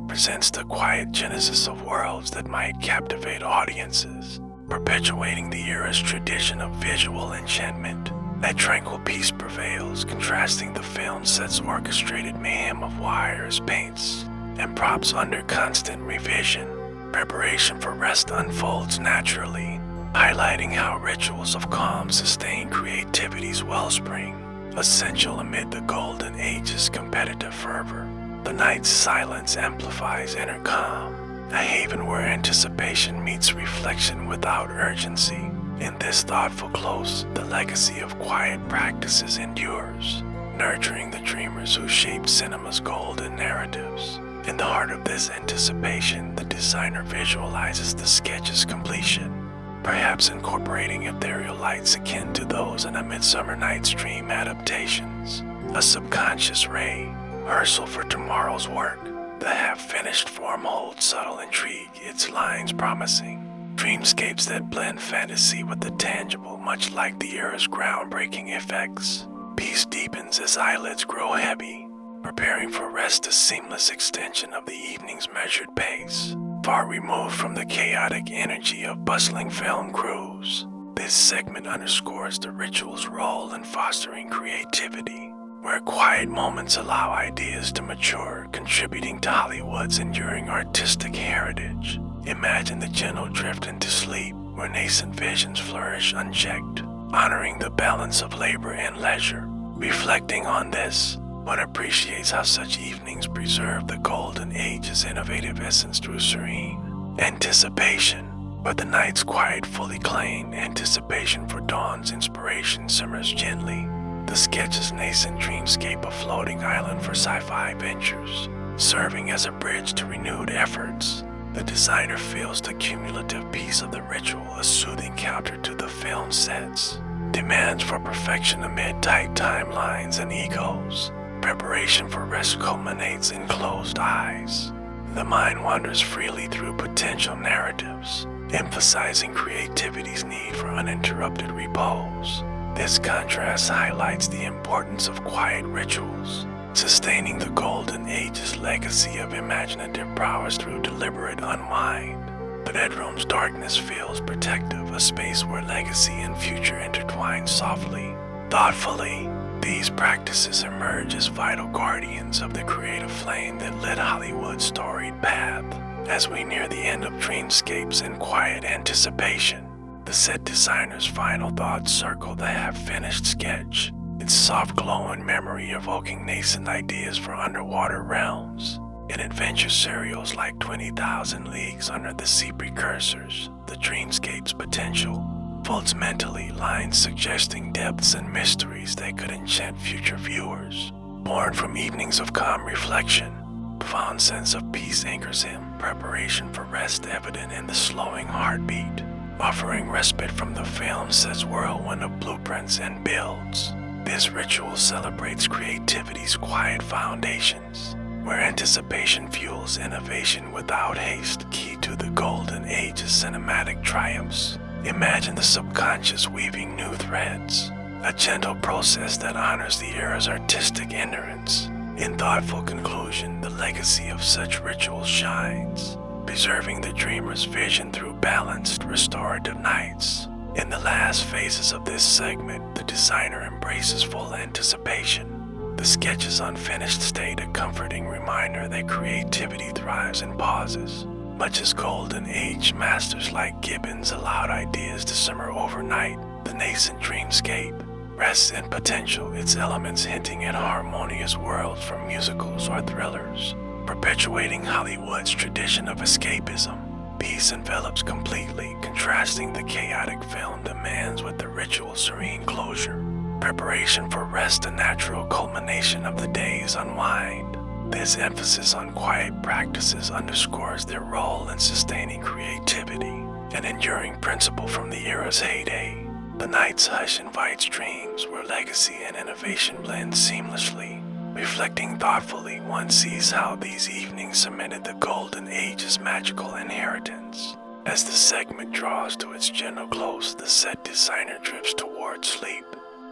presents the quiet genesis of worlds that might captivate audiences, perpetuating the era's tradition of visual enchantment. A tranquil peace prevails, contrasting the film set's orchestrated mayhem of wires, paints, and props under constant revision. Preparation for rest unfolds naturally, highlighting how rituals of calm sustain creativity's wellspring, essential amid the Golden Age's competitive fervor. The night's silence amplifies inner calm, a haven where anticipation meets reflection without urgency. In this thoughtful close, the legacy of quiet practices endures, nurturing the dreamers who shaped cinema's golden narratives. In the heart of this anticipation, the designer visualizes the sketch's completion, perhaps incorporating ethereal lights akin to those in A Midsummer Night's Dream adaptations, a subconscious ray rehearsal for tomorrow's work. The half-finished form holds subtle intrigue, its lines promising. Dreamscapes that blend fantasy with the tangible, much like the era's groundbreaking effects. Peace deepens as eyelids grow heavy, preparing for rest, a seamless extension of the evening's measured pace, far removed from the chaotic energy of bustling film crews. This segment underscores the ritual's role in fostering creativity, where quiet moments allow ideas to mature, contributing to Hollywood's enduring artistic heritage. Imagine the gentle drift into sleep, where nascent visions flourish unchecked, honoring the balance of labor and leisure. Reflecting on this, one appreciates how such evenings preserve the golden age's innovative essence through serene anticipation. Where the night's quiet fully claimed, anticipation for dawn's inspiration simmers gently. The sketch's nascent dreamscape, a floating island for sci-fi ventures, serving as a bridge to renewed efforts. The designer feels the cumulative peace of the ritual, a soothing counter to the film set's demands for perfection amid tight timelines and egos. Preparation for rest culminates in closed eyes. The mind wanders freely through potential narratives, emphasizing creativity's need for uninterrupted repose. This contrast highlights the importance of quiet rituals, sustaining the golden age's legacy of imaginative prowess through deliberate unwind. The bedroom's darkness feels protective, a space where legacy and future intertwine softly, thoughtfully. These practices emerge as vital guardians of the creative flame that lit Hollywood's storied path. As we near the end of Dreamscapes in quiet anticipation, the set designer's final thoughts circle the half-finished sketch, its soft glow and memory evoking nascent ideas for underwater realms. In adventure serials like 20,000 Leagues Under the Sea precursors, the Dreamscape's potential folds mentally, lines suggesting depths and mysteries that could enchant future viewers. Born from evenings of calm reflection, profound sense of peace anchors him, preparation for rest evident in the slowing heartbeat, offering respite from the film set's whirlwind of blueprints and builds. This ritual celebrates creativity's quiet foundations, where anticipation fuels innovation without haste, key to the golden age's cinematic triumphs. Imagine the subconscious weaving new threads, a gentle process that honors the era's artistic endurance. In thoughtful conclusion, the legacy of such rituals shines, preserving the dreamer's vision through balanced, restorative nights. In the last phases of this segment, the designer embraces full anticipation. The sketch's unfinished state, a comforting reminder that creativity thrives in pauses. Much as Golden Age masters like Gibbons allowed ideas to simmer overnight, the nascent dreamscape rests in potential, its elements hinting at harmonious worlds from musicals or thrillers. Perpetuating Hollywood's tradition of escapism, peace envelops completely, contrasting the chaotic film demands with the ritual's serene closure. Preparation for rest, a natural culmination of the day's unwind. This emphasis on quiet practices underscores their role in sustaining creativity, an enduring principle from the era's heyday. The night's hush invites dreams where legacy and innovation blend seamlessly. Reflecting thoughtfully, one sees how these evenings cemented the Golden Age's magical inheritance. As the segment draws to its gentle close, the set designer drifts toward sleep,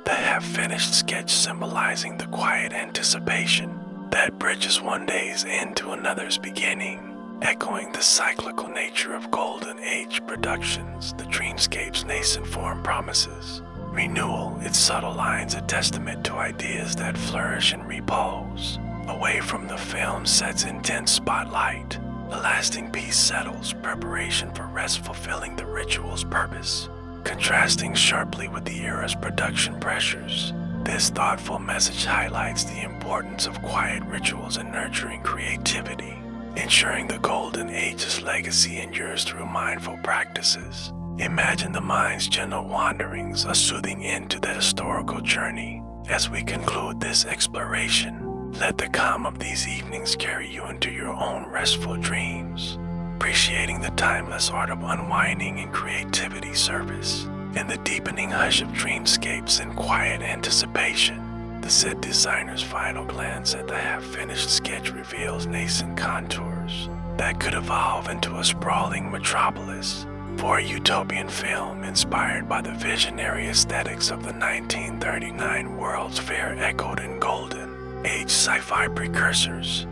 the half-finished sketch symbolizing the quiet anticipation that bridges one day's end to another's beginning. Echoing the cyclical nature of Golden Age productions, the dreamscape's nascent form promises renewal, its subtle lines a testament to ideas that flourish in repose. Away from the film set's intense spotlight, a lasting peace settles, preparation for rest fulfilling the ritual's purpose. Contrasting sharply with the era's production pressures, this thoughtful message highlights the importance of quiet rituals in nurturing creativity, ensuring the Golden Age's legacy endures through mindful practices. Imagine the mind's gentle wanderings, a soothing end to the historical journey. As we conclude this exploration, let the calm of these evenings carry you into your own restful dreams, appreciating the timeless art of unwinding and creativity service. In the deepening hush of dreamscapes and quiet anticipation, The set designer's final glance at the half-finished sketch reveals nascent contours that could evolve into a sprawling metropolis for a utopian film inspired by the visionary aesthetics of the 1939 World's Fair echoed in golden age sci-fi precursors.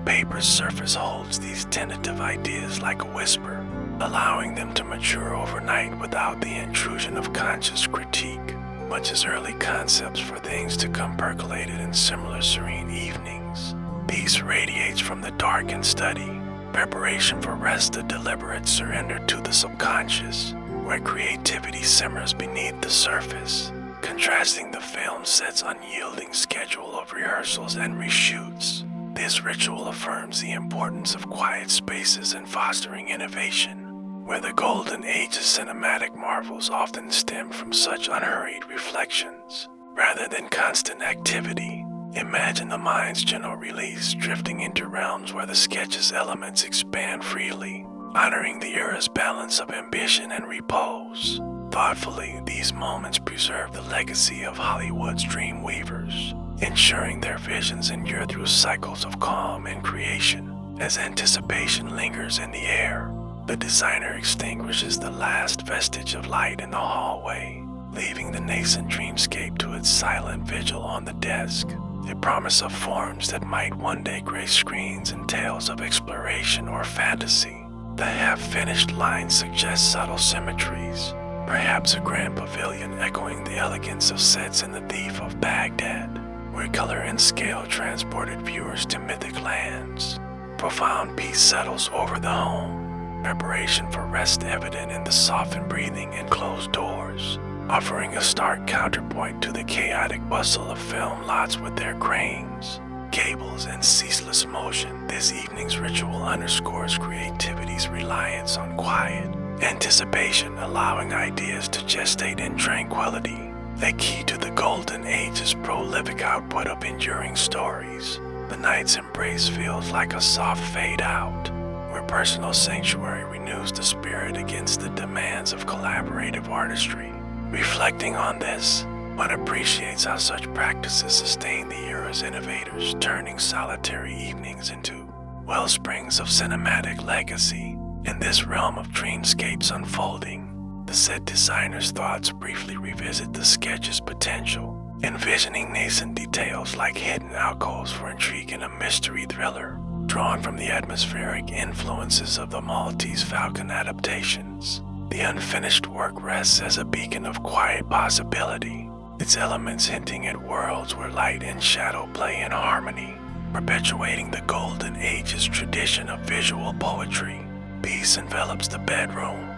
Paper's surface holds these tentative ideas like a whisper, allowing them to mature overnight without the intrusion of conscious critique, much as early concepts for things to come percolated in similar serene evenings. Peace radiates from the dark and study, preparation for rest, a deliberate surrender to the subconscious, where creativity simmers beneath the surface, contrasting the film set's unyielding schedule of rehearsals and reshoots. This ritual affirms the importance of quiet spaces in fostering innovation, where the golden age of cinematic marvels often stem from such unhurried reflections. Rather than constant activity, imagine the mind's gentle release, drifting into realms where the sketch's elements expand freely, honoring the era's balance of ambition and repose. Thoughtfully, these moments preserve the legacy of Hollywood's dream weavers, ensuring their visions endure through cycles of calm and creation. As anticipation lingers in the air, the designer extinguishes the last vestige of light in the hallway, leaving the nascent dreamscape to its silent vigil on the desk, a promise of forms that might one day grace screens and tales of exploration or fantasy. The half-finished lines suggest subtle symmetries, perhaps a grand pavilion echoing the elegance of sets in The Thief of Baghdad, where color and scale transported viewers to mythic lands. Profound peace settles over the home, preparation for rest evident in the softened breathing and closed doors, offering a stark counterpoint to the chaotic bustle of film lots with their cranes, cables, and ceaseless motion. This evening's ritual underscores creativity's reliance on quiet anticipation, allowing ideas to gestate in tranquility, a key to the golden age's prolific output of enduring stories. The night's embrace feels like a soft fade out, where personal sanctuary renews the spirit against the demands of collaborative artistry. Reflecting on this, one appreciates how such practices sustain the era's innovators, turning solitary evenings into wellsprings of cinematic legacy. In this realm of dreamscapes unfolding, the set designer's thoughts briefly revisit the sketch's potential, envisioning nascent details like hidden alcoves for intrigue in a mystery thriller, drawn from the atmospheric influences of the Maltese Falcon adaptations. The unfinished work rests as a beacon of quiet possibility, its elements hinting at worlds where light and shadow play in harmony, perpetuating the golden age's tradition of visual poetry. Peace envelops the bedroom,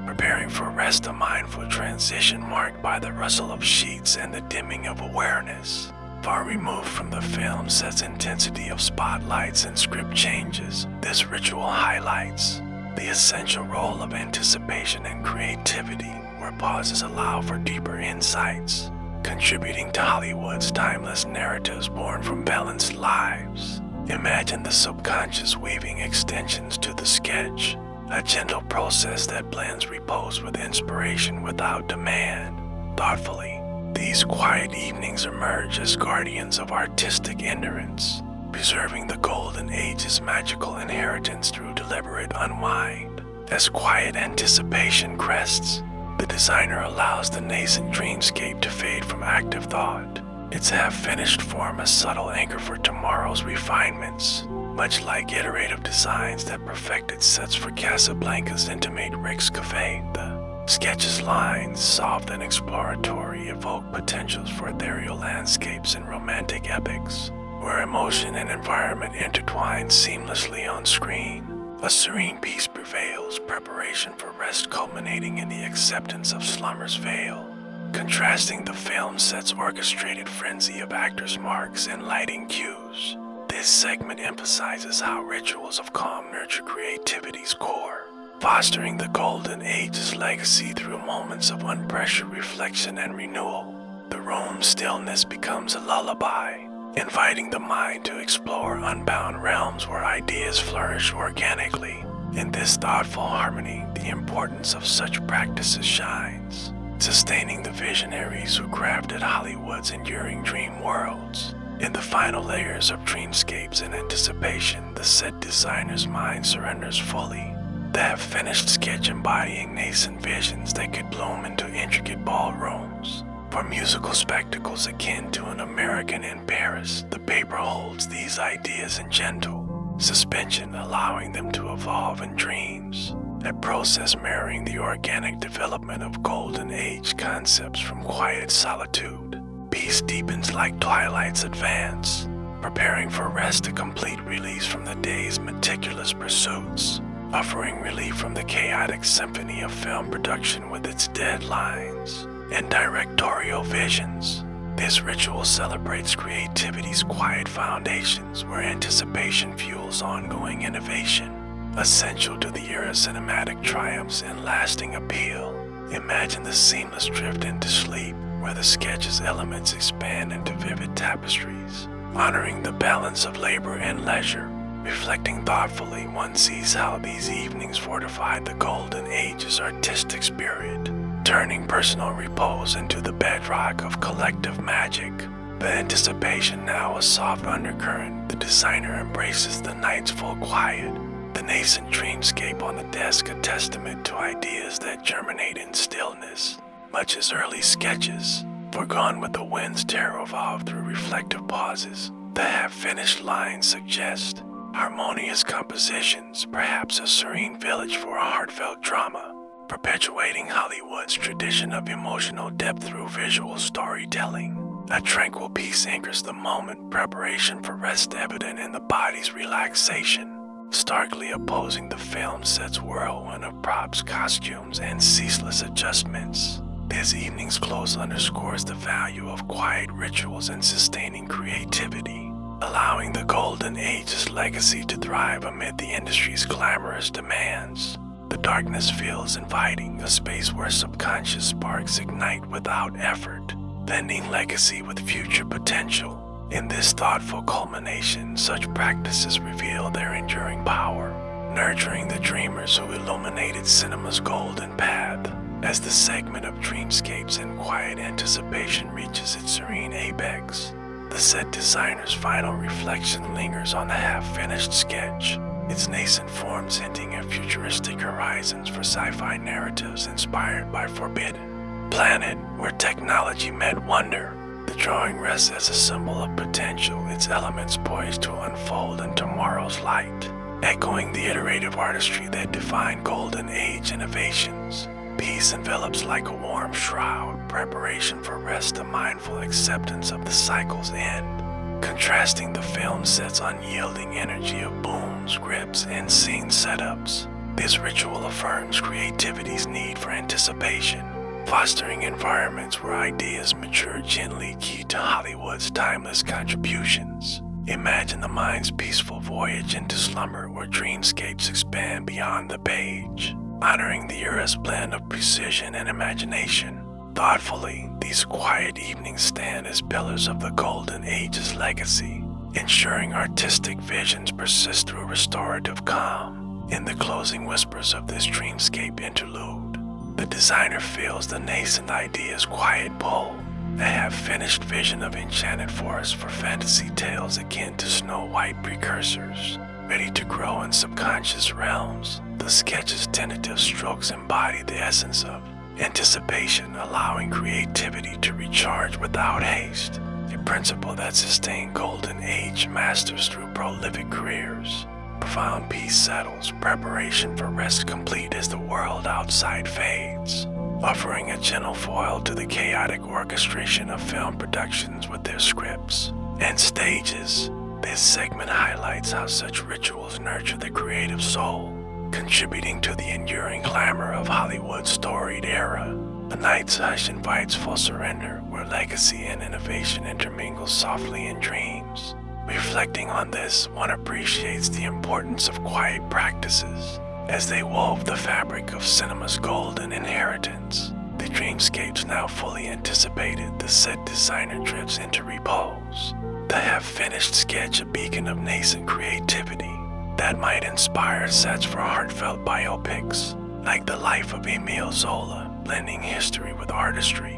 preparing for rest, a mindful transition marked by the rustle of sheets and the dimming of awareness. Far removed from the film set's intensity of spotlights and script changes, this ritual highlights the essential role of anticipation and creativity, where pauses allow for deeper insights, contributing to Hollywood's timeless narratives born from balanced lives. Imagine the subconscious weaving extensions to the sketch, a gentle process that blends repose with inspiration without demand. Thoughtfully, these quiet evenings emerge as guardians of artistic endurance, preserving the golden age's magical inheritance through deliberate unwind. As quiet anticipation crests, the designer allows the nascent dreamscape to fade from active thought, its half-finished form a subtle anchor for tomorrow's refinements, much like iterative designs that perfected sets for Casablanca's intimate Rick's Cafe. The sketch's lines, soft and exploratory, evoke potentials for ethereal landscapes and romantic epics, where emotion and environment intertwine seamlessly on screen. A serene peace prevails, preparation for rest culminating in the acceptance of slumber's veil, contrasting the film set's orchestrated frenzy of actors' marks and lighting cues. This segment emphasizes how rituals of calm nurture creativity's core, fostering the golden age's legacy through moments of unpressured reflection and renewal. The room's stillness becomes a lullaby, inviting the mind to explore unbound realms where ideas flourish organically. In this thoughtful harmony, the importance of such practices shines. sustaining the visionaries who crafted Hollywood's enduring dream worlds. In the final layers of dreamscapes and anticipation, the set designer's mind surrenders fully. The half-finished sketch embodying nascent visions that could bloom into intricate ballrooms. For musical spectacles akin to an American in Paris, the paper holds these ideas in gentle suspension, allowing them to evolve in dreams, a process mirroring the organic development of Golden Age concepts from quiet solitude. Peace deepens like twilight's advance, preparing for rest, a complete release from the day's meticulous pursuits, offering relief from the chaotic symphony of film production with its deadlines and directorial visions. This ritual celebrates creativity's quiet foundations, where anticipation fuels ongoing innovation, essential to the era's cinematic triumphs and lasting appeal. Imagine the seamless drift into sleep, where the sketch's elements expand into vivid tapestries, honoring the balance of labor and leisure. Reflecting thoughtfully, one sees how these evenings fortified the Golden Age's artistic spirit, turning personal repose into the bedrock of collective magic. The anticipation now a soft undercurrent, the designer embraces the night's full quiet, the nascent dreamscape on the desk a testament to ideas that germinate in stillness, much as early sketches, for gone with the wind's terror evolve through reflective pauses. The half-finished lines suggest harmonious compositions, perhaps a serene village for a heartfelt drama, perpetuating Hollywood's tradition of emotional depth through visual storytelling. A tranquil peace anchors the moment, preparation for rest evident in the body's relaxation, starkly opposing the film set's whirlwind of props, costumes, and ceaseless adjustments. This evening's close underscores the value of quiet rituals and sustaining creativity, allowing the Golden Age's legacy to thrive amid the industry's glamorous demands. The darkness feels inviting, a space where subconscious sparks ignite without effort, blending legacy with future potential. In this thoughtful culmination, such practices reveal their enduring power, nurturing the dreamers who illuminated cinema's golden path. As the segment of dreamscapes and quiet anticipation reaches its serene apex, the set designer's final reflection lingers on the half-finished sketch, its nascent forms hinting at futuristic horizons for sci-fi narratives inspired by Forbidden Planet, where technology met wonder. The drawing rests as a symbol of potential, its elements poised to unfold in tomorrow's light, echoing the iterative artistry that defined Golden Age innovations. Peace envelops like a warm shroud, preparation for rest, a mindful acceptance of the cycle's end, contrasting the film set's unyielding energy of booms, grips, and scene setups. This ritual affirms creativity's need for anticipation, fostering environments where ideas mature gently, key to Hollywood's timeless contributions. Imagine the mind's peaceful voyage into slumber, where dreamscapes expand beyond the page, honoring the era's blend of precision and imagination. Thoughtfully, these quiet evenings stand as pillars of the Golden Age's legacy, ensuring artistic visions persist through restorative calm. In the closing whispers of this dreamscape interlude, the designer feels the nascent idea's quiet pull, a half-finished vision of enchanted forests for fantasy tales akin to Snow White precursors, ready to grow in subconscious realms. The sketch's tentative strokes embody the essence of anticipation, allowing creativity to recharge without haste, a principle that sustained Golden Age masters through prolific careers. Profound peace settles, preparation for rest complete as the world outside fades, offering a gentle foil to the chaotic orchestration of film productions with their scripts and stages. This segment highlights how such rituals nurture the creative soul, contributing to the enduring glamour of Hollywood's storied era. The night's hush invites full surrender, where legacy and innovation intermingle softly in dreams. Reflecting on this, one appreciates the importance of quiet practices as they wove the fabric of cinema's golden inheritance. The dreamscapes now fully anticipated, the set designer drifts into repose, the half-finished sketch a beacon of nascent creativity that might inspire sets for heartfelt biopics, like The Life of Emile Zola, blending history with artistry.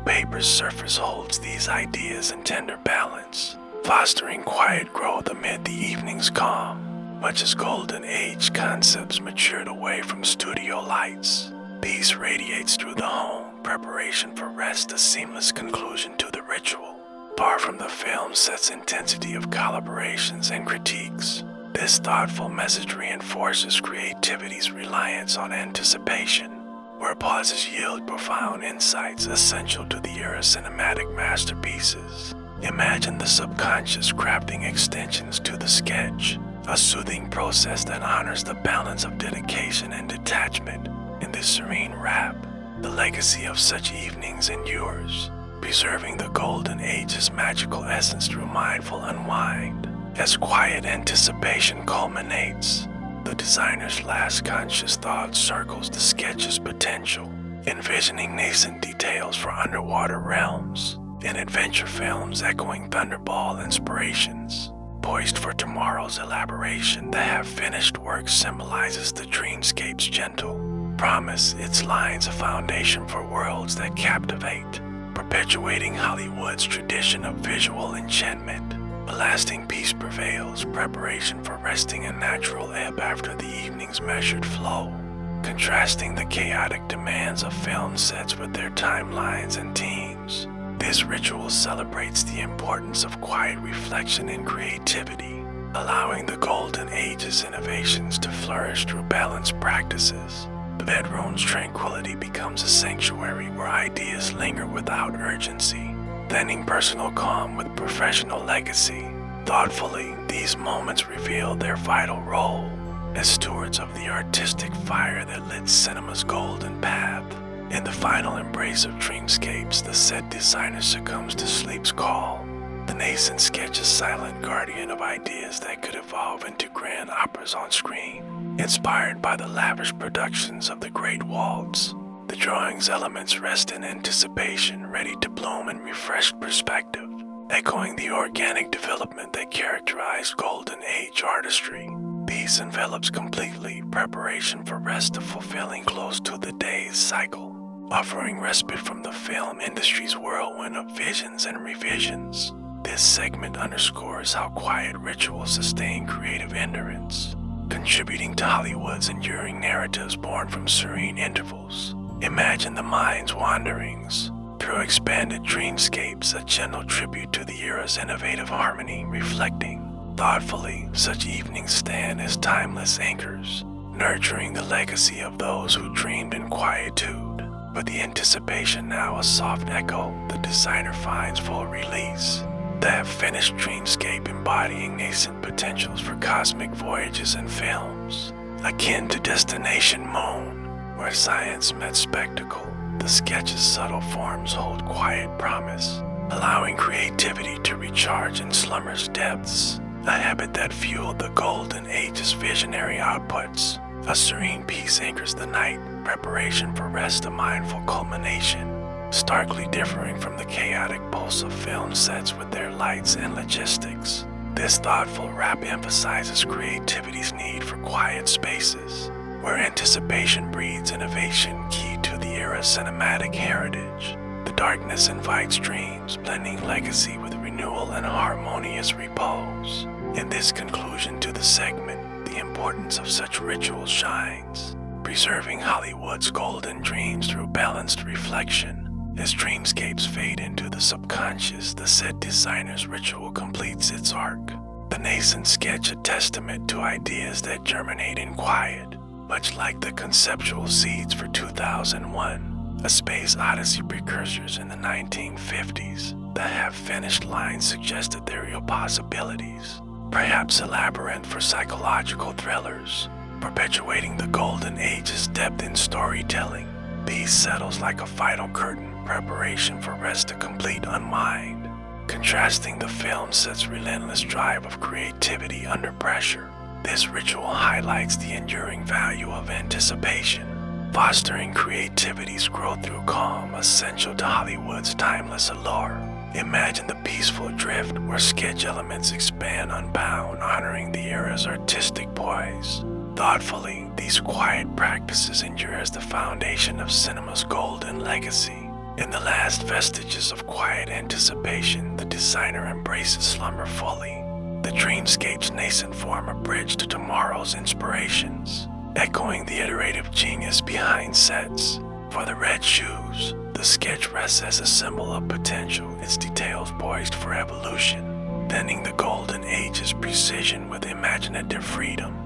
Paper's surface holds these ideas in tender balance, fostering quiet growth amid the evening's calm. Much as Golden Age concepts matured away from studio lights, peace radiates through the home, preparation for rest, a seamless conclusion to the ritual. Far from the film set's intensity of collaborations and critiques, this thoughtful message reinforces creativity's reliance on anticipation, where pauses yield profound insights essential to the era's cinematic masterpieces. Imagine the subconscious crafting extensions to the sketch, a soothing process that honors the balance of dedication and detachment. In this serene wrap, the legacy of such evenings endures, preserving the Golden Age's magical essence through mindful unwind. As quiet anticipation culminates, the designer's last conscious thought circles the sketch's potential, envisioning nascent details for underwater realms and adventure films echoing Thunderball inspirations. Poised for tomorrow's elaboration, the half-finished work symbolizes the dreamscape's gentle promise, its lines a foundation for worlds that captivate, perpetuating Hollywood's tradition of visual enchantment. A lasting peace prevails, preparation for resting a natural ebb after the evening's measured flow, contrasting the chaotic demands of film sets with their timelines and themes. This ritual celebrates the importance of quiet reflection and creativity, allowing the Golden Age's innovations to flourish through balanced practices. The bedroom's tranquility becomes a sanctuary where ideas linger without urgency, blending personal calm with professional legacy. Thoughtfully, these moments reveal their vital role as stewards of the artistic fire that lit cinema's golden path. In the final embrace of dreamscapes, the set designer succumbs to sleep's call. The nascent sketch is silent guardian of ideas that could evolve into grand operas on screen. Inspired by the lavish productions of the Great Waltz, the drawing's elements rest in anticipation, ready to bloom in refreshed perspective, echoing the organic development that characterized Golden Age artistry. Peace envelops completely, preparation for rest, a fulfilling close to the day's cycle, offering respite from the film industry's whirlwind of visions and revisions. This segment underscores how quiet rituals sustain creative endurance, contributing to Hollywood's enduring narratives born from serene intervals. Imagine the mind's wanderings through expanded dreamscapes, a gentle tribute to the era's innovative harmony, reflecting thoughtfully such evenings stand as timeless anchors, nurturing the legacy of those who dreamed in quietude. With the anticipation now a soft echo, the designer finds full release. The half-finished dreamscape embodying nascent potentials for cosmic voyages and films, akin to Destination Moon, where science met spectacle. The sketch's subtle forms hold quiet promise, allowing creativity to recharge in slumber's depths, a habit that fueled the Golden Age's visionary outputs. A serene peace anchors the night, preparation for rest, a mindful culmination, starkly differing from the chaotic pulse of film sets with their lights and logistics. This thoughtful wrap emphasizes creativity's need for quiet spaces, where anticipation breeds innovation key to the era's cinematic heritage. The darkness invites dreams, blending legacy with renewal and harmonious repose. In this conclusion to the segment, the importance of such rituals shines, preserving Hollywood's golden dreams through balanced reflection. As dreamscapes fade into the subconscious, the set designer's ritual completes its arc. The nascent sketch a testament to ideas that germinate in quiet, much like the conceptual seeds for 2001, a space odyssey precursors in the 1950s. The half-finished lines suggest ethereal possibilities, perhaps a labyrinth for psychological thrillers, perpetuating the Golden Age's depth in storytelling. Peace settles like a final curtain, preparation for rest, a complete unwind, contrasting the film set's relentless drive of creativity under pressure. This ritual highlights the enduring value of anticipation, fostering creativity's growth through calm, essential to Hollywood's timeless allure. Imagine the peaceful drift where sketch elements expand unbound, honoring the era's artistic poise. thoughtfully, these quiet practices endure as the foundation of cinema's golden legacy. In the last vestiges of quiet anticipation, the designer embraces slumber fully. The dreamscape's nascent form a bridge to tomorrow's inspirations, echoing the iterative genius behind sets. For the red shoes, the sketch rests as a symbol of potential, its details poised for evolution, blending the golden age's precision with imaginative freedom.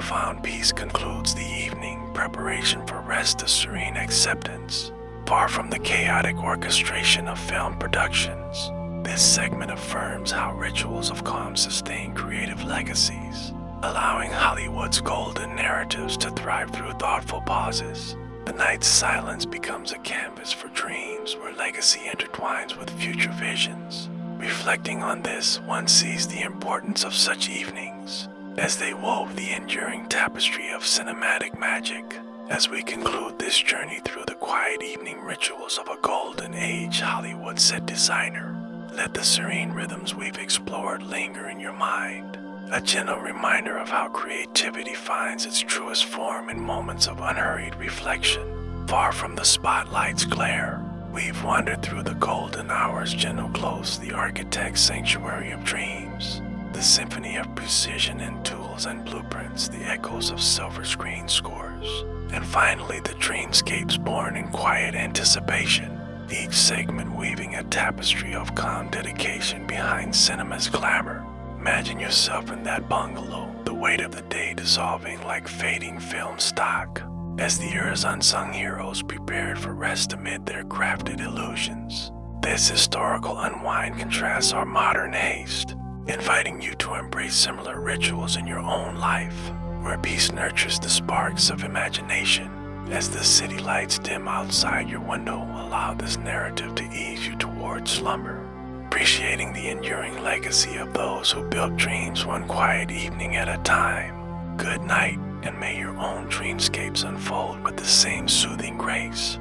Profound peace concludes the evening, preparation for rest to serene acceptance. Far from the chaotic orchestration of film productions, this segment affirms how rituals of calm sustain creative legacies, allowing Hollywood's golden narratives to thrive through thoughtful pauses. The night's silence becomes a canvas for dreams where legacy intertwines with future visions. Reflecting on this, one sees the importance of such evenings as they wove the enduring tapestry of cinematic magic. As we conclude this journey through the quiet evening rituals of a golden age Hollywood set designer, let the serene rhythms we've explored linger in your mind, a gentle reminder of how creativity finds its truest form in moments of unhurried reflection. Far from the spotlight's glare, we've wandered through the golden hour's gentle close, the architect's sanctuary of dreams, the symphony of precision in tools and blueprints, the echoes of silver screen scores, and finally the dreamscapes born in quiet anticipation, each segment weaving a tapestry of calm dedication behind cinema's glamour. Imagine yourself in that bungalow, the weight of the day dissolving like fading film stock, as the era's unsung heroes prepared for rest amid their crafted illusions. This historical unwind contrasts our modern haste, inviting you to embrace similar rituals in your own life, where peace nurtures the sparks of imagination. As the city lights dim outside your window, allow this narrative to ease you towards slumber, appreciating the enduring legacy of those who built dreams one quiet evening at a time. Good night, and may your own dreamscapes unfold with the same soothing grace.